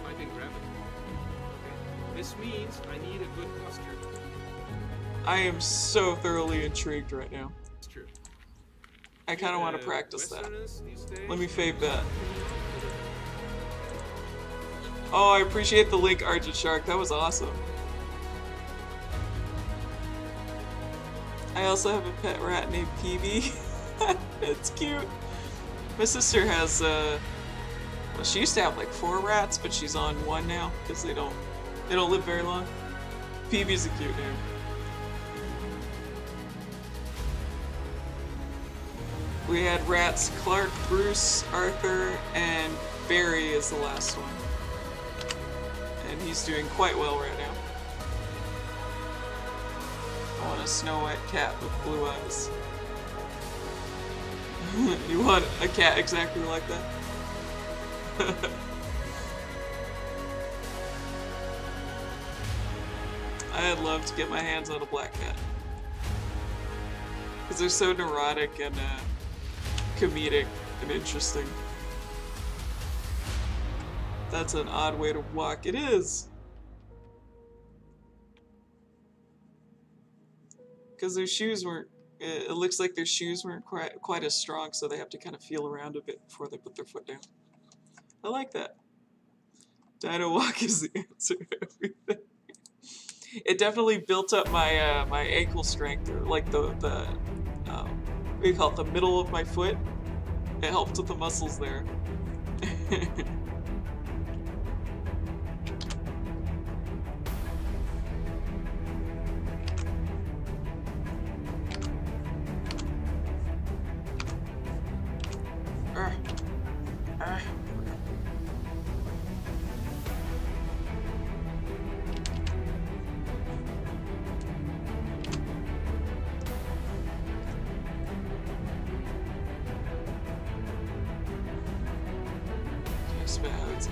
Fighting gravity. means I need a good posture. I am so thoroughly intrigued right now. It's true. I kind of want to practice that. Let me fave that. Oh, I appreciate the link, Argent Shark. That was awesome. I also have a pet rat named Peavy. It's cute. My sister has, well, she used to have like 4 rats, but she's on 1 now because they don't live very long. Peavy's a cute name. We had rats Clark, Bruce, Arthur, and Barry is the last one. And he's doing quite well right now. I want a Snow White cat with blue eyes. You want a cat exactly like that? I'd love to get my hands on a black cat. Because they're so neurotic and comedic and interesting. That's an odd way to walk. It is! Because their shoes weren't... It looks like their shoes weren't quite as strong, so they have to kind of feel around a bit before they put their foot down. I like that. Dino walk is the answer to everything. It definitely built up my my ankle strength, or like the what do you call it, the middle of my foot. It helped with the muscles there.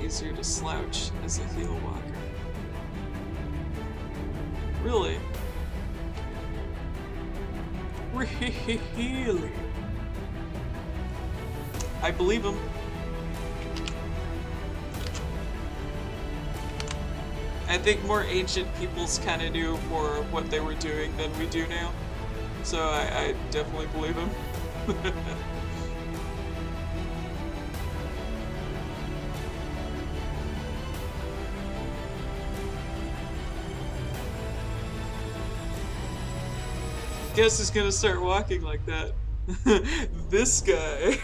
Easier to slouch as a heel walker. Really? Really? I believe him. I think more ancient peoples kind of knew more of what they were doing than we do now. So I definitely believe him. Guess he's gonna start walking like that. This guy.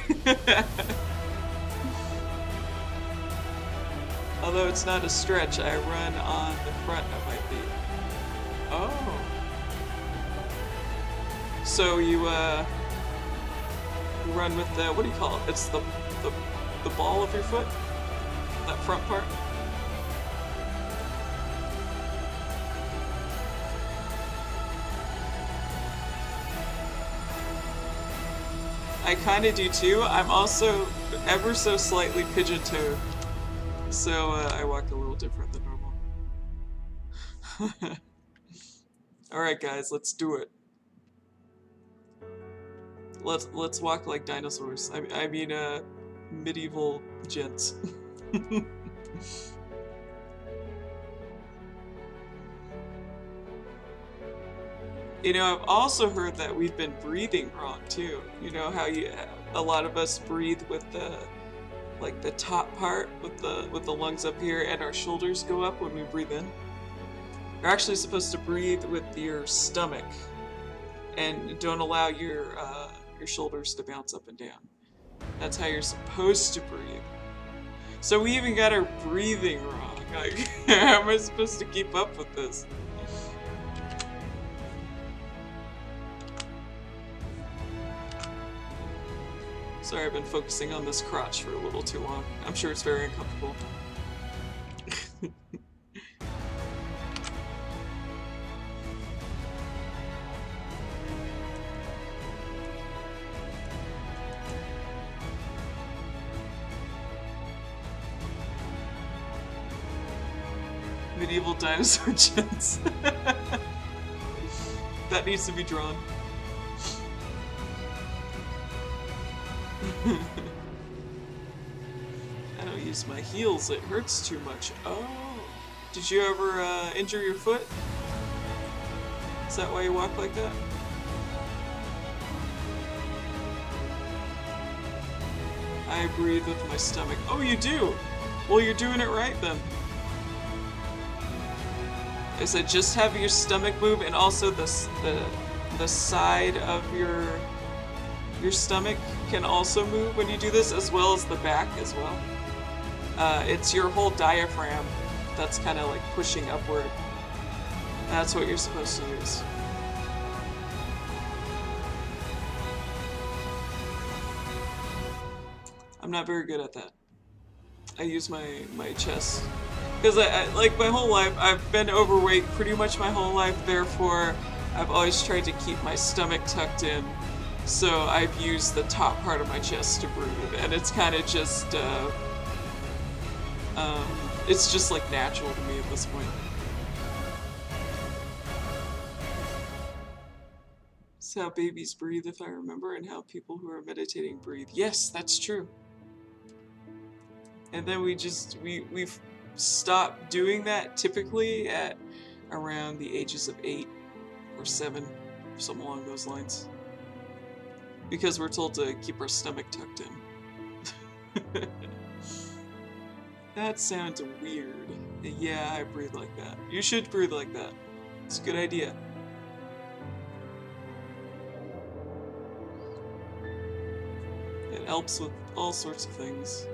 Although it's not a stretch, I run on the front of my feet. Oh. So you run with the, what do you call it? It's the ball of your foot? That front part? I kinda do too. I'm also ever so slightly pigeon-toed. So I walk a little different than normal. Alright guys, let's do it. Let's walk like dinosaurs. I mean medieval gents. You know, I've also heard that we've been breathing wrong too. You know how a lot of us breathe with the top part with the lungs up here, and our shoulders go up when we breathe in. You're actually supposed to breathe with your stomach, and don't allow your shoulders to bounce up and down. That's how you're supposed to breathe. So we even got our breathing wrong. Like, how am I supposed to keep up with this? Sorry, I've been focusing on this crotch for a little too long. I'm sure it's very uncomfortable. Medieval dinosaur gents. That needs to be drawn. I don't use my heels, it hurts too much. Oh, Did you ever injure your foot? Is that why you walk like that? I breathe with my stomach. Oh, you do? Well, you're doing it right then. I said just have your stomach move, and also the side of your stomach can also move when you do this, as well as the back as well. It's your whole diaphragm that's kind of like pushing upward. That's what you're supposed to use. I'm not very good at that. I use my chest. Because I like my whole life, I've been overweight pretty much my whole life, therefore I've always tried to keep my stomach tucked in. So I've used the top part of my chest to breathe, and it's kind of just, it's just like natural to me at this point. It's how babies breathe, if I remember, and how people who are meditating breathe. Yes, that's true. And then we've stopped doing that typically at around the ages of 8 or 7, something along those lines. Because we're told to keep our stomach tucked in. That sounds weird. Yeah, I breathe like that. You should breathe like that. It's a good idea. It helps with all sorts of things.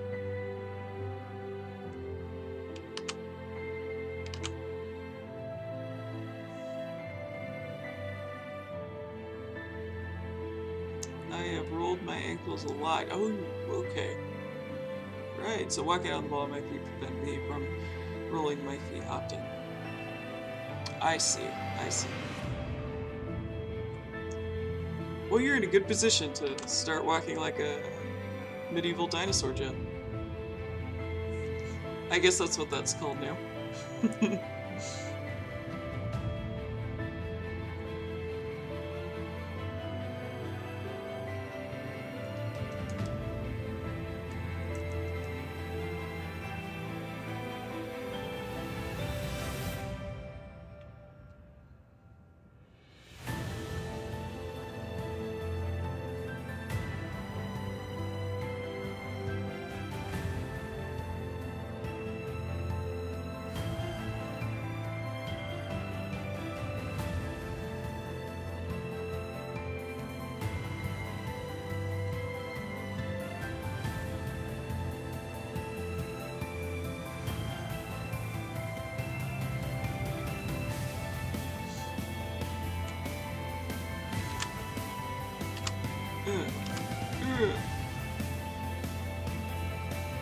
I have rolled my ankles a lot. Oh, okay. Right, so walking on the ball of my feet prevent me from rolling my feet often. I see, I see. Well, you're in a good position to start walking like a medieval dinosaur, Jen. I guess that's what that's called now.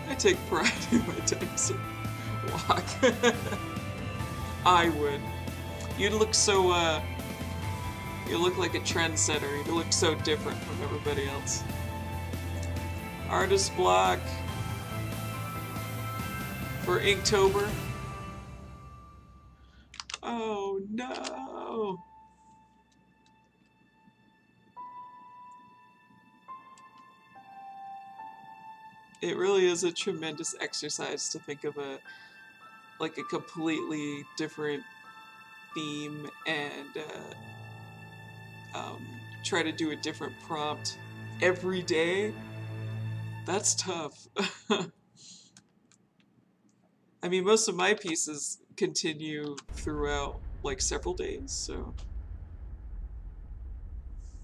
I take pride in my dinosaur walk. I would. You'd look so, you look like a trendsetter. You look so different from everybody else. Artist block for Inktober. Oh no! It really is a tremendous exercise to think of a completely different theme and try to do a different prompt every day. That's tough. I mean, most of my pieces continue throughout like several days, so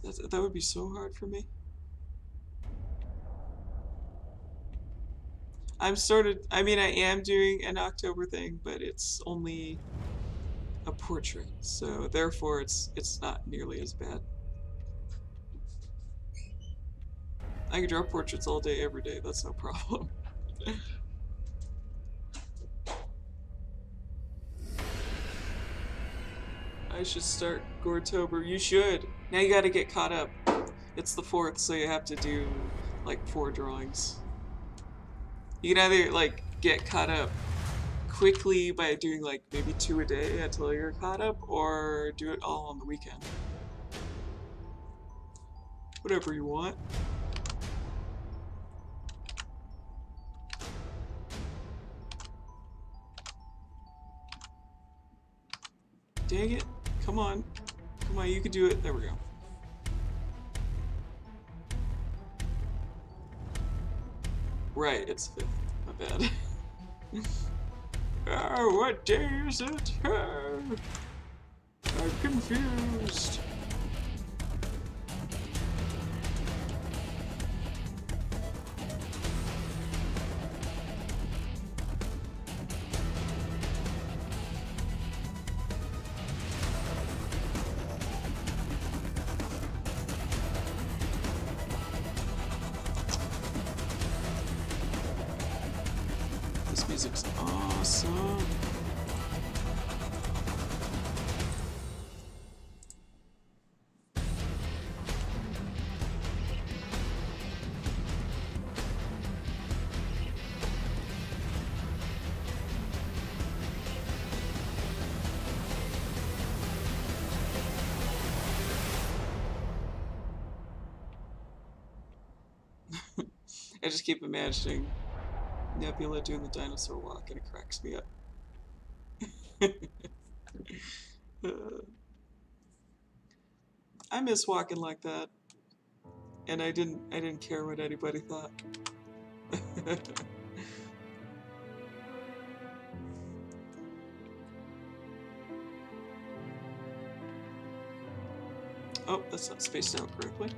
that would be so hard for me. I mean, I am doing an October thing, but it's only a portrait, so therefore it's not nearly as bad. I can draw portraits all day, every day, that's no problem. I should start Goretober. You should. Now you gotta get caught up. It's the 4th, so you have to do like 4 drawings. You can either like get caught up quickly by doing like maybe 2 a day until you're caught up, or do it all on the weekend. Whatever you want. Dang it. Come on. Come on, you can do it. There we go. Right, it's 5th. My bad. Oh, what day is it? Oh, I'm confused. This music's awesome. I just keep imagining Nebula doing the dinosaur walk and it cracks me up. I miss walking like that. And I didn't care what anybody thought. Oh, that's not spaced out correctly.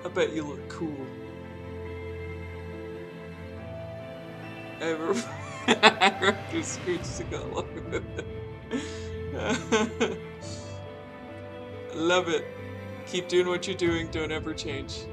I bet you look cool. I wrote this scoots to go along with it. Love it. Keep doing what you're doing, don't ever change.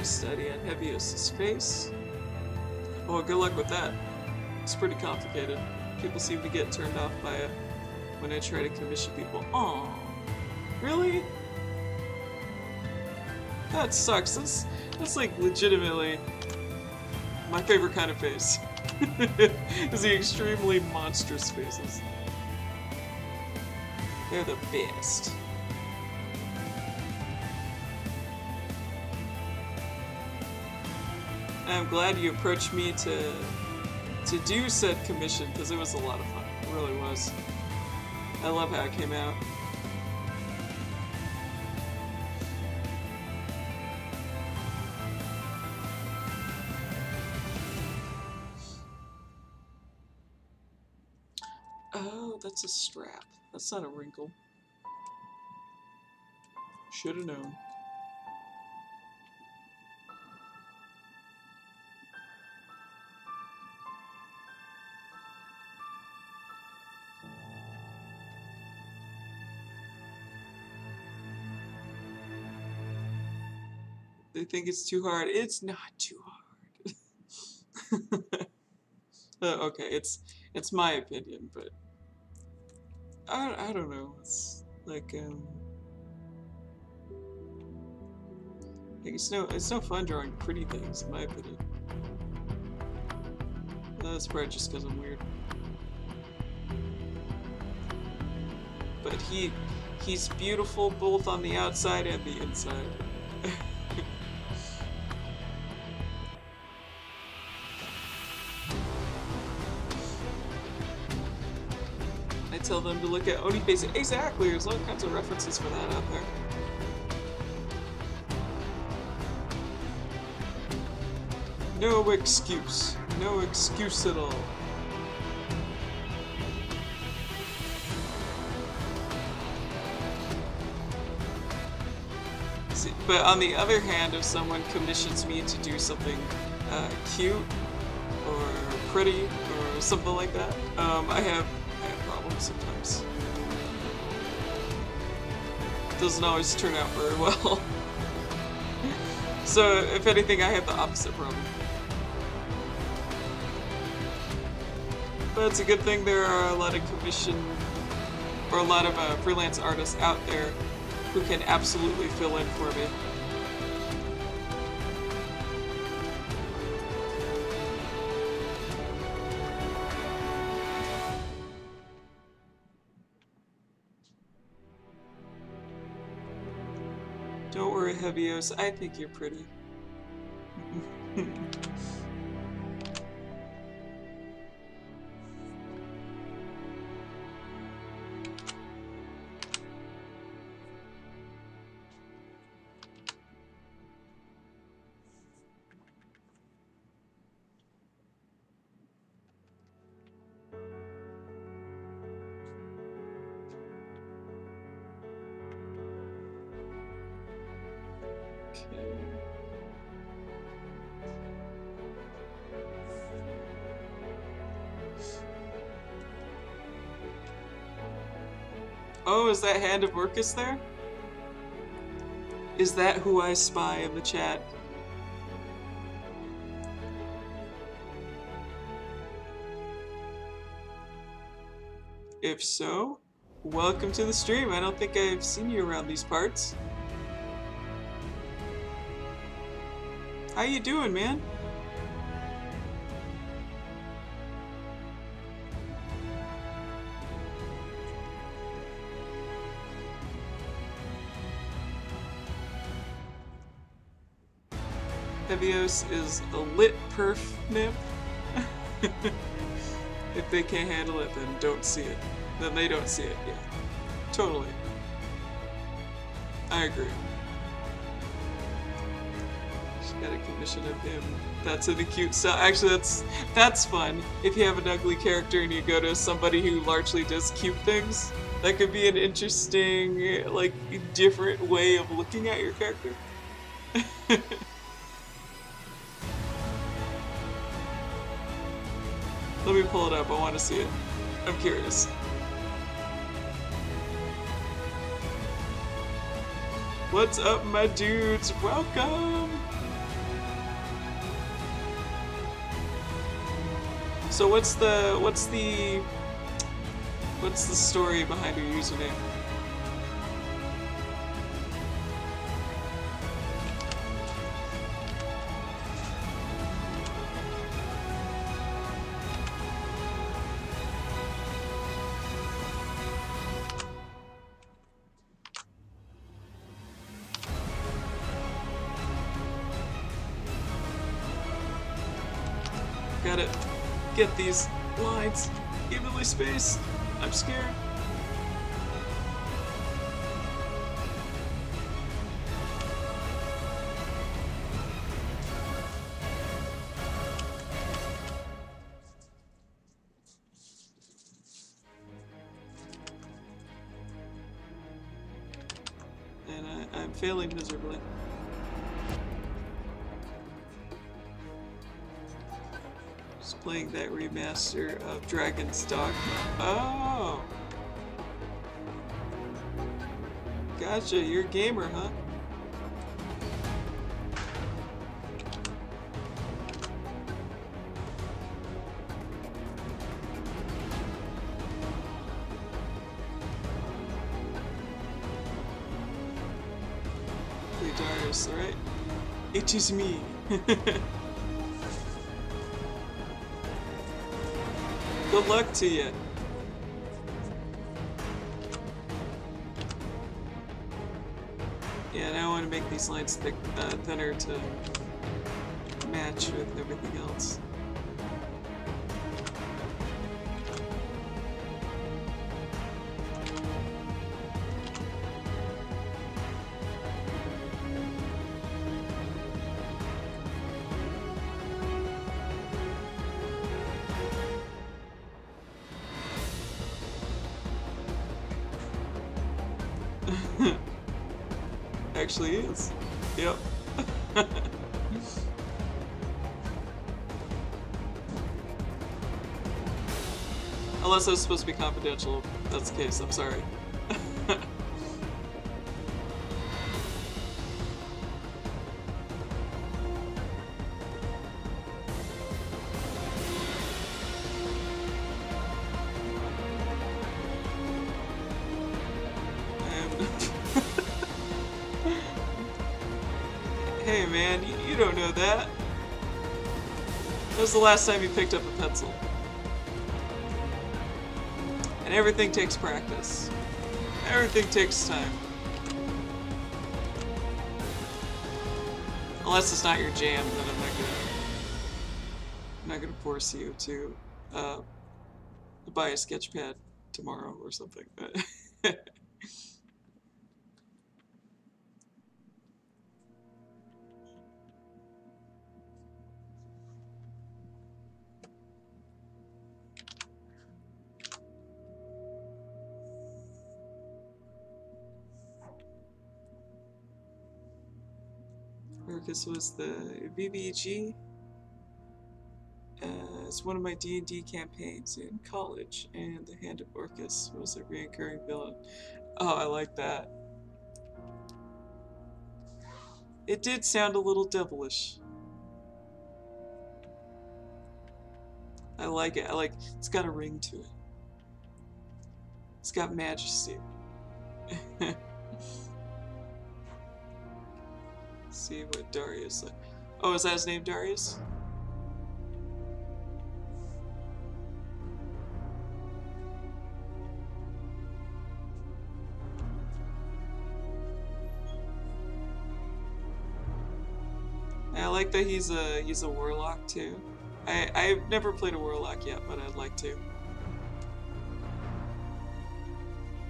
Study on Hebios's face. Oh, good luck with that. It's pretty complicated. People seem to get turned off by it when I try to commission people. Aww. Really? That sucks. That's like legitimately my favorite kind of face. Is the extremely monstrous faces. They're the best. I'm glad you approached me to do said commission, because it was a lot of fun. It really was. I love how it came out. Oh, that's a strap. That's not a wrinkle. Should have known. They think it's too hard. It's not too hard. Okay, it's my opinion, but I don't know. It's like it's no fun drawing pretty things, in my opinion. That's probably just because I'm weird. But he's beautiful both on the outside and the inside. Tell them to look at Oni face. Exactly, there's all kinds of references for that out there. No excuse. No excuse at all. But on the other hand, if someone commissions me to do something cute or pretty or something like that, I have problems sometimes. It doesn't always turn out very well. So if anything, I have the opposite problem. But it's a good thing there are a lot of freelance artists out there who can absolutely fill in for me. Don't worry, Heavios, I think you're pretty. Oh, is that Hand of Orcus there? Is that who I spy in the chat? If so, welcome to the stream. I don't think I've seen you around these parts. How you doing, man? Heavios is a lit perf nymph. If they can't handle it, then don't see it. Then they don't see it, yeah. Totally. I agree. She got a commission of him. That's in the cute style. Actually, that's fun. If you have an ugly character and you go to somebody who largely does cute things, that could be an interesting, like, different way of looking at your character. Let me pull it up, I want to see it. I'm curious. What's up, my dudes? Welcome! So what's the story behind your username? Gotta get these lines evenly spaced. I'm scared. And I'm failing miserably. Playing that remaster of Dragon's Dogma. Oh! Gotcha, you're a gamer, huh? Darius, right? It is me. Good luck to you. Yeah, now I want to make these lines thinner to match with everything else. Actually is. Yep. Unless it was supposed to be confidential. If that's the case, I'm sorry. Hey man, you don't know that. When was the last time you picked up a pencil? And everything takes practice. Everything takes time. Unless it's not your jam, then I'm not gonna force you to buy a sketch pad tomorrow or something. Orcus was the VBG. It's one of my D&D campaigns in college, and the Hand of Orcus was a reoccurring villain. Oh, I like that. It did sound a little devilish. I like it. It's got a ring to it. It's got majesty. See what Darius. Oh, is that his name, Darius? I like that he's a warlock too. I've never played a warlock yet, but I'd like to.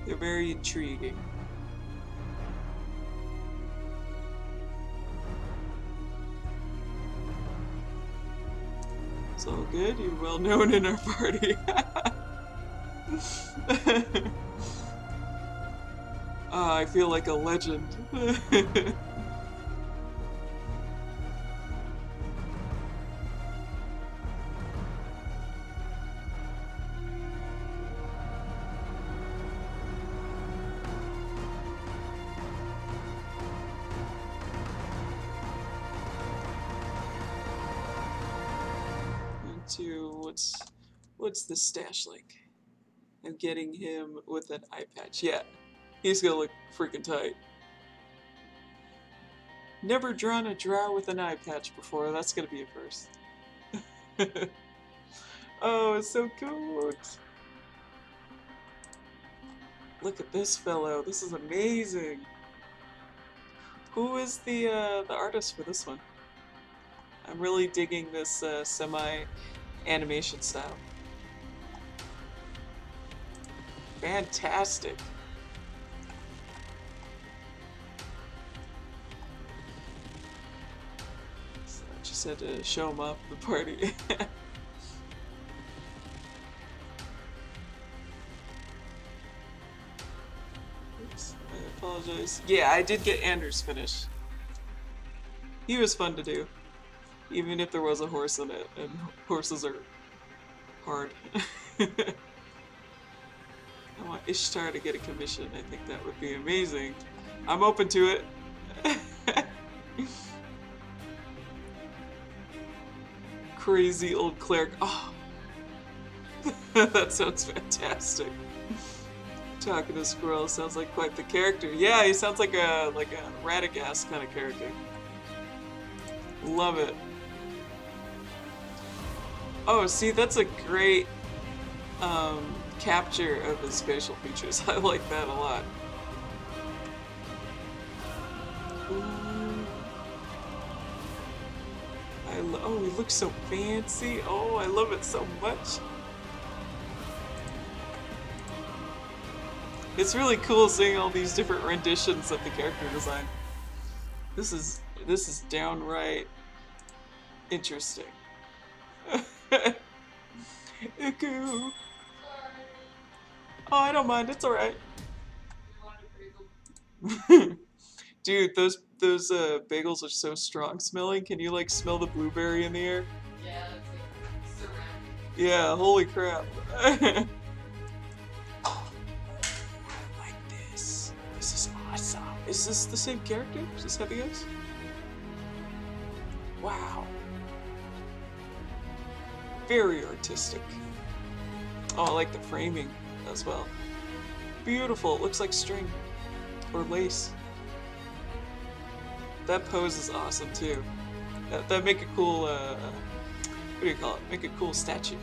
They're very intriguing. It's all good. You're well known in our party. I feel like a legend. What's the stash like? I'm getting him with an eye patch. Yeah, he's gonna look freaking tight. Never drawn a drow with an eye patch before. That's gonna be a first. Oh, it's so cute. Look at this fellow. This is amazing. Who is the artist for this one? I'm really digging this semi-animation style. Fantastic. So I just had to show him off the party. Oops, I apologize. Yeah, I did get Anders finished. He was fun to do. Even if there was a horse in it, and horses are hard. I want Ishtar to get a commission. I think that would be amazing. I'm open to it. Crazy old cleric. Oh, that sounds fantastic. Talking to Squirrel sounds like quite the character. Yeah, he sounds like a Radagast kind of character. Love it. Oh, see, that's a great capture of his facial features. I like that a lot. Ooh. Oh, he looks so fancy. Oh, I love it so much. It's really cool seeing all these different renditions of the character design. This is downright interesting. Iku. Oh, I don't mind. It's all right. Dude, those bagels are so strong smelling. Can you like smell the blueberry in the air? Yeah, it's like ceramic. Yeah, holy crap. I like this. This is awesome. Is this the same character? Is this Heavy Ghost? Wow. Very artistic. Oh, I like the framing as well. Beautiful. It looks like string or lace. That pose is awesome too. That'd make a cool, what do you call it? Make a cool statue.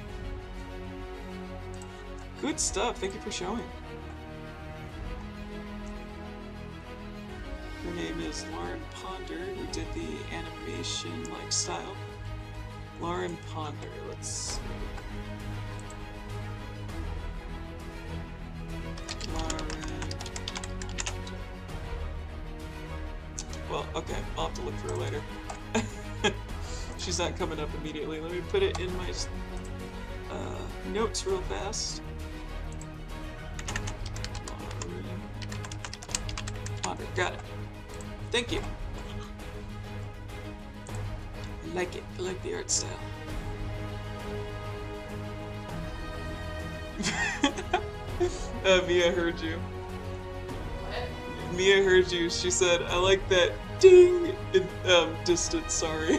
Good stuff. Thank you for showing. Her name is Lauren Ponder. We did the animation-like style. Lauren Ponder. Let's see. Lauren. Well, okay, I'll have to look for her later. She's not coming up immediately. Let me put it in my notes real fast. Ponder, got it. Thank you. I like it. I like the art style. Mia heard you. What? Mia heard you. She said, I like that ding in distance, sorry.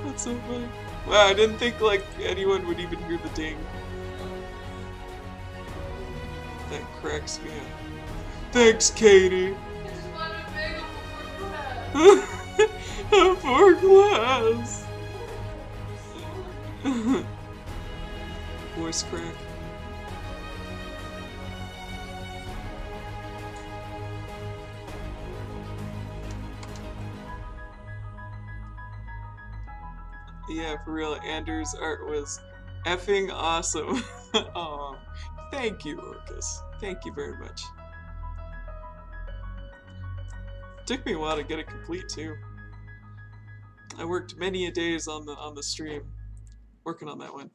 That's so funny. Wow, I didn't think like anyone would even hear the ding. That cracks me up. Thanks, Katie. I just want a bagel before class. For glass. Voice crack. Yeah, for real, Anders' art was effing awesome. Aw, thank you, Orcus. Thank you very much. Took me a while to get it complete too. I worked many a days on the stream, working on that one.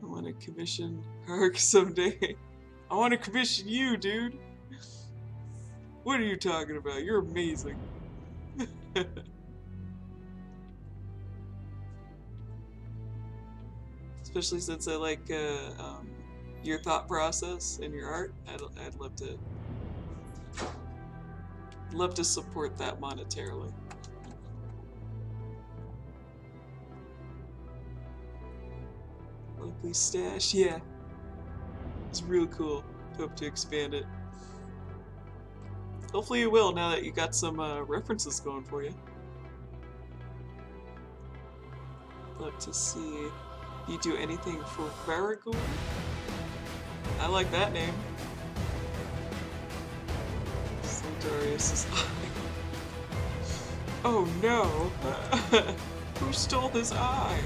I want to commission Hark someday. I want to commission you, dude. What are you talking about? You're amazing. Especially since I like your thought process and your art. I'd love to support that monetarily. Lovely stash, yeah. It's real cool. Hope to expand it. Hopefully you will, now that you got some references going for you. Love to see you do anything for Varagor. I like that name. Darius' eye. Oh no! Who stole his eye?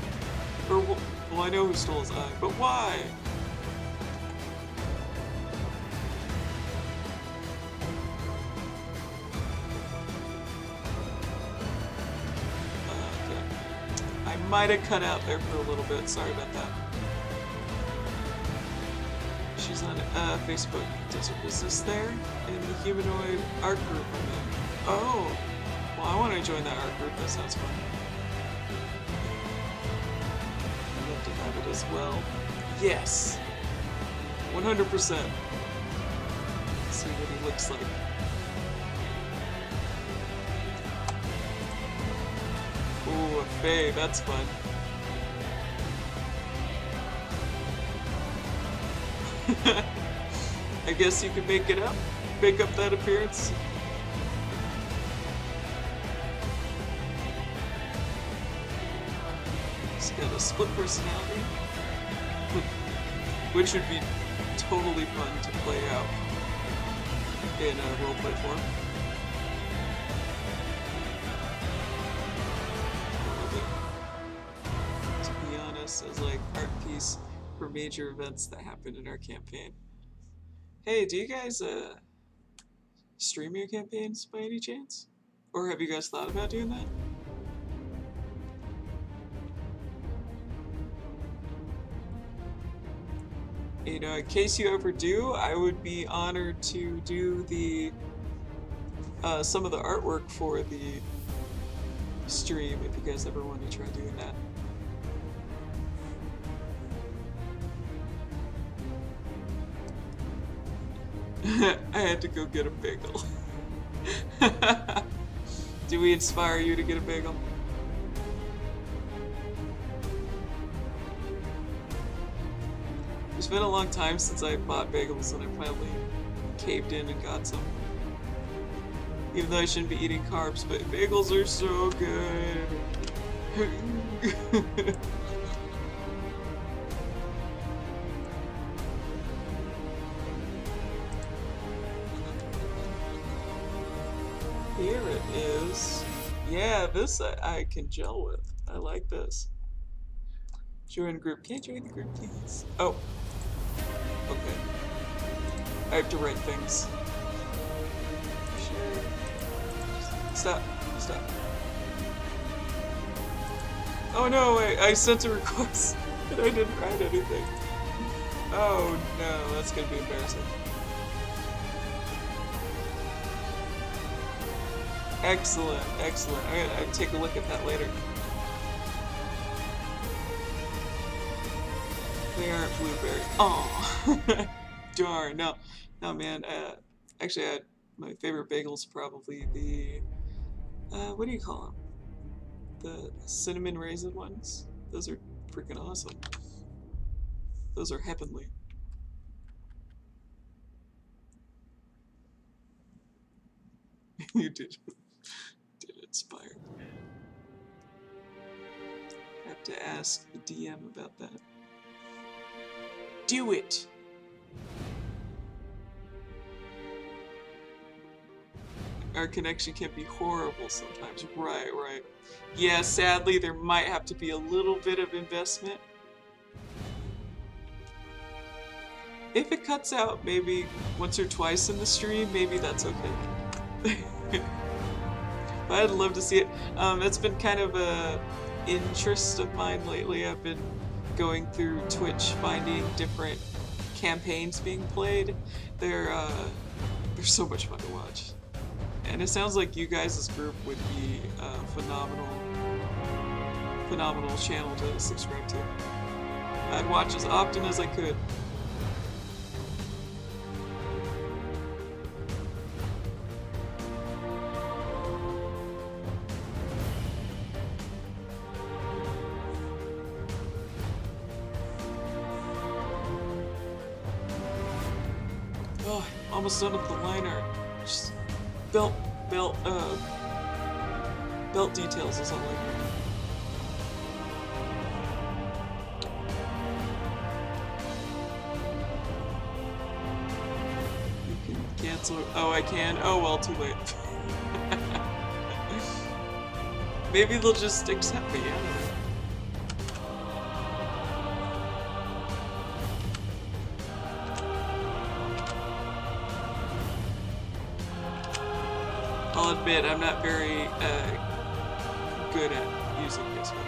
Or, well, I know who stole his eye, but why? Okay. I might have cut out there for a little bit, sorry about that. She's on Facebook. Does her business there? In the humanoid art group I'm in. Oh! Well, I want to join that art group. That sounds fun. I'd love to have it as well. Yes! 100%. See what he looks like. Ooh, a Fae. That's fun. I guess you could make it up. Make up that appearance. He's got a split personality. Which would be totally fun to play out in a roleplay form. I love it. To be honest, as like art piece for major events that happen in our campaign. Hey, do you guys stream your campaigns by any chance? Or have you guys thought about doing that? You know, in case you ever do, I would be honored to do the some of the artwork for the stream if you guys ever want to try doing that. I had to go get a bagel. Do we inspire you to get a bagel? It's been a long time since I bought bagels and I finally caved in and got some. Even though I shouldn't be eating carbs, but bagels are so good. Here it is. Yeah, this I can gel with. I like this. Join group. Can't join the group, please? Oh. Okay. I have to write things. Sure. Stop. Stop. Oh no, I sent a request and I didn't write anything. Oh no, that's gonna be embarrassing. Excellent, excellent. I'm gonna take a look at that later. They aren't blueberry. Oh, darn. No, no, man. Actually, my favorite bagels probably the what do you call them? The cinnamon raisin ones. Those are freaking awesome. Those are heavenly. You did inspire. I have to ask the DM about that. Do it! Our connection can be horrible sometimes. Right, right. Yeah, sadly, there might have to be a little bit of investment. If it cuts out maybe once or twice in the stream, maybe that's okay. But I'd love to see it. It's been kind of a interest of mine lately. I've been going through Twitch, finding different campaigns being played. They're so much fun to watch. And it sounds like you guys' group would be a phenomenal channel to subscribe to. I'd watch as often as I could. Oh, almost done with the liner. Just belt details is all I need. You can cancel. Oh, I can. Oh well, too late. Maybe they'll just accept me. I don't know. I'll admit I'm not very good at using this one.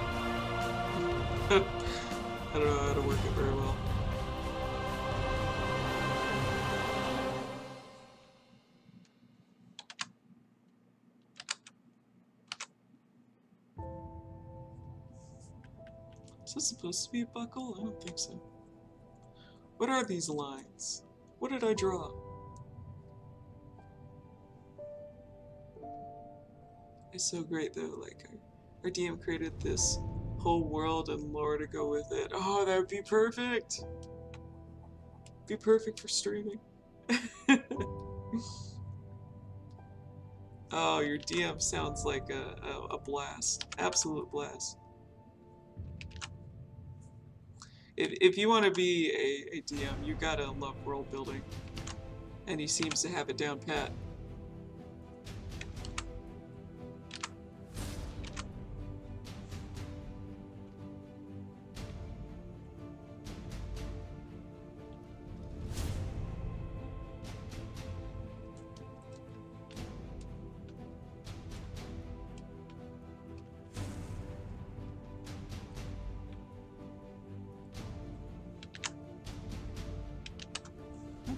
I don't know how to work it very well. Is this supposed to be a buckle? I don't think so. What are these lines? What did I draw? It's so great though, like our DM created this whole world and lore to go with it. Oh, that would be perfect! Be perfect for streaming. Oh, your DM sounds like a blast. Absolute blast. If you want to be a DM, you gotta love world building. And he seems to have it down pat.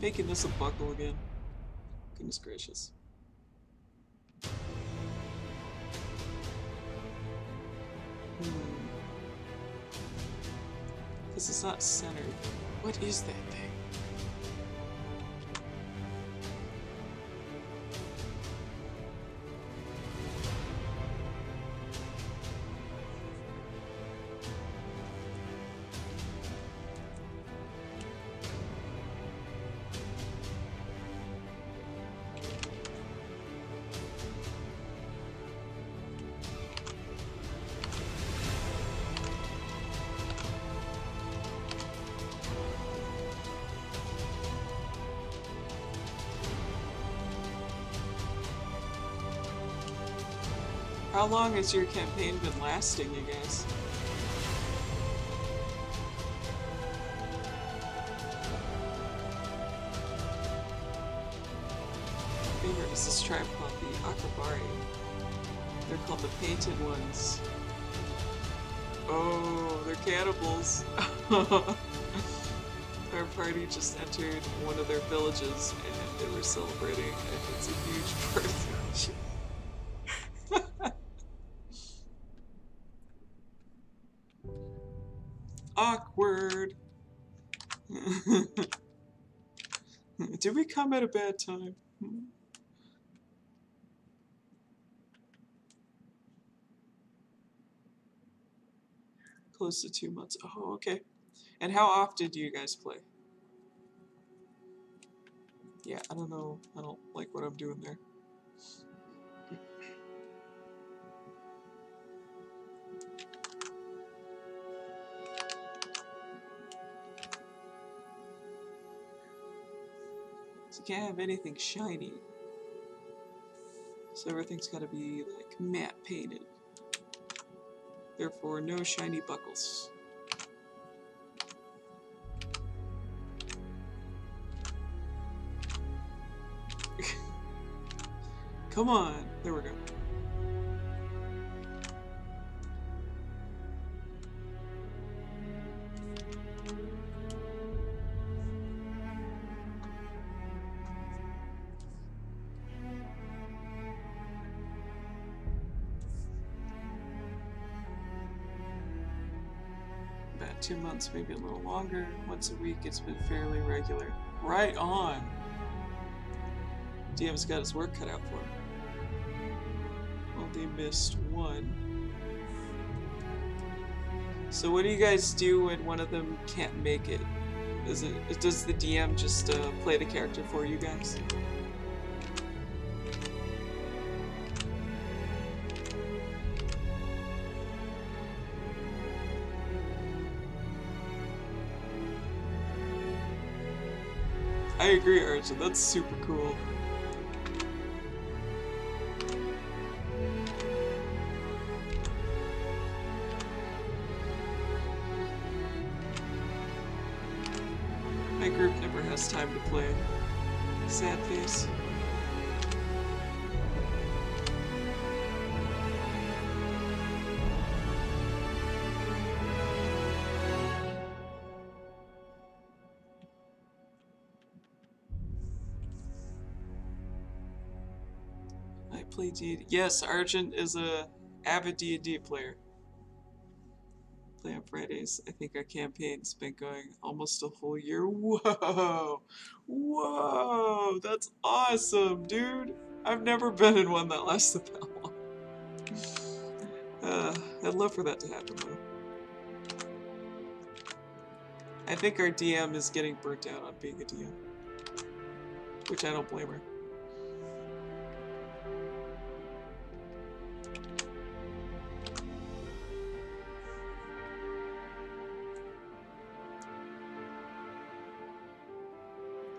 Making this a buckle again. Goodness gracious. Because it's not centered. What is that thing? How long has your campaign been lasting, you guys? My favorite is this tribe called the Akabari. They're called the Painted Ones. Oh, they're cannibals. Our party just entered one of their villages and they were celebrating, and it's a huge birthday. Awkward. Did we come at a bad time? Close to 2 months. Oh, okay. And how often do you guys play? Yeah, I don't know. I don't like what I'm doing there. So you can't have anything shiny. So everything's got to be like matte painted. Therefore, no shiny buckles. Come on. There we go. About 2 months, maybe a little longer. Once a week, it's been fairly regular. Right on. DM's got his work cut out for him. Only missed one. So what do you guys do when one of them can't make it? Does the DM just play the character for you guys? I agree, Arjun. That's super cool. My group never has time to play. Sad face. I play D&D. Yes, Argent is a avid D&D player. Play on Fridays. I think our campaign's been going almost a whole year. Whoa! Whoa! That's awesome, dude! I've never been in one that lasted that long. I'd love for that to happen, though. I think our DM is getting burnt out on being a DM. Which I don't blame her.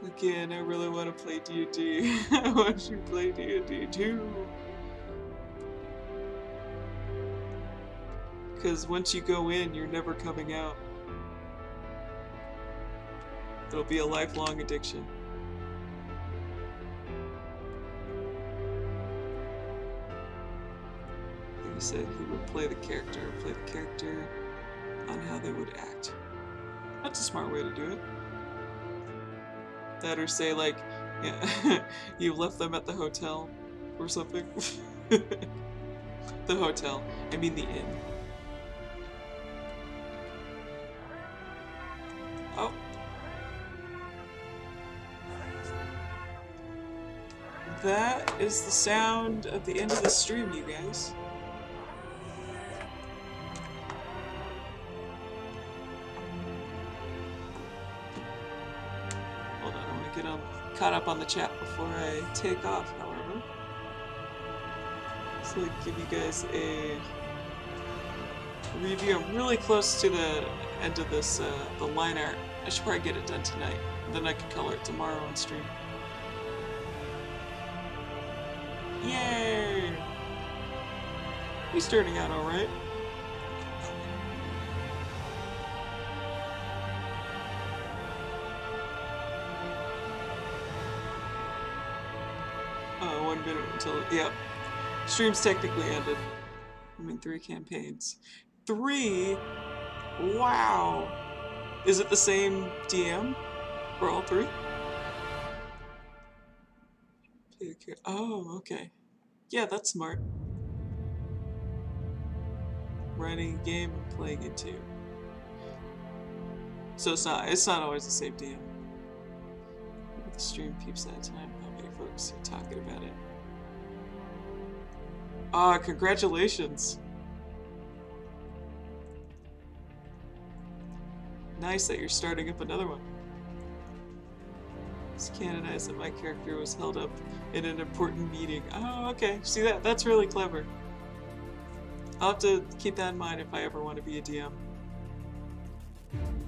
Again, I really want to play D&D. I want you to play D&D too. Because once you go in, you're never coming out. It'll be a lifelong addiction. He said he would play the character on how they would act. That's a smart way to do it. That or say like, yeah, you left them at the hotel or something. The hotel. I mean the inn. Oh. That is the sound at the end of the stream, you guys. Hold on, I want to get caught up on the chat before I take off, however. So give you guys a review. I'm really close to the end of this, the line art. I should probably get it done tonight. Then I can color it tomorrow on stream. Yay! He's turning out alright. Oh, 1 minute until, yep. Stream's technically ended. I mean, 3 campaigns. 3? Wow! Is it the same DM for all 3? Oh, okay. Yeah, that's smart. Writing a game and playing it too. So it's not always the same DM. The stream peeps that time. How many folks are talking about it? Ah, congratulations. Nice that you're starting up another one. It's canonized that my character was held up in an important meeting. Oh, okay. See that? That's really clever. I'll have to keep that in mind if I ever want to be a DM.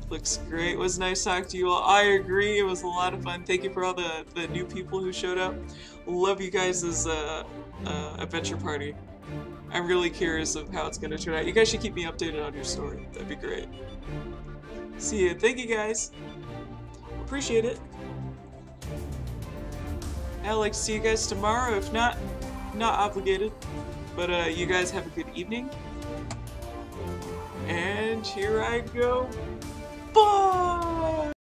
Looks great. It was nice talking to you all. I agree. It was a lot of fun. Thank you for all the new people who showed up. Love you guys' adventure party. I'm really curious of how it's going to turn out. You guys should keep me updated on your story. That'd be great. See ya. Thank you guys. Appreciate it. I'd like to see you guys tomorrow. If not obligated. But you guys have a good evening. And here I go. Bye!